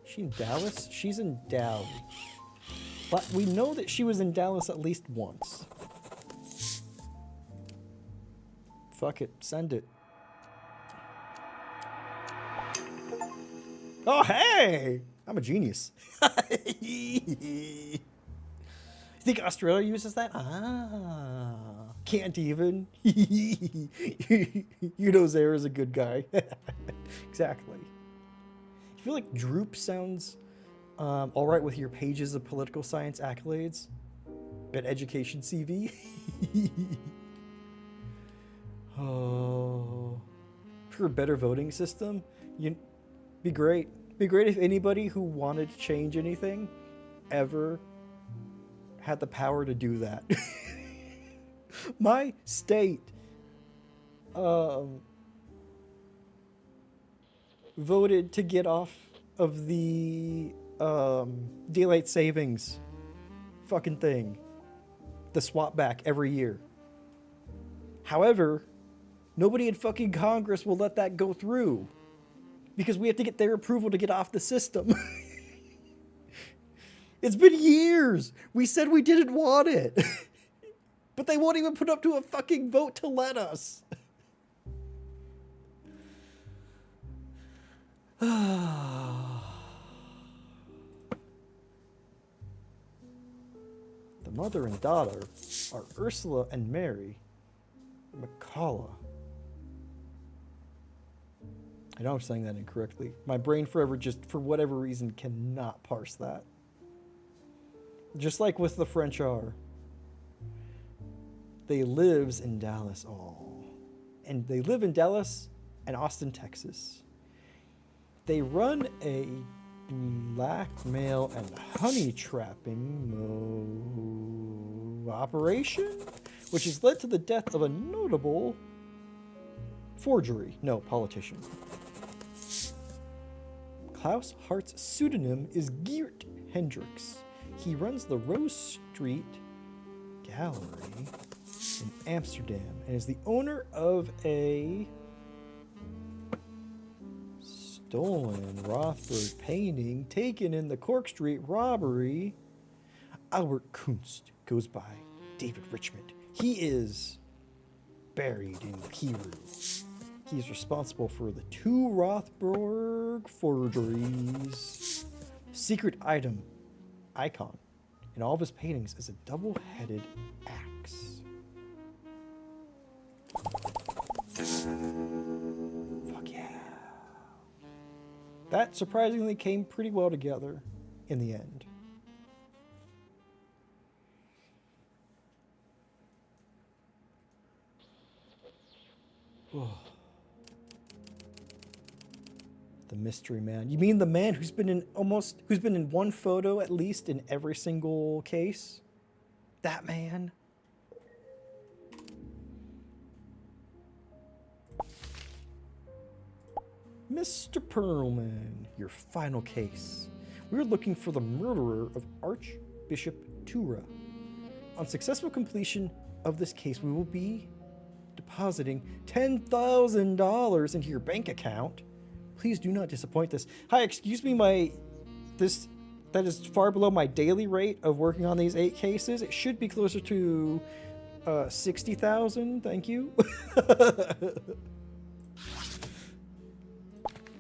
Is she in Dallas? She's in Dallas. But we know that she was in Dallas at least once. Fuck it. Send it. Oh, hey! I'm a genius. You think Australia uses that? Ah. Can't even. You know Zara's a good guy. Exactly. I feel like Droop sounds all right with your pages of political science accolades at Education CV. Oh, for a better voting system, be great. Be great if anybody who wanted to change anything ever had the power to do that. My state voted to get off of the daylight savings fucking thing, the swap back every year. However, nobody in fucking Congress will let that go through because we have to get their approval to get off the system. It's been years. We said we didn't want it. But they won't even put up to a fucking vote to let us. The mother and daughter are Ursula and Mary McCullough. I know I'm saying that incorrectly. My brain forever just, for whatever reason, cannot parse that. Just like with the French R. They lives in Dallas. Oh. And they live in Dallas and Austin, Texas. They run a blackmail and honey trapping operation, which has led to the death of a notable politician. Klaus Hart's pseudonym is Geert Hendricks. He runs the Rose Street Gallery in Amsterdam and is the owner of a stolen Rothberg painting taken in the Cork Street robbery. Albert Kunst goes by David Richmond. He is buried in Kiru. He's responsible for the 2 Rothberg forgeries. Secret icon in all of his paintings is a double-headed axe. Fuck yeah. That surprisingly came pretty well together in the end. Oh. The mystery man. You mean the man who's been in one photo at least in every single case? That man? Mr. Perlman, your final case. We're looking for the murderer of Archbishop Tura. On successful completion of this case, we will be depositing $10,000 into your bank account. Please do not disappoint us. Hi, excuse me, that is far below my daily rate of working on these 8 cases. It should be closer to 60,000. Thank you.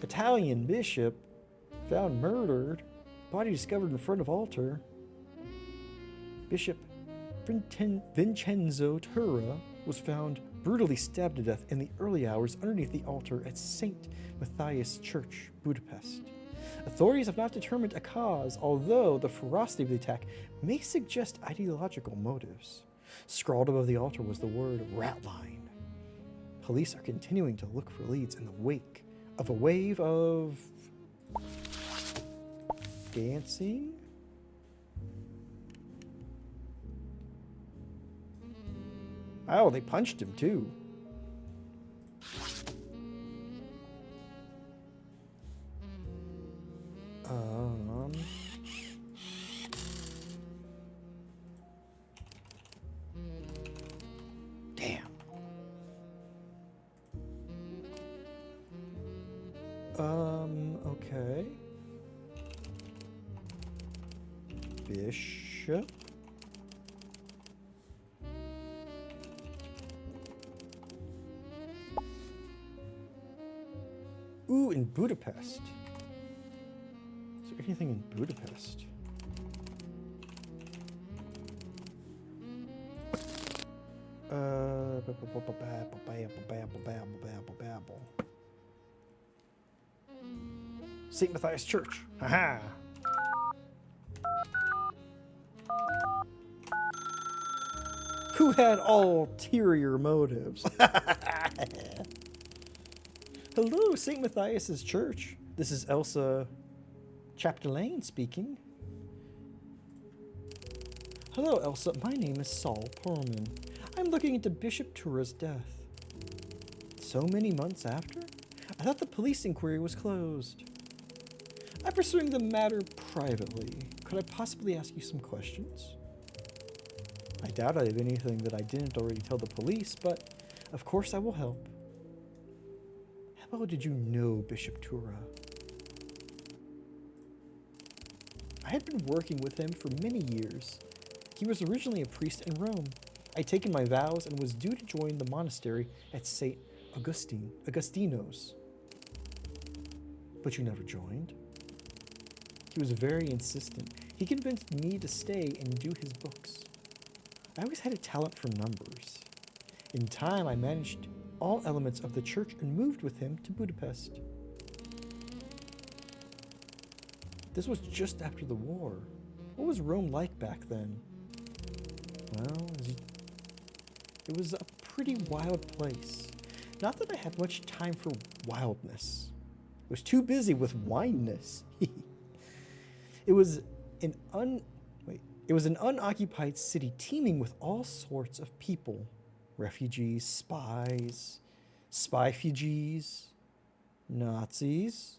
Italian bishop found murdered. Body discovered in front of altar. Bishop Vincenzo Tura was found brutally stabbed to death in the early hours underneath the altar at St. Matthias Church, Budapest. Authorities have not determined a cause, although the ferocity of the attack may suggest ideological motives. Scrawled above the altar was the word Ratline. Police are continuing to look for leads in the wake of a wave of dancing. Oh, they punched him too. Damn. Okay. Bishop. Ooh, in Budapest. Is there anything in Budapest? St. Matthias Church. Haha. Who had ulterior motives? Hello, St. Matthias's Church. This is Elsa Chapdelaine speaking. Hello, Elsa. My name is Saul Perlman. I'm looking into Bishop Tura's death. So many months after? I thought the police inquiry was closed. I'm pursuing the matter privately. Could I possibly ask you some questions? I doubt I have anything that I didn't already tell the police, but of course I will help. How well did you know Bishop Tura? I had been working with him for many years. He was originally a priest in Rome. I'd taken my vows and was due to join the monastery at St. Augustinos. But you never joined. He was very insistent. He convinced me to stay and do his books. I always had a talent for numbers. In time, I managed all elements of the church and moved with him to Budapest. This was just after the war. What was Rome like back then? Well, it It was a pretty wild place. Not that I had much time for wildness. I was too busy with wineness. It was an unoccupied city teeming with all sorts of people. Refugees, spies, spy-fugees, Nazis.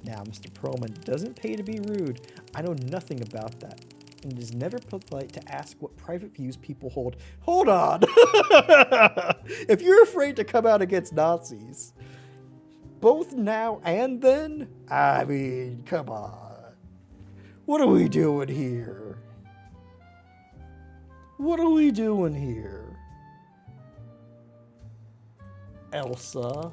Now, Mr. Perlman, doesn't pay to be rude. I know nothing about that. And it is never polite to ask what private views people hold. Hold on! If you're afraid to come out against Nazis, both now and then, I mean, come on. What are we doing here? What are we doing here? Elsa?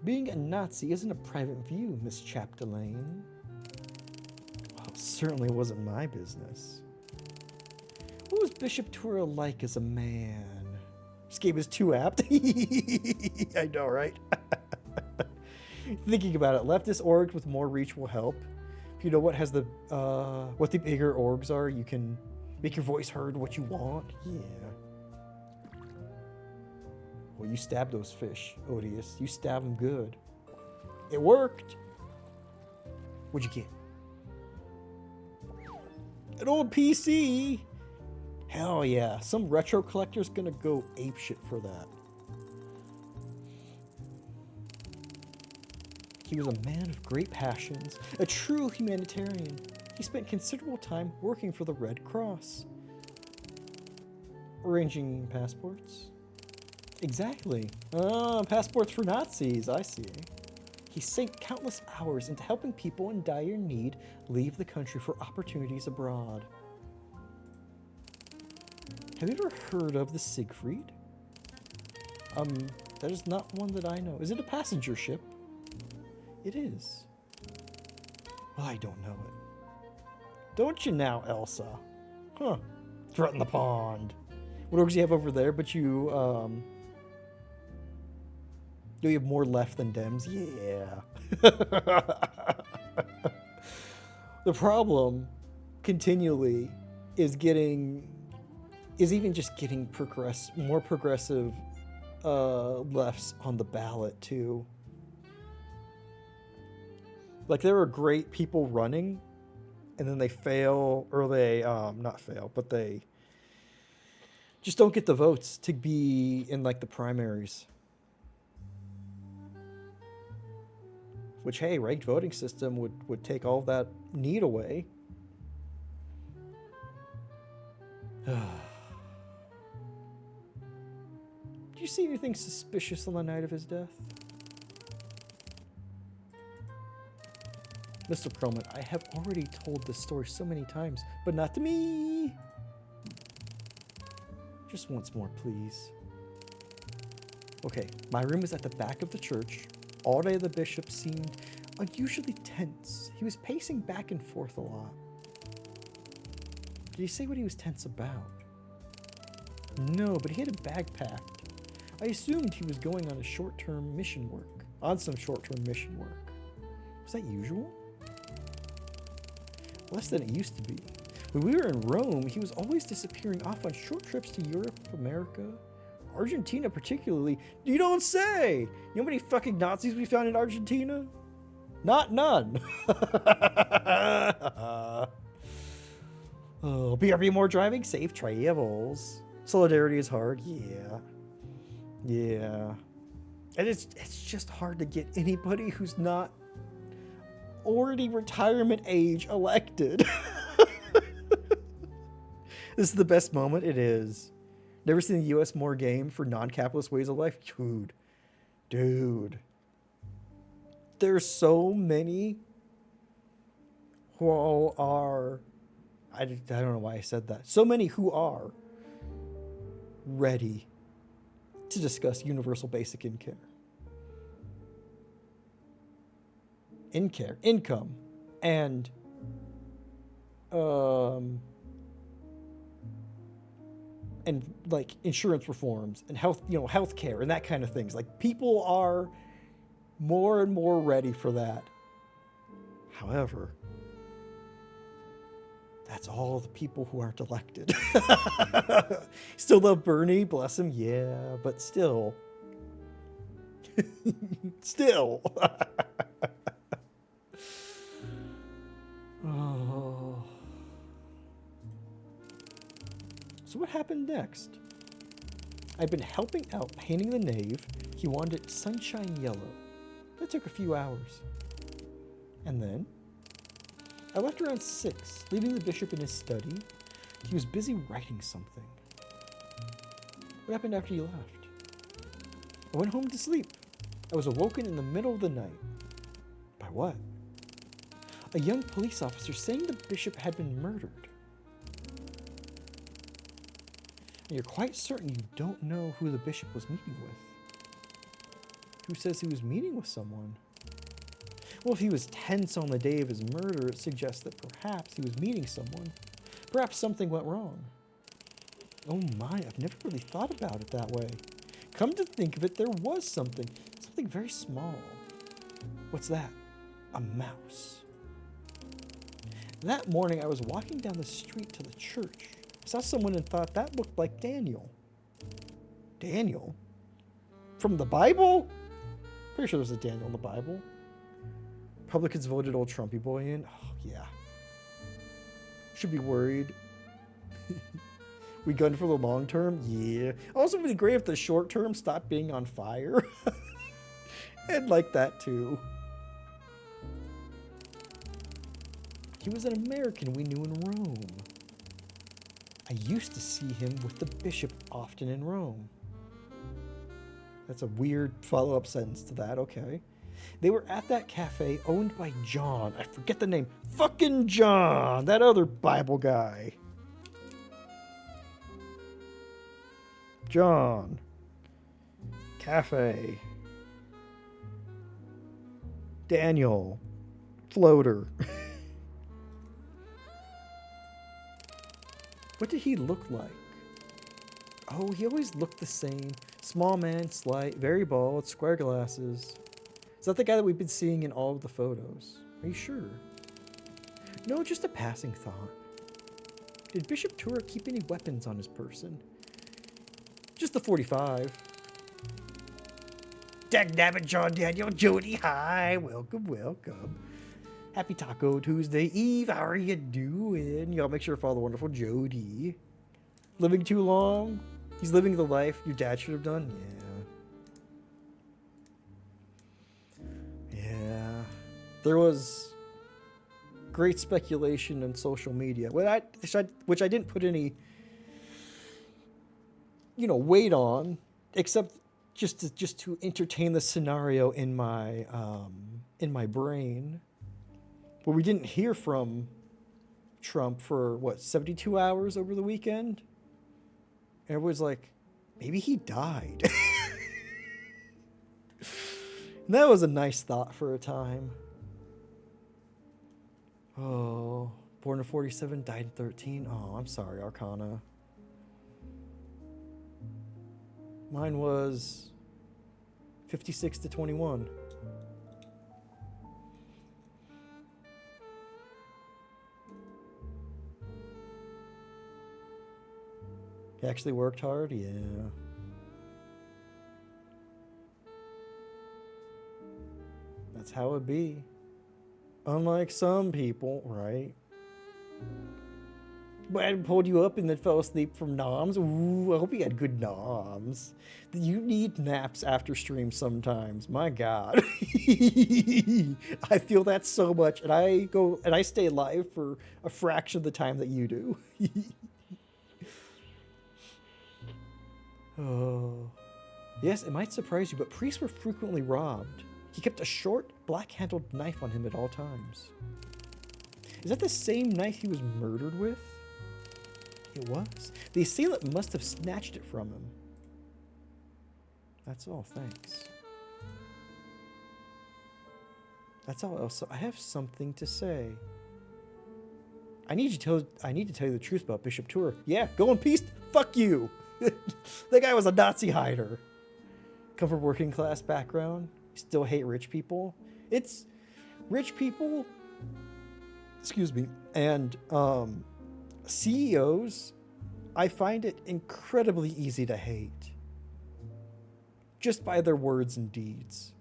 Being a Nazi isn't a private view, Miss Chapdelaine. Well, it certainly wasn't my business. What was Bishop Tura like as a man? This game is too apt. I know, right? Thinking about it, leftist orgs with more reach will help. If you know what the bigger orgs are, you can make your voice heard what you want. Yeah. Well, you stabbed those fish, Odious. You stabbed them good. It worked. What'd you get? An old PC. Hell yeah. Some retro collector's gonna go apeshit for that. He was a man of great passions, a true humanitarian. He spent considerable time working for the Red Cross. Arranging passports? Exactly. Passports for Nazis, I see. He sank countless hours into helping people in dire need leave the country for opportunities abroad. Have you ever heard of the Siegfried? That is not one that I know. Is it a passenger ship? It is. Well, I don't know it. Don't you now, Elsa? Huh. Threaten the pond. What orgs do you have over there? But you have more left than Dems? Yeah. The problem continually is even just getting more progressive lefts on the ballot too. Like, there are great people running, and then they fail, or they not fail, but they just don't get the votes to be in like the primaries. Which, hey, ranked voting system would take all that need away. Did you see anything suspicious on the night of his death? Mr. Perlman, I have already told this story so many times, but not to me. Just once more, please. Okay, my room is at the back of the church. All day the bishop seemed unusually tense. He was pacing back and forth a lot. Did he say what he was tense about? No, but he had a bag packed. I assumed he was going on some short-term mission work. Was that usual? Less than it used to be. When we were in Rome, he was always disappearing off on short trips to Europe, America, Argentina particularly. You don't say! You know how many fucking Nazis we found in Argentina? Not none. Oh, BRB more driving, safe travels. Solidarity is hard, yeah. Yeah. And it's just hard to get anybody who's not already retirement age elected. This is the best moment. It is. Never seen the U.S. more game for non-capitalist ways of life? Dude. There's so many who are... I don't know why I said that. So many who are ready to discuss universal basic income. Income. And... and like insurance reforms and healthcare and that kind of things. Like, people are more and more ready for that. However, That's all the people who aren't elected. Still love Bernie, bless him, yeah, but still. Still. Oh. So what happened next? I'd been helping out painting the nave. He wanted it sunshine yellow. That took a few hours. And then I left around 6, leaving the bishop in his study. He was busy writing something. What happened after you left? I went home to sleep. I was awoken in the middle of the night. By what? A young police officer saying the bishop had been murdered. And you're quite certain you don't know who the bishop was meeting with. Who says he was meeting with someone? Well, if he was tense on the day of his murder, it suggests that perhaps he was meeting someone. Perhaps something went wrong. Oh my, I've never really thought about it that way. Come to think of it, there was something very small. What's that? A mouse. That morning, I was walking down the street to the church. I saw someone and thought that looked like Daniel. Daniel? From the Bible? Pretty sure there's a Daniel in the Bible. Republicans voted old Trumpy boy in. Oh, yeah. Should be worried. We gunned for the long term? Yeah. Also, it would be great if the short term stopped being on fire. I'd like that too. He was an American we knew in Rome. I used to see him with the bishop often in Rome. That's a weird follow-up sentence to that, okay. They were at that cafe owned by John. I forget the name. Fucking John! That other Bible guy. John. Cafe. Daniel. Floater. What did he look like? Oh, he always looked the same. Small man, slight, very bald, square glasses. Is that the guy that we've been seeing in all of the photos? Are you sure? No, just a passing thought. Did Bishop Tura keep any weapons on his person? Just the 45. Dagnabbit, John Daniel, Jody, hi, welcome, welcome. Happy Taco Tuesday Eve, how are you doing? Y'all make sure to follow the wonderful Jody. Living too long? He's living the life your dad should have done? Yeah. Yeah. There was great speculation on social media, which I didn't put any, weight on, except just to entertain the scenario in my brain, where we didn't hear from Trump for 72 hours over the weekend, and everyone's like, maybe he died. And that was a nice thought for a time. Oh, born in 47, died in 13. Oh, I'm sorry, Arcana. Mine was 56 to 21. He actually worked hard? Yeah. That's how it be. Unlike some people, right? But I pulled you up and then fell asleep from noms. Ooh, I hope you had good noms. You need naps after stream sometimes. My God. I feel that so much. And I stay alive for a fraction of the time that you do. Oh. Yes, it might surprise you, but priests were frequently robbed. He kept a short, black-handled knife on him at all times. Is that the same knife he was murdered with? It was. The assailant must have snatched it from him. That's all, thanks. That's all else. So I have something to say. I need to tell you the truth about Bishop Tura. Yeah, go in peace. Fuck you. That guy was a Nazi hider. Come from working class background. Still hate rich people. It's rich people. Excuse me. And CEOs, I find it incredibly easy to hate. Just by their words and deeds.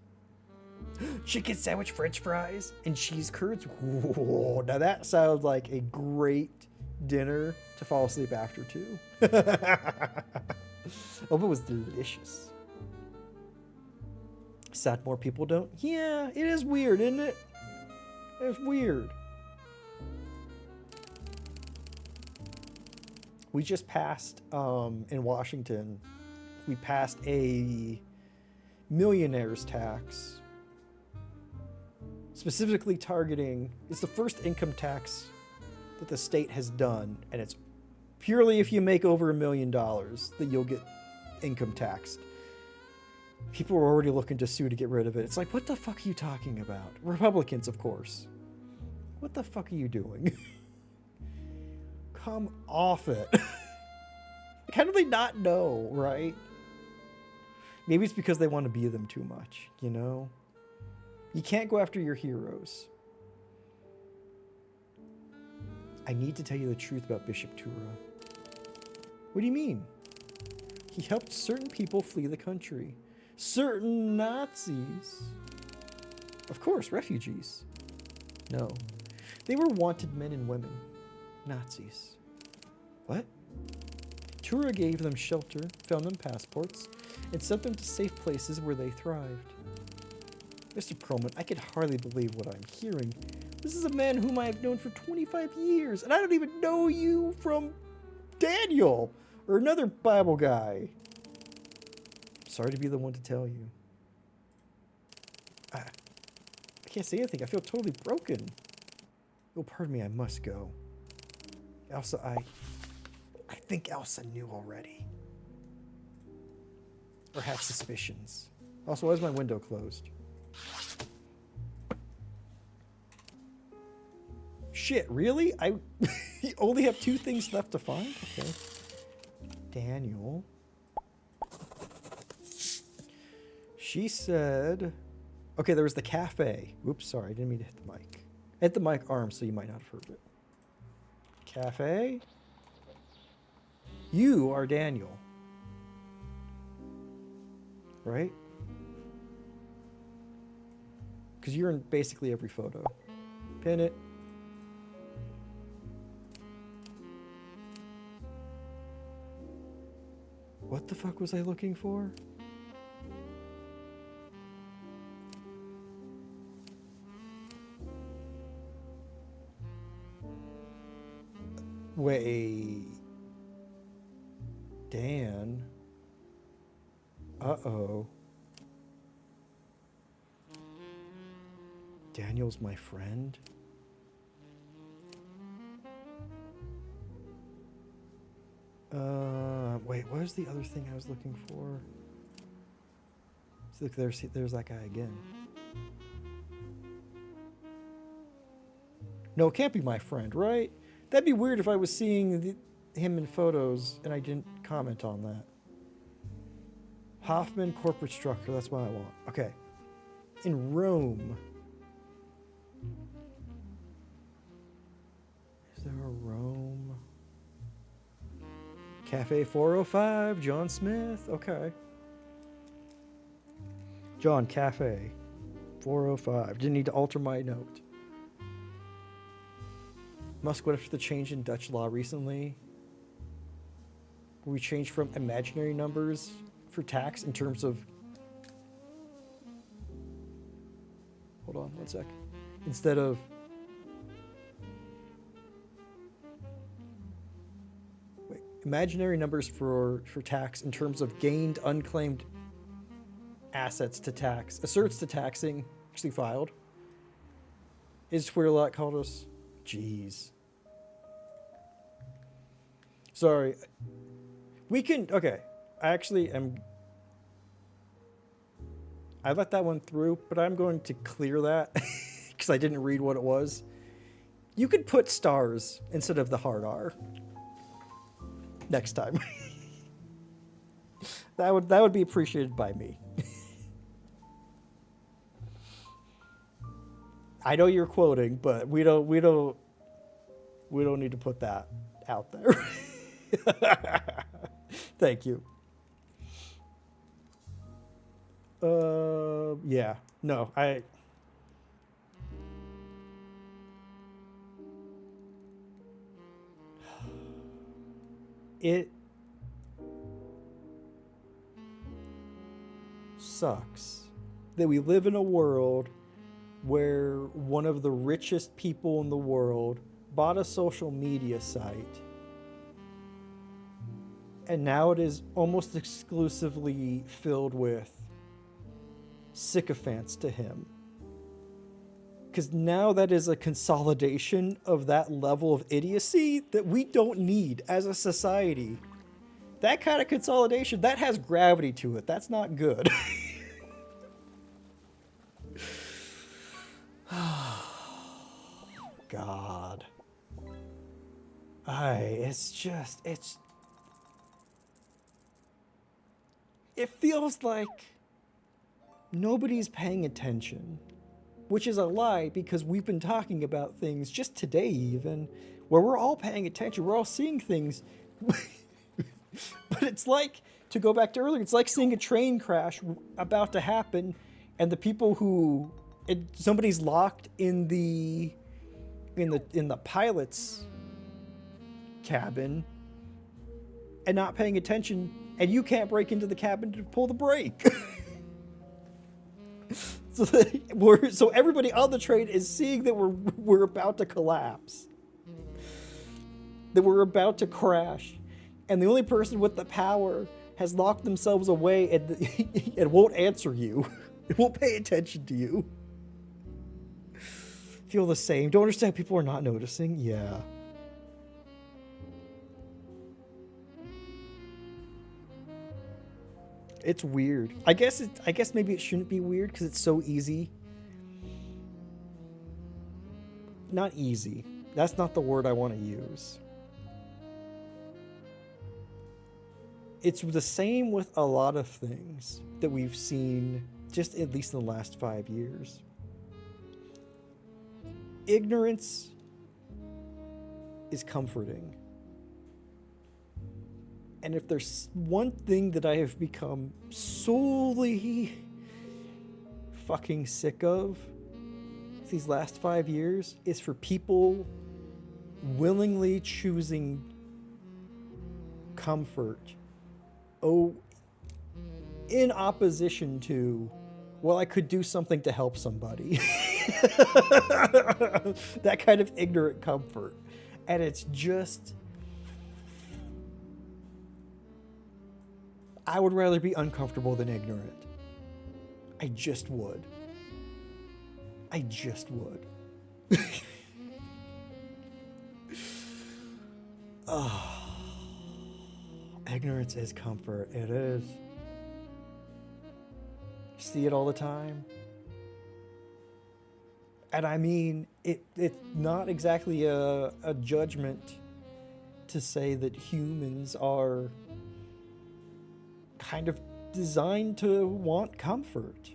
Chicken sandwich, french fries, and cheese curds? Whoa, now that sounds like a great dinner to fall asleep after, too. Oh, it was delicious. Sad more people don't? Yeah, it is weird, isn't it? It's weird. We just passed, in Washington, we passed a millionaire's tax. Specifically targeting, it's the first income tax that the state has done, and it's purely if you make over $1 million that you'll get income taxed. People are already looking to sue to get rid of it. It's like, what the fuck are you talking about? Republicans, of course. What the fuck are you doing? Come off it. How do they not know, right? Maybe it's because they want to be them too much, you know? You can't go after your heroes. I need to tell you the truth about Bishop Tura. What do you mean? He helped certain people flee the country. Certain Nazis. Of course, refugees. No. They were wanted men and women. Nazis. What? Tura gave them shelter, found them passports, and sent them to safe places where they thrived. Mr. Perlman, I can hardly believe what I'm hearing. This is a man whom I have known for 25 years, and I don't even know you from Daniel or another Bible guy. Sorry to be the one to tell you. I can't say anything. I feel totally broken. Oh, pardon me, I must go. Elsa, I think Elsa knew already. Or had suspicions. Also, why is my window closed? Shit, really? I only have 2 things left to find? Okay. Daniel. She said... Okay, there was the cafe. Oops, sorry, I didn't mean to hit the mic. I hit the mic arm, so you might not have heard it. Cafe? You are Daniel. Right? Because you're in basically every photo. Pin it. What the fuck was I looking for? Wait. Dan. Uh-oh. Daniel's my friend? Wait, what was the other thing I was looking for? So look, there's that guy again. No, it can't be my friend, right? That'd be weird if I was seeing him in photos and I didn't comment on that. Hoffman corporate structure, that's what I want. Okay. In Rome. Is there a Rome? Cafe 405, John Smith. Okay. John, Cafe 405. Didn't need to alter my note. Musk went after the change in Dutch law recently. We changed from imaginary numbers for tax in terms of... Hold on, one sec. Instead of... Wait, imaginary numbers for tax in terms of gained, unclaimed assets to tax. Asserts to taxing, actually filed. Is Twitter lot called us? Jeez. Sorry. We can... Okay. I actually am... I let that one through, but I'm going to clear that because I didn't read what it was. You could put stars instead of the hard R next time. that would be appreciated by me. I know you're quoting, but we don't We don't need to put that out there. Thank you. Yeah. No, it sucks that we live in a world where one of the richest people in the world bought a social media site, and now it is almost exclusively filled with sycophants to him. Because now that is a consolidation of that level of idiocy that we don't need as a society. That kind of consolidation, that has gravity to it. That's not good. God. It feels like nobody's paying attention, which is a lie because we've been talking about things just today even where we're all paying attention. We're all seeing things. But it's like, to go back to earlier, it's like seeing a train crash about to happen and the people who somebody's locked in the pilot's cabin and not paying attention, and you can't break into the cabin to pull the brake. So everybody on the train is seeing that we're about to collapse, that we're about to crash, and the only person with the power has locked themselves away and won't answer you. It won't pay attention to you. Feel the same. Don't understand people are not noticing. Yeah. It's weird. I guess maybe it shouldn't be weird because it's so easy. Not easy. That's not the word I want to use. It's the same with a lot of things that we've seen, just at least in the last 5 years. Ignorance is comforting. And if there's one thing that I have become solely fucking sick of these last 5 years, is for people willingly choosing comfort in opposition to, well, I could do something to help somebody. That kind of ignorant comfort. And it's just, I would rather be uncomfortable than ignorant. I just would. Oh, ignorance is comfort. It is. See it all the time. And I mean, it's not exactly a judgment to say that humans are kind of designed to want comfort.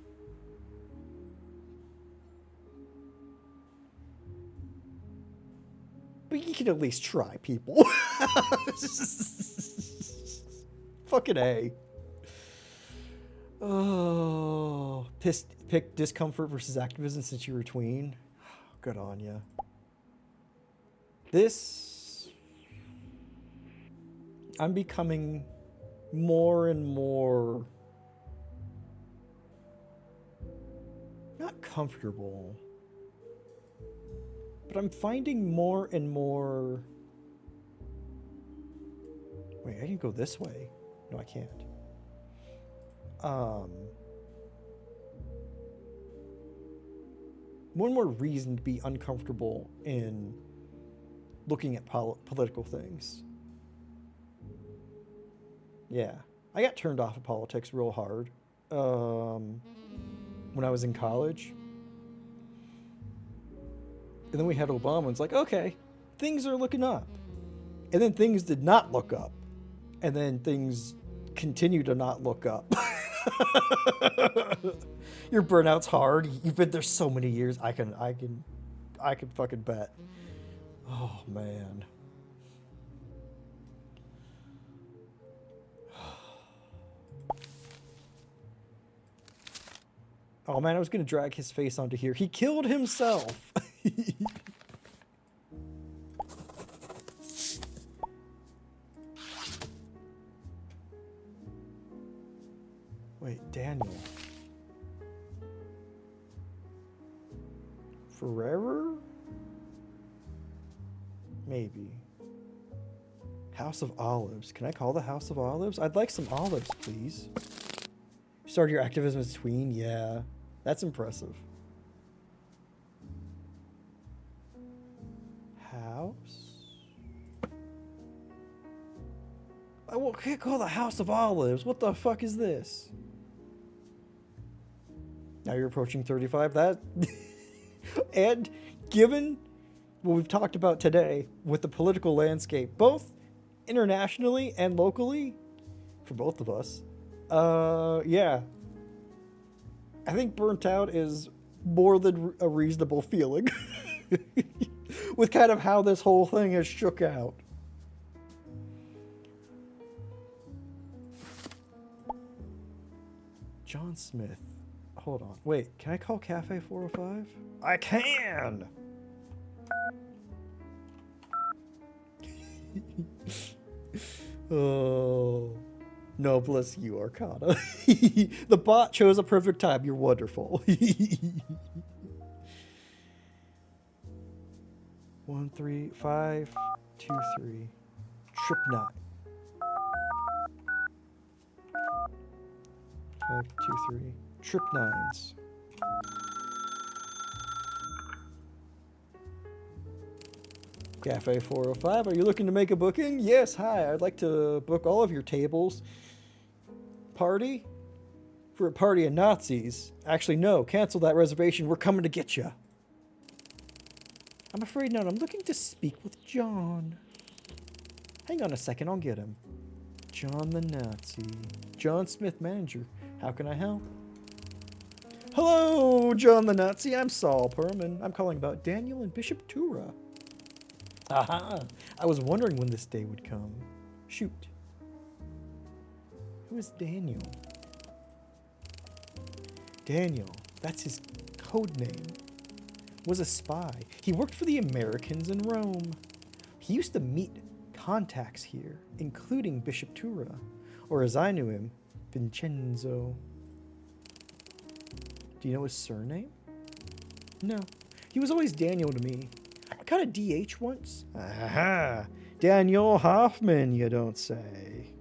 But you can at least try, people. Fucking A. Oh, pick discomfort versus activism since you were a tween. Good on ya. I'm becoming more and more not comfortable, but I'm finding more and more. Wait, I can go this way. No, I can't. One more reason to be uncomfortable in looking at political things. Yeah, I got turned off of politics real hard when I was in college. And then we had Obama, and it's like, okay, things are looking up. And then things did not look up. And then things continue to not look up. Your burnout's hard. You've been there so many years. I can fucking bet. Oh, man. Oh, man, I was going to drag his face onto here. He killed himself. Wait, Daniel. Ferrer? Maybe. House of Olives. Can I call the House of Olives? I'd like some olives, please. Started your activism as tween? Yeah. That's impressive. House? I can't call the House of Olives. What the fuck is this? Now you're approaching 35. That... And given what we've talked about today with the political landscape, both internationally and locally, for both of us, yeah. I think burnt out is more than a reasonable feeling with kind of how this whole thing has shook out. John Smith. Hold on. Wait, can I call Cafe 405? I can! Oh. No, bless you, Arcana. The bot chose a perfect time. You're wonderful. 1 3 5 2 3. Trip 9. 5 2 3. Trip 9s. Cafe 405, are you looking to make a booking? Yes, hi, I'd like to book all of your tables. Party? For a party of Nazis. Actually, no, cancel that reservation. We're coming to get you. I'm afraid not. I'm looking to speak with John. Hang on a second, I'll get him. John the Nazi. John Smith, manager. How can I help? Hello, John the Nazi. I'm Saul Perman. I'm calling about Daniel and Bishop Tura. Aha! I was wondering when this day would come. Shoot. Who is Daniel? Daniel, that's his code name. Was a spy. He worked for the Americans in Rome. He used to meet contacts here, including Bishop Tura, or as I knew him, Vincenzo. Do you know his surname? No. He was always Daniel to me. I got a DH once. Aha! Daniel Hoffman, you don't say.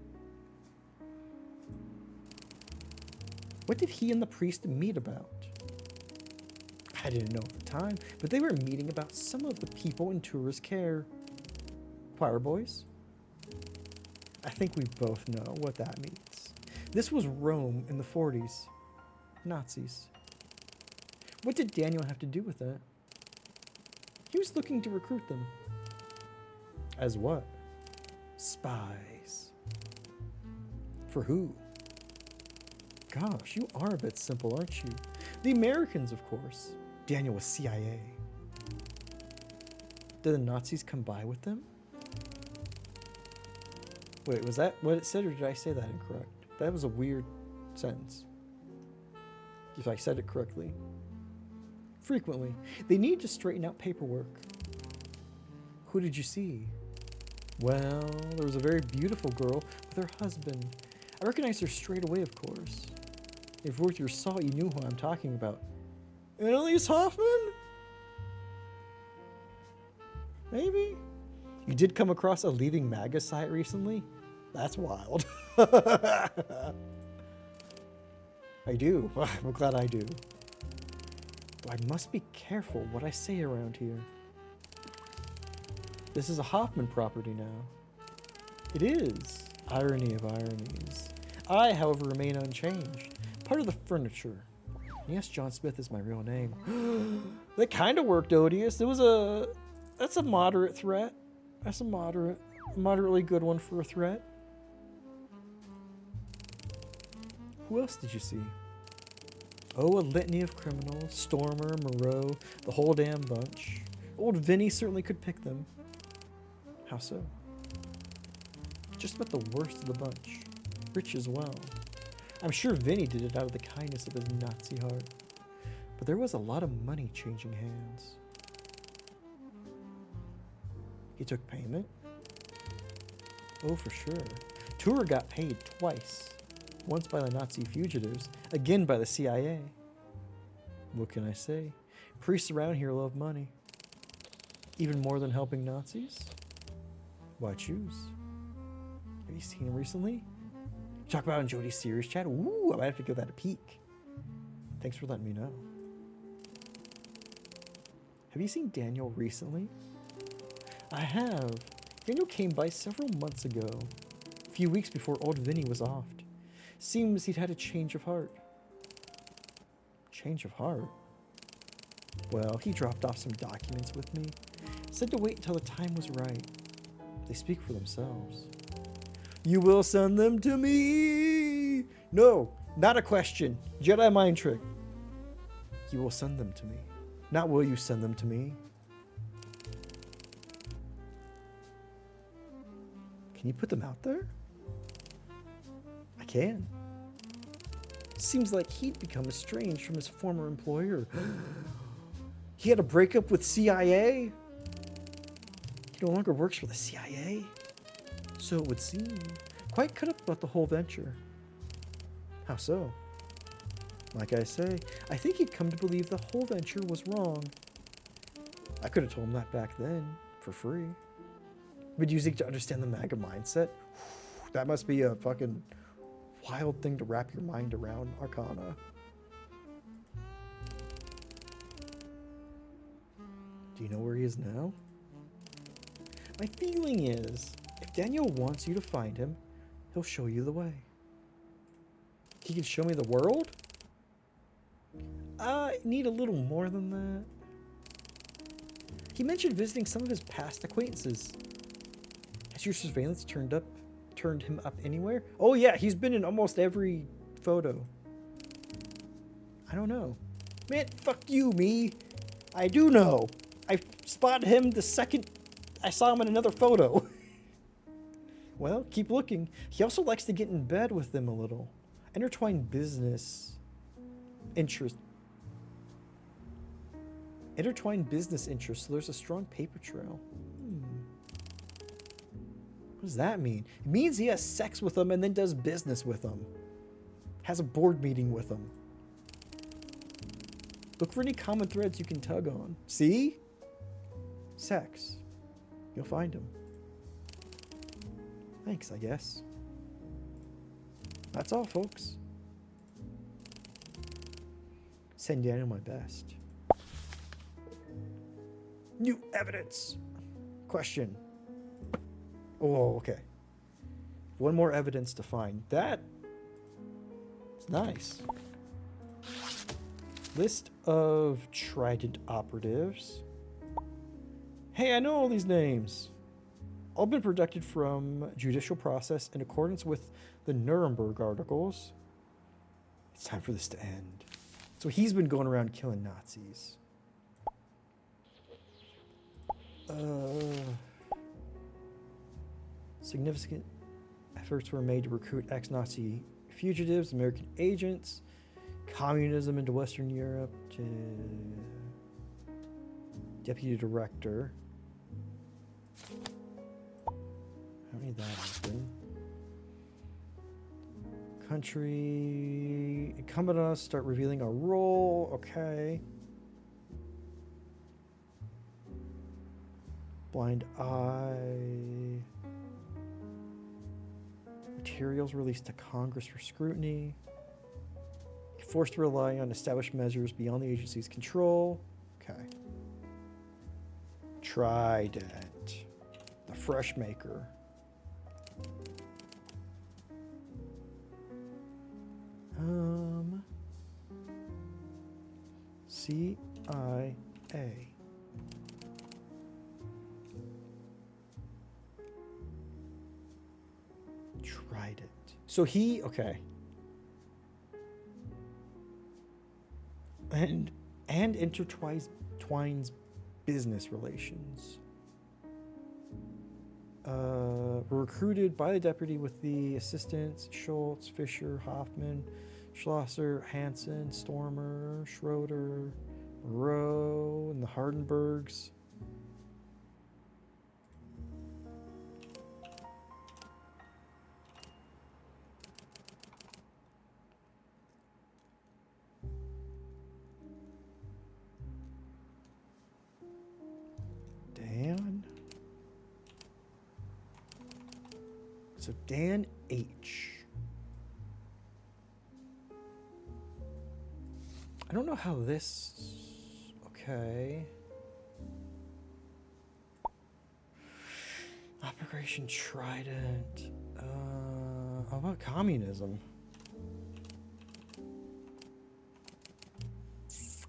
What did he and the priest meet about? I didn't know at the time, but they were meeting about some of the people in Tura's care. Choir boys? I think we both know what that means. This was Rome in the 40s. Nazis. What did Daniel have to do with that? He was looking to recruit them. As what? Spies. For who? Gosh, you are a bit simple, aren't you? The Americans, of course. Daniel was CIA. Did the Nazis come by with them? Wait, was that what it said, or did I say that incorrect? That was a weird sentence. If I said it correctly. Frequently. They need to straighten out paperwork. Who did you see? Well, there was a very beautiful girl with her husband. I recognized her straight away, of course. If worth your salt, you knew who I'm talking about. Annalise Hoffman? Maybe? You did come across a Leaving MAGA site recently? That's wild. I do. I'm glad I do. I must be careful what I say around here. This is a Hoffman property now. It is. Irony of ironies. I, however, remain unchanged. Part of the furniture. Yes, John Smith is my real name. That kind of worked, Odious. That's a moderate threat. That's a moderately good one for a threat. Who else did you see? Oh, a litany of criminals. Stormer, Moreau, the whole damn bunch. Old Vinny certainly could pick them. How so? Just about the worst of the bunch. Rich as well. I'm sure Vinny did it out of the kindness of his Nazi heart. But there was a lot of money changing hands. He took payment? Oh, for sure. Tura got paid twice. Once by the Nazi fugitives, again by the CIA. What can I say? Priests around here love money. Even more than helping Nazis? Why choose? Have you seen him recently? Talk about in Jody's series chat? Ooh, I might have to give that a peek. Thanks for letting me know. Have you seen Daniel recently? I have. Daniel came by several months ago, a few weeks before old Vinny was offed. Seems he'd had a change of heart. Change of heart? Well, he dropped off some documents with me. Said to wait until the time was right. They speak for themselves. You will send them to me! No, not a question. Jedi mind trick. You will send them to me. Not will you send them to me. Can you put them out there? I can. Seems like he'd become estranged from his former employer. He had a breakup with CIA? He no longer works for the CIA? So it would seem. Quite cut up about the whole venture. How so? Like I say, I think he'd come to believe the whole venture was wrong. I could have told him that back then, for free. But using to understand the MAGA mindset, that must be a fucking wild thing to wrap your mind around, Arcana. Do you know where he is now? My feeling is, if Daniel wants you to find him, he'll show you the way. He can show me the world? I need a little more than that. He mentioned visiting some of his past acquaintances. Has your surveillance turned him up anywhere? Oh yeah, he's been in almost every photo. I don't know. Man, fuck you, me. I do know. I spotted him the second I saw him in another photo. Well, keep looking. He also likes to get in bed with them a little. Intertwine business interests, so there's a strong paper trail. What does that mean? It means he has sex with them and then does business with them. Has a board meeting with them. Look for any common threads you can tug on. See? Sex. You'll find him. Thanks, I guess. That's all, folks. Send Daniel my best. New evidence. Question. Oh, okay. One more evidence to find. That is nice. List of Trident operatives. Hey, I know all these names. All been produced from judicial process in accordance with the Nuremberg articles. It's time for this to end. So he's been going around killing Nazis. Significant efforts were made to recruit ex-Nazi fugitives, American agents, communism into Western Europe, to deputy director. How many that happen? Country incumbent on us, start revealing our role. Okay. Blind eye. Materials released to Congress for scrutiny. Forced to rely on established measures beyond the agency's control. Okay. Trident. The fresh maker. CIA. Trident. So he, okay. And intertwines business relations. Were recruited by the deputy with the assistants Schultz, Fisher, Hoffman, Schlosser, Hansen, Stormer, Schroeder, Rowe, and the Hardenbergs. Dan. So Dan H. I don't know how this... Okay. Operation Trident. How about communism? So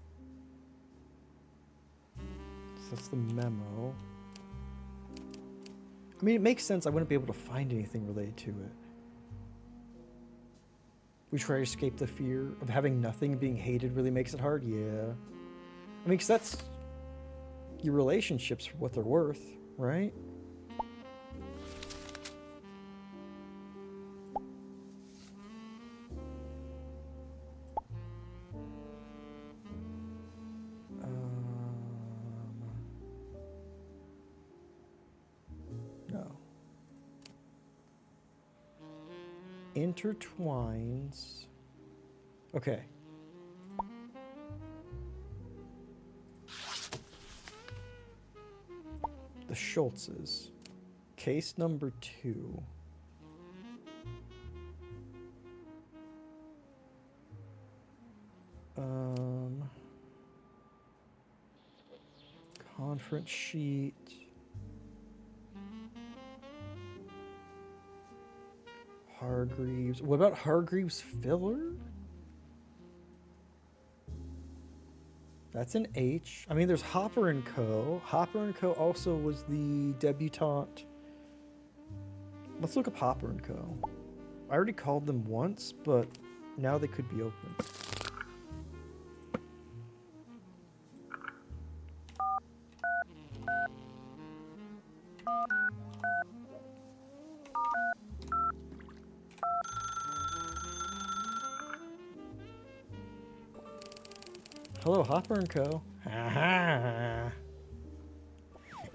that's the memo. I mean, it makes sense I wouldn't be able to find anything related to it. We try to escape the fear of having nothing, being hated really makes it hard? Yeah. I mean, because that's your relationships for what they're worth, right? No. Intertwines. Okay. The Schultzes. Case number 2. Conference sheet. Hargreaves. What about Hargreaves filler? That's an H. I mean, there's Hopper & Co. Hopper & Co. also was the debutante. Let's look up Hopper & Co. I already called them once, but now they could be open. Hello, Hopper & Co. Aha.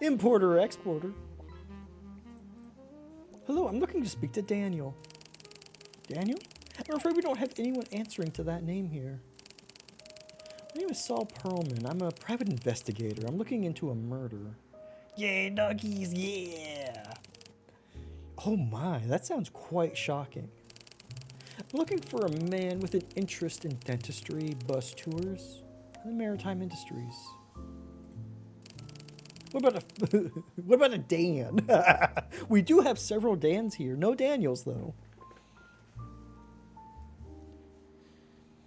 Importer or exporter. Hello, I'm looking to speak to Daniel. Daniel? I'm afraid we don't have anyone answering to that name here. My name is Saul Perlman. I'm a private investigator. I'm looking into a murder. Yay, doggies, yeah! Oh my, that sounds quite shocking. I'm looking for a man with an interest in dentistry, bus tours, and the maritime industries. What about a Dan? We do have several Dans here. No Daniels, though.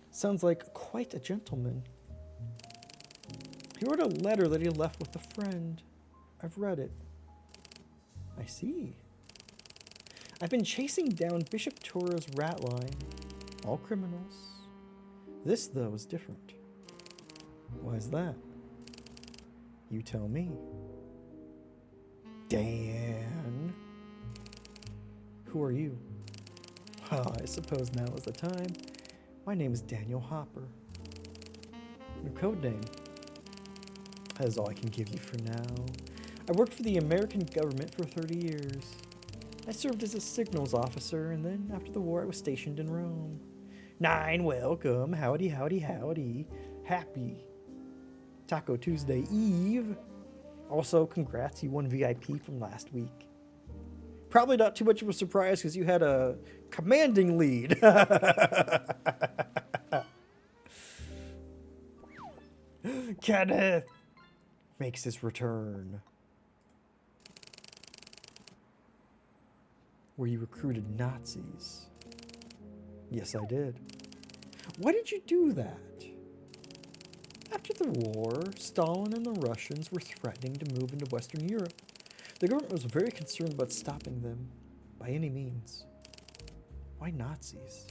Sounds like quite a gentleman. He wrote a letter that he left with a friend. I've read it. I see. I've been chasing down Bishop Torah's Ratline. All criminals. This, though, is different. Why is that? You tell me. Dan. Who are you? Well, I suppose now is the time. My name is Daniel Hopper. Your code name? That is all I can give you for now. I worked for the American government for 30 years. I served as a signals officer, and then after the war I was stationed in Rome. 9, welcome. Howdy, howdy, howdy. Happy Taco Tuesday Eve. Also, congrats, you won VIP from last week. Probably not too much of a surprise because you had a commanding lead. Kenneth makes his return. Where you recruited Nazis. Yes, I did. Why did you do that? After the war, Stalin and the Russians were threatening to move into Western Europe. The government was very concerned about stopping them by any means. Why Nazis?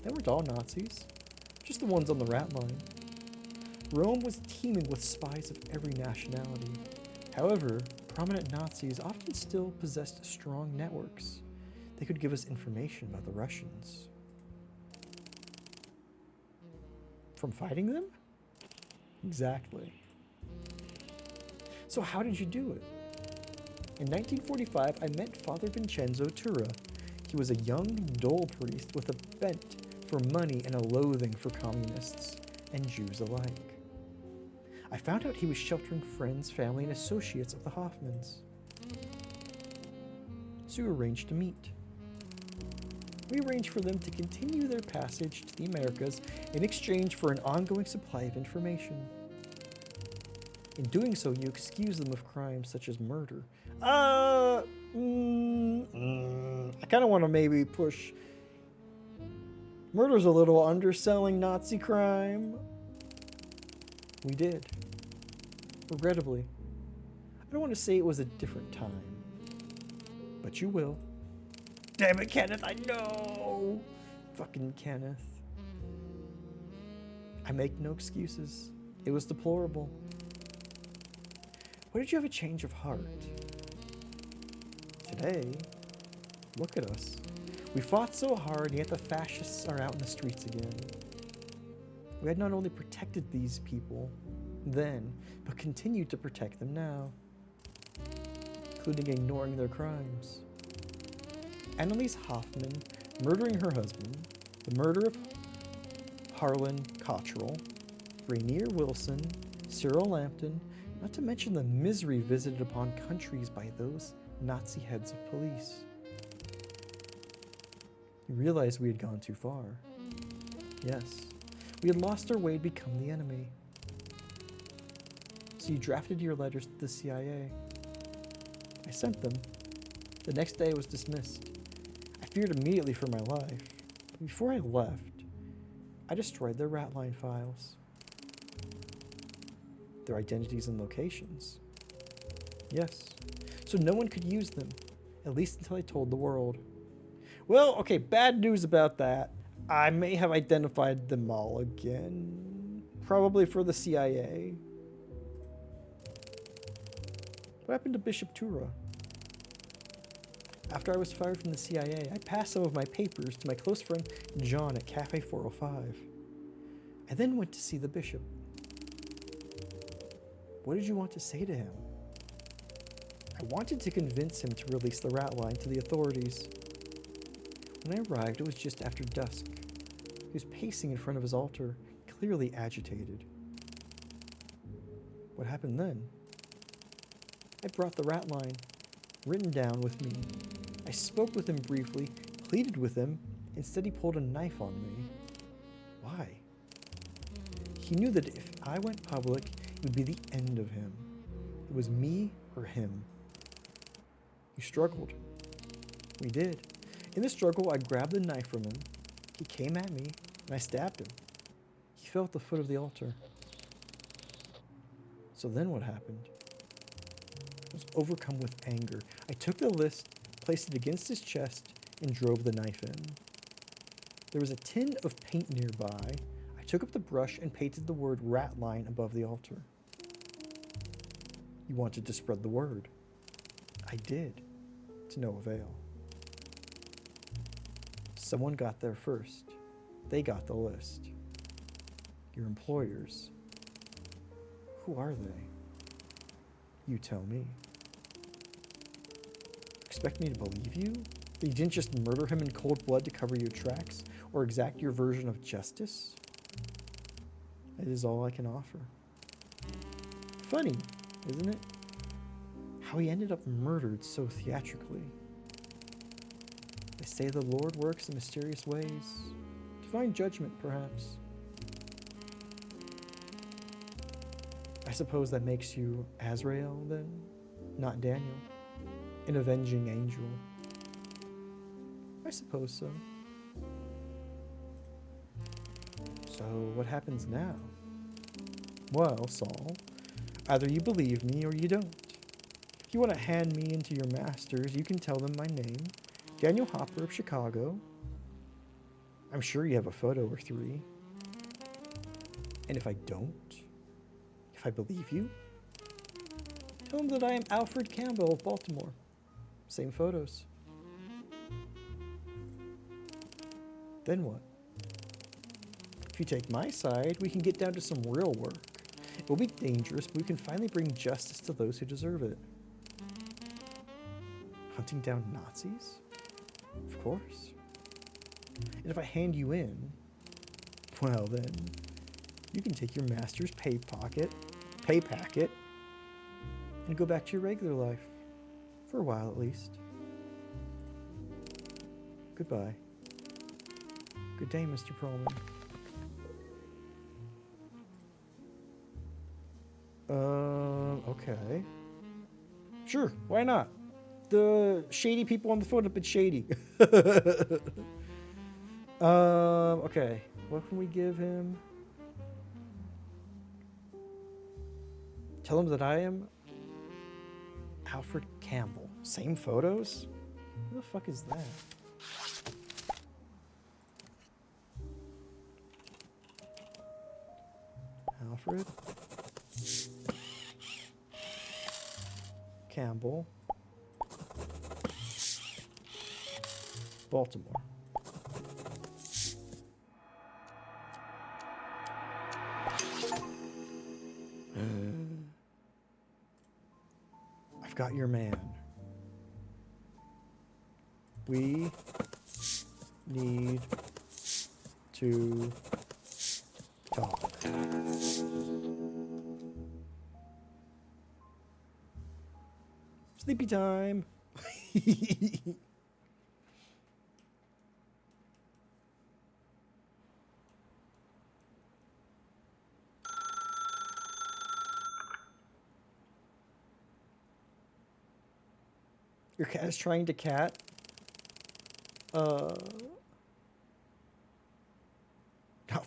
They weren't all Nazis, just the ones on the Ratline. Rome was teeming with spies of every nationality. However, Prominent Nazis often still possessed strong networks. They could give us information about the Russians. From fighting them? Exactly. So how did you do it? In 1945, I met Father Vincenzo Tura. He was a young, dull priest with a bent for money and a loathing for communists and Jews alike. I found out he was sheltering friends, family, and associates of the Hoffmans. So we arranged to meet. We arranged for them to continue their passage to the Americas in exchange for an ongoing supply of information. In doing so, you excuse them of crimes such as murder. I kind of want to maybe push. Murder's a little underselling Nazi crime. We did. Regrettably. I don't want to say it was a different time. But you will. Damn it, Kenneth, I know! Fucking Kenneth. I make no excuses. It was deplorable. Why did you have a change of heart? Today, look at us. We fought so hard, and yet the fascists are out in the streets again. We had not only protected these people then, but continued to protect them now, including ignoring their crimes. Annalise Hoffman murdering her husband, the murder of Harlan Cottrell, Rainier Wilson, Cyril Lampton, not to mention the misery visited upon countries by those Nazi heads of police. You realized we had gone too far. Yes, we had lost our way to become the enemy. So you drafted your letters to the CIA. I sent them. The next day I was dismissed. I feared immediately for my life. But before I left, I destroyed their Ratline files. Their identities and locations. Yes, so no one could use them, at least until I told the world. Well, okay, bad news about that. I may have identified them all again. Probably for the CIA. What happened to Bishop Tura? After I was fired from the CIA, I passed some of my papers to my close friend John at Cafe 405. I then went to see the bishop. What did you want to say to him? I wanted to convince him to release the Ratline to the authorities. When I arrived, it was just after dusk. He was pacing in front of his altar, clearly agitated. What happened then? I brought the Ratline, written down with me. I spoke with him briefly, pleaded with him. Instead, he pulled a knife on me. Why? He knew that if I went public, it would be the end of him. It was me or him. He struggled. We did. In the struggle, I grabbed the knife from him. He came at me, and I stabbed him. He fell at the foot of the altar. So then what happened? I was overcome with anger. I took the list, placed it against his chest, and drove the knife in. There was a tin of paint nearby. I took up the brush and painted the word Ratline above the altar. You wanted to spread the word. I did, to no avail. Someone got there first. They got the list. Your employers. Who are they? You tell me. Expect me to believe you? That you didn't just murder him in cold blood to cover your tracks or exact your version of justice? That is all I can offer. Funny, isn't it? How he ended up murdered so theatrically. They say the Lord works in mysterious ways. Divine judgment, perhaps. I suppose that makes you Azrael, then? Not Daniel. An avenging angel. I suppose so. So, what happens now? Well, Saul, either you believe me or you don't. If you want to hand me into your masters, you can tell them my name, Daniel Hopper of Chicago. I'm sure you have a photo or three. And if I don't, if I believe you, Tell him that I am Alfred Campbell of Baltimore. Same photos. Then what? If you take my side, we can get down to some real work. It will be dangerous, but we can finally bring justice to those who deserve it. Hunting down Nazis? Of course. And if I hand you in, well then, you can take your master's pay packet, and go back to your regular life. For a while at least. Goodbye. Good day, Mr. Perlman. Okay. Sure, why not? The shady people on the phone have been shady. Okay. What can we give him? Tell him that I am Alfred Campbell. Same photos? Who the fuck is that? Alfred Campbell, Baltimore. I've got your man. We need to talk. Sleepy time. Your cat is trying to cat. Not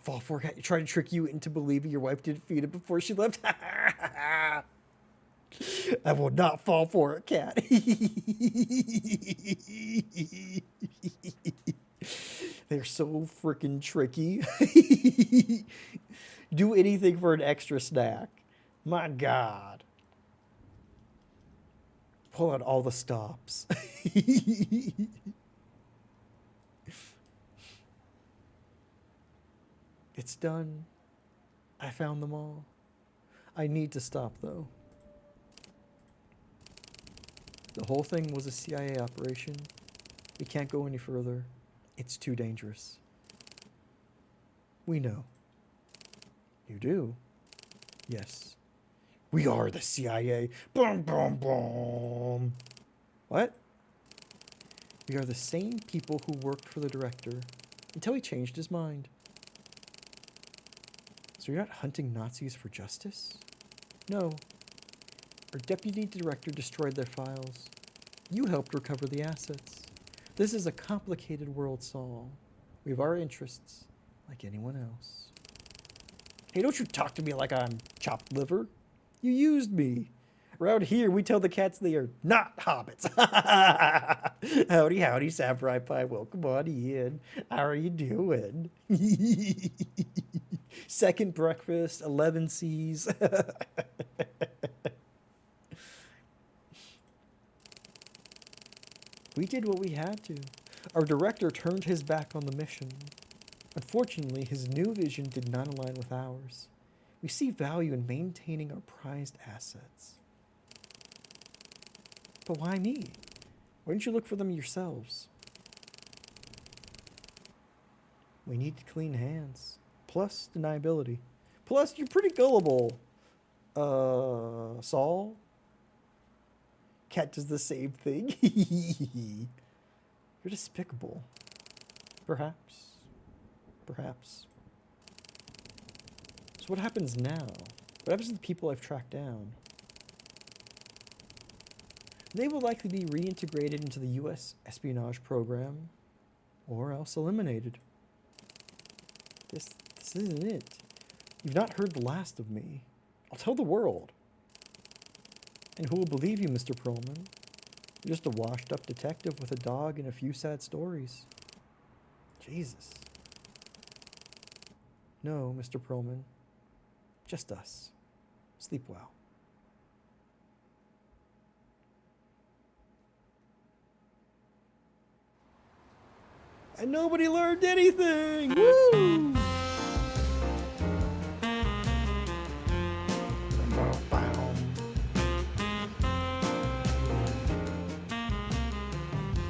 fall for a cat. You're trying to trick you into believing your wife didn't feed it before she left. I will not fall for a cat. They're so freaking tricky. Do anything for an extra snack. My God. Pull out all the stops. It's done. I found them all. I need to stop, though. The whole thing was a CIA operation. We can't go any further. It's too dangerous. We know. You do? Yes. We are the CIA. Boom, boom, boom. What? We are the same people who worked for the director until he changed his mind. So you're not hunting Nazis for justice? No. Our deputy director destroyed their files. You helped recover the assets. This is a complicated world, Saul. We have our interests, like anyone else. Hey, don't you talk to me like I'm chopped liver. You used me. Around here, we tell the cats they are not hobbits. Howdy, howdy, Samurai Pie. Welcome on in. How are you doing? Second breakfast, 11 C's. We did what we had to. Our director turned his back on the mission. Unfortunately, his new vision did not align with ours. We see value in maintaining our prized assets. But why me? Why didn't you look for them yourselves? We need clean hands. Plus deniability. Plus, you're pretty gullible. Saul? Cat does the same thing. You're despicable. Perhaps. Perhaps. So what happens now? What happens to the people I've tracked down? They will likely be reintegrated into the U.S. espionage program, or else eliminated. This isn't it. You've not heard the last of me. I'll tell the world. And who will believe you, Mr. Perlman? You're just a washed-up detective with a dog and a few sad stories. Jesus. No, Mr. Perlman. Just us. Sleep well. And nobody learned anything. Woo!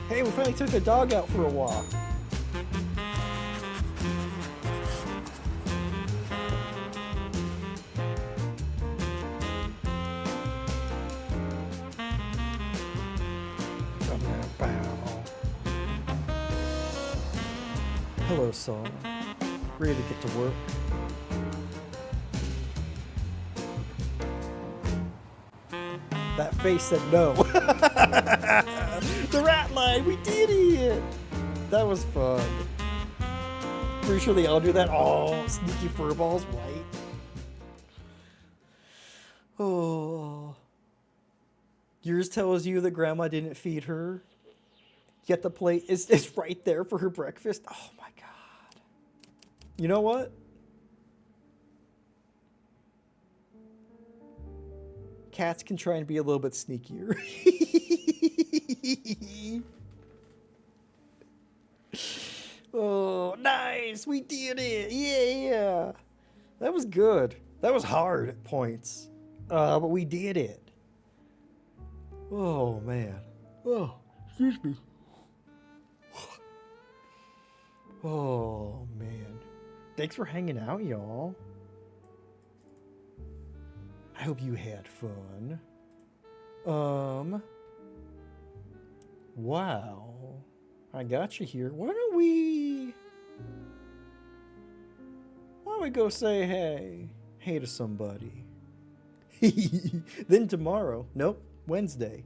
Hey, we finally took the dog out for a walk. Hello, Saul. Ready to get to work? That face said no. The Ratline, we did it! That was fun. Pretty sure they all do that. Oh, sneaky furballs, right? Oh. Yours tells you that grandma didn't feed her. Yet the plate is right there for her breakfast. Oh my god. You know what? Cats can try and be a little bit sneakier. Oh, nice! We did it! Yeah! That was good. That was hard at points. But we did it. Oh, man. Oh, excuse me. Oh, man. Thanks for hanging out, y'all. I hope you had fun. Wow. I got you here. Why don't we go say hey to somebody? Then tomorrow, nope, Wednesday,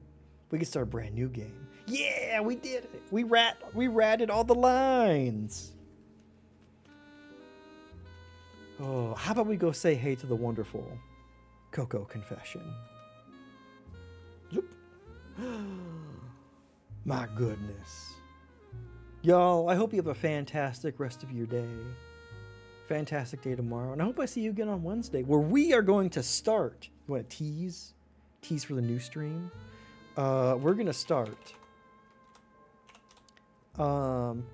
we can start a brand new game. Yeah, we did it. We ratted all the lines. Oh, how about we go say hey to the wonderful Coco Confession? Yep. My goodness. Y'all, I hope you have a fantastic rest of your day. Fantastic day tomorrow. And I hope I see you again on Wednesday, where we are going to start. You want to tease? Tease for the new stream? We're going to start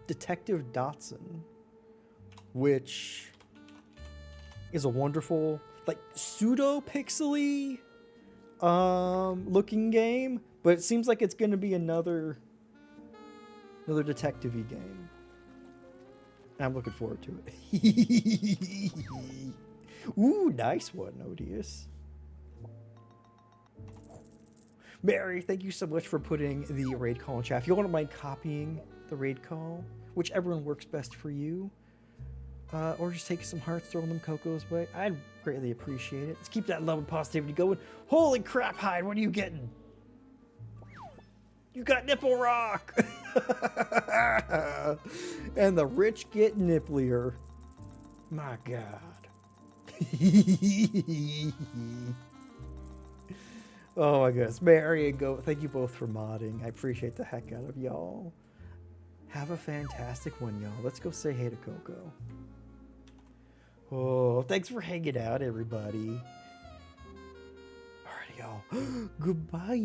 Detective Dotson, which is a wonderful, like, pseudo-pixely looking game, but it seems like it's going to be another detective-y game. I'm looking forward to it. Ooh, nice one, Odious. Mary, thank you so much for putting the raid call in chat. If you don't mind copying the raid call, whichever one works best for you, or just take some hearts, throw them Coco's way, I'd greatly appreciate it. Let's keep that love and positivity going. Holy crap, Hyde, what are you getting? You got nipple rock! And the rich get nipplier. My god. Oh my goodness. Mary and Go, thank you both for modding. I appreciate the heck out of y'all. Have a fantastic one, y'all. Let's go say hey to Coco. Oh, thanks for hanging out, everybody. Alrighty, y'all. Goodbye.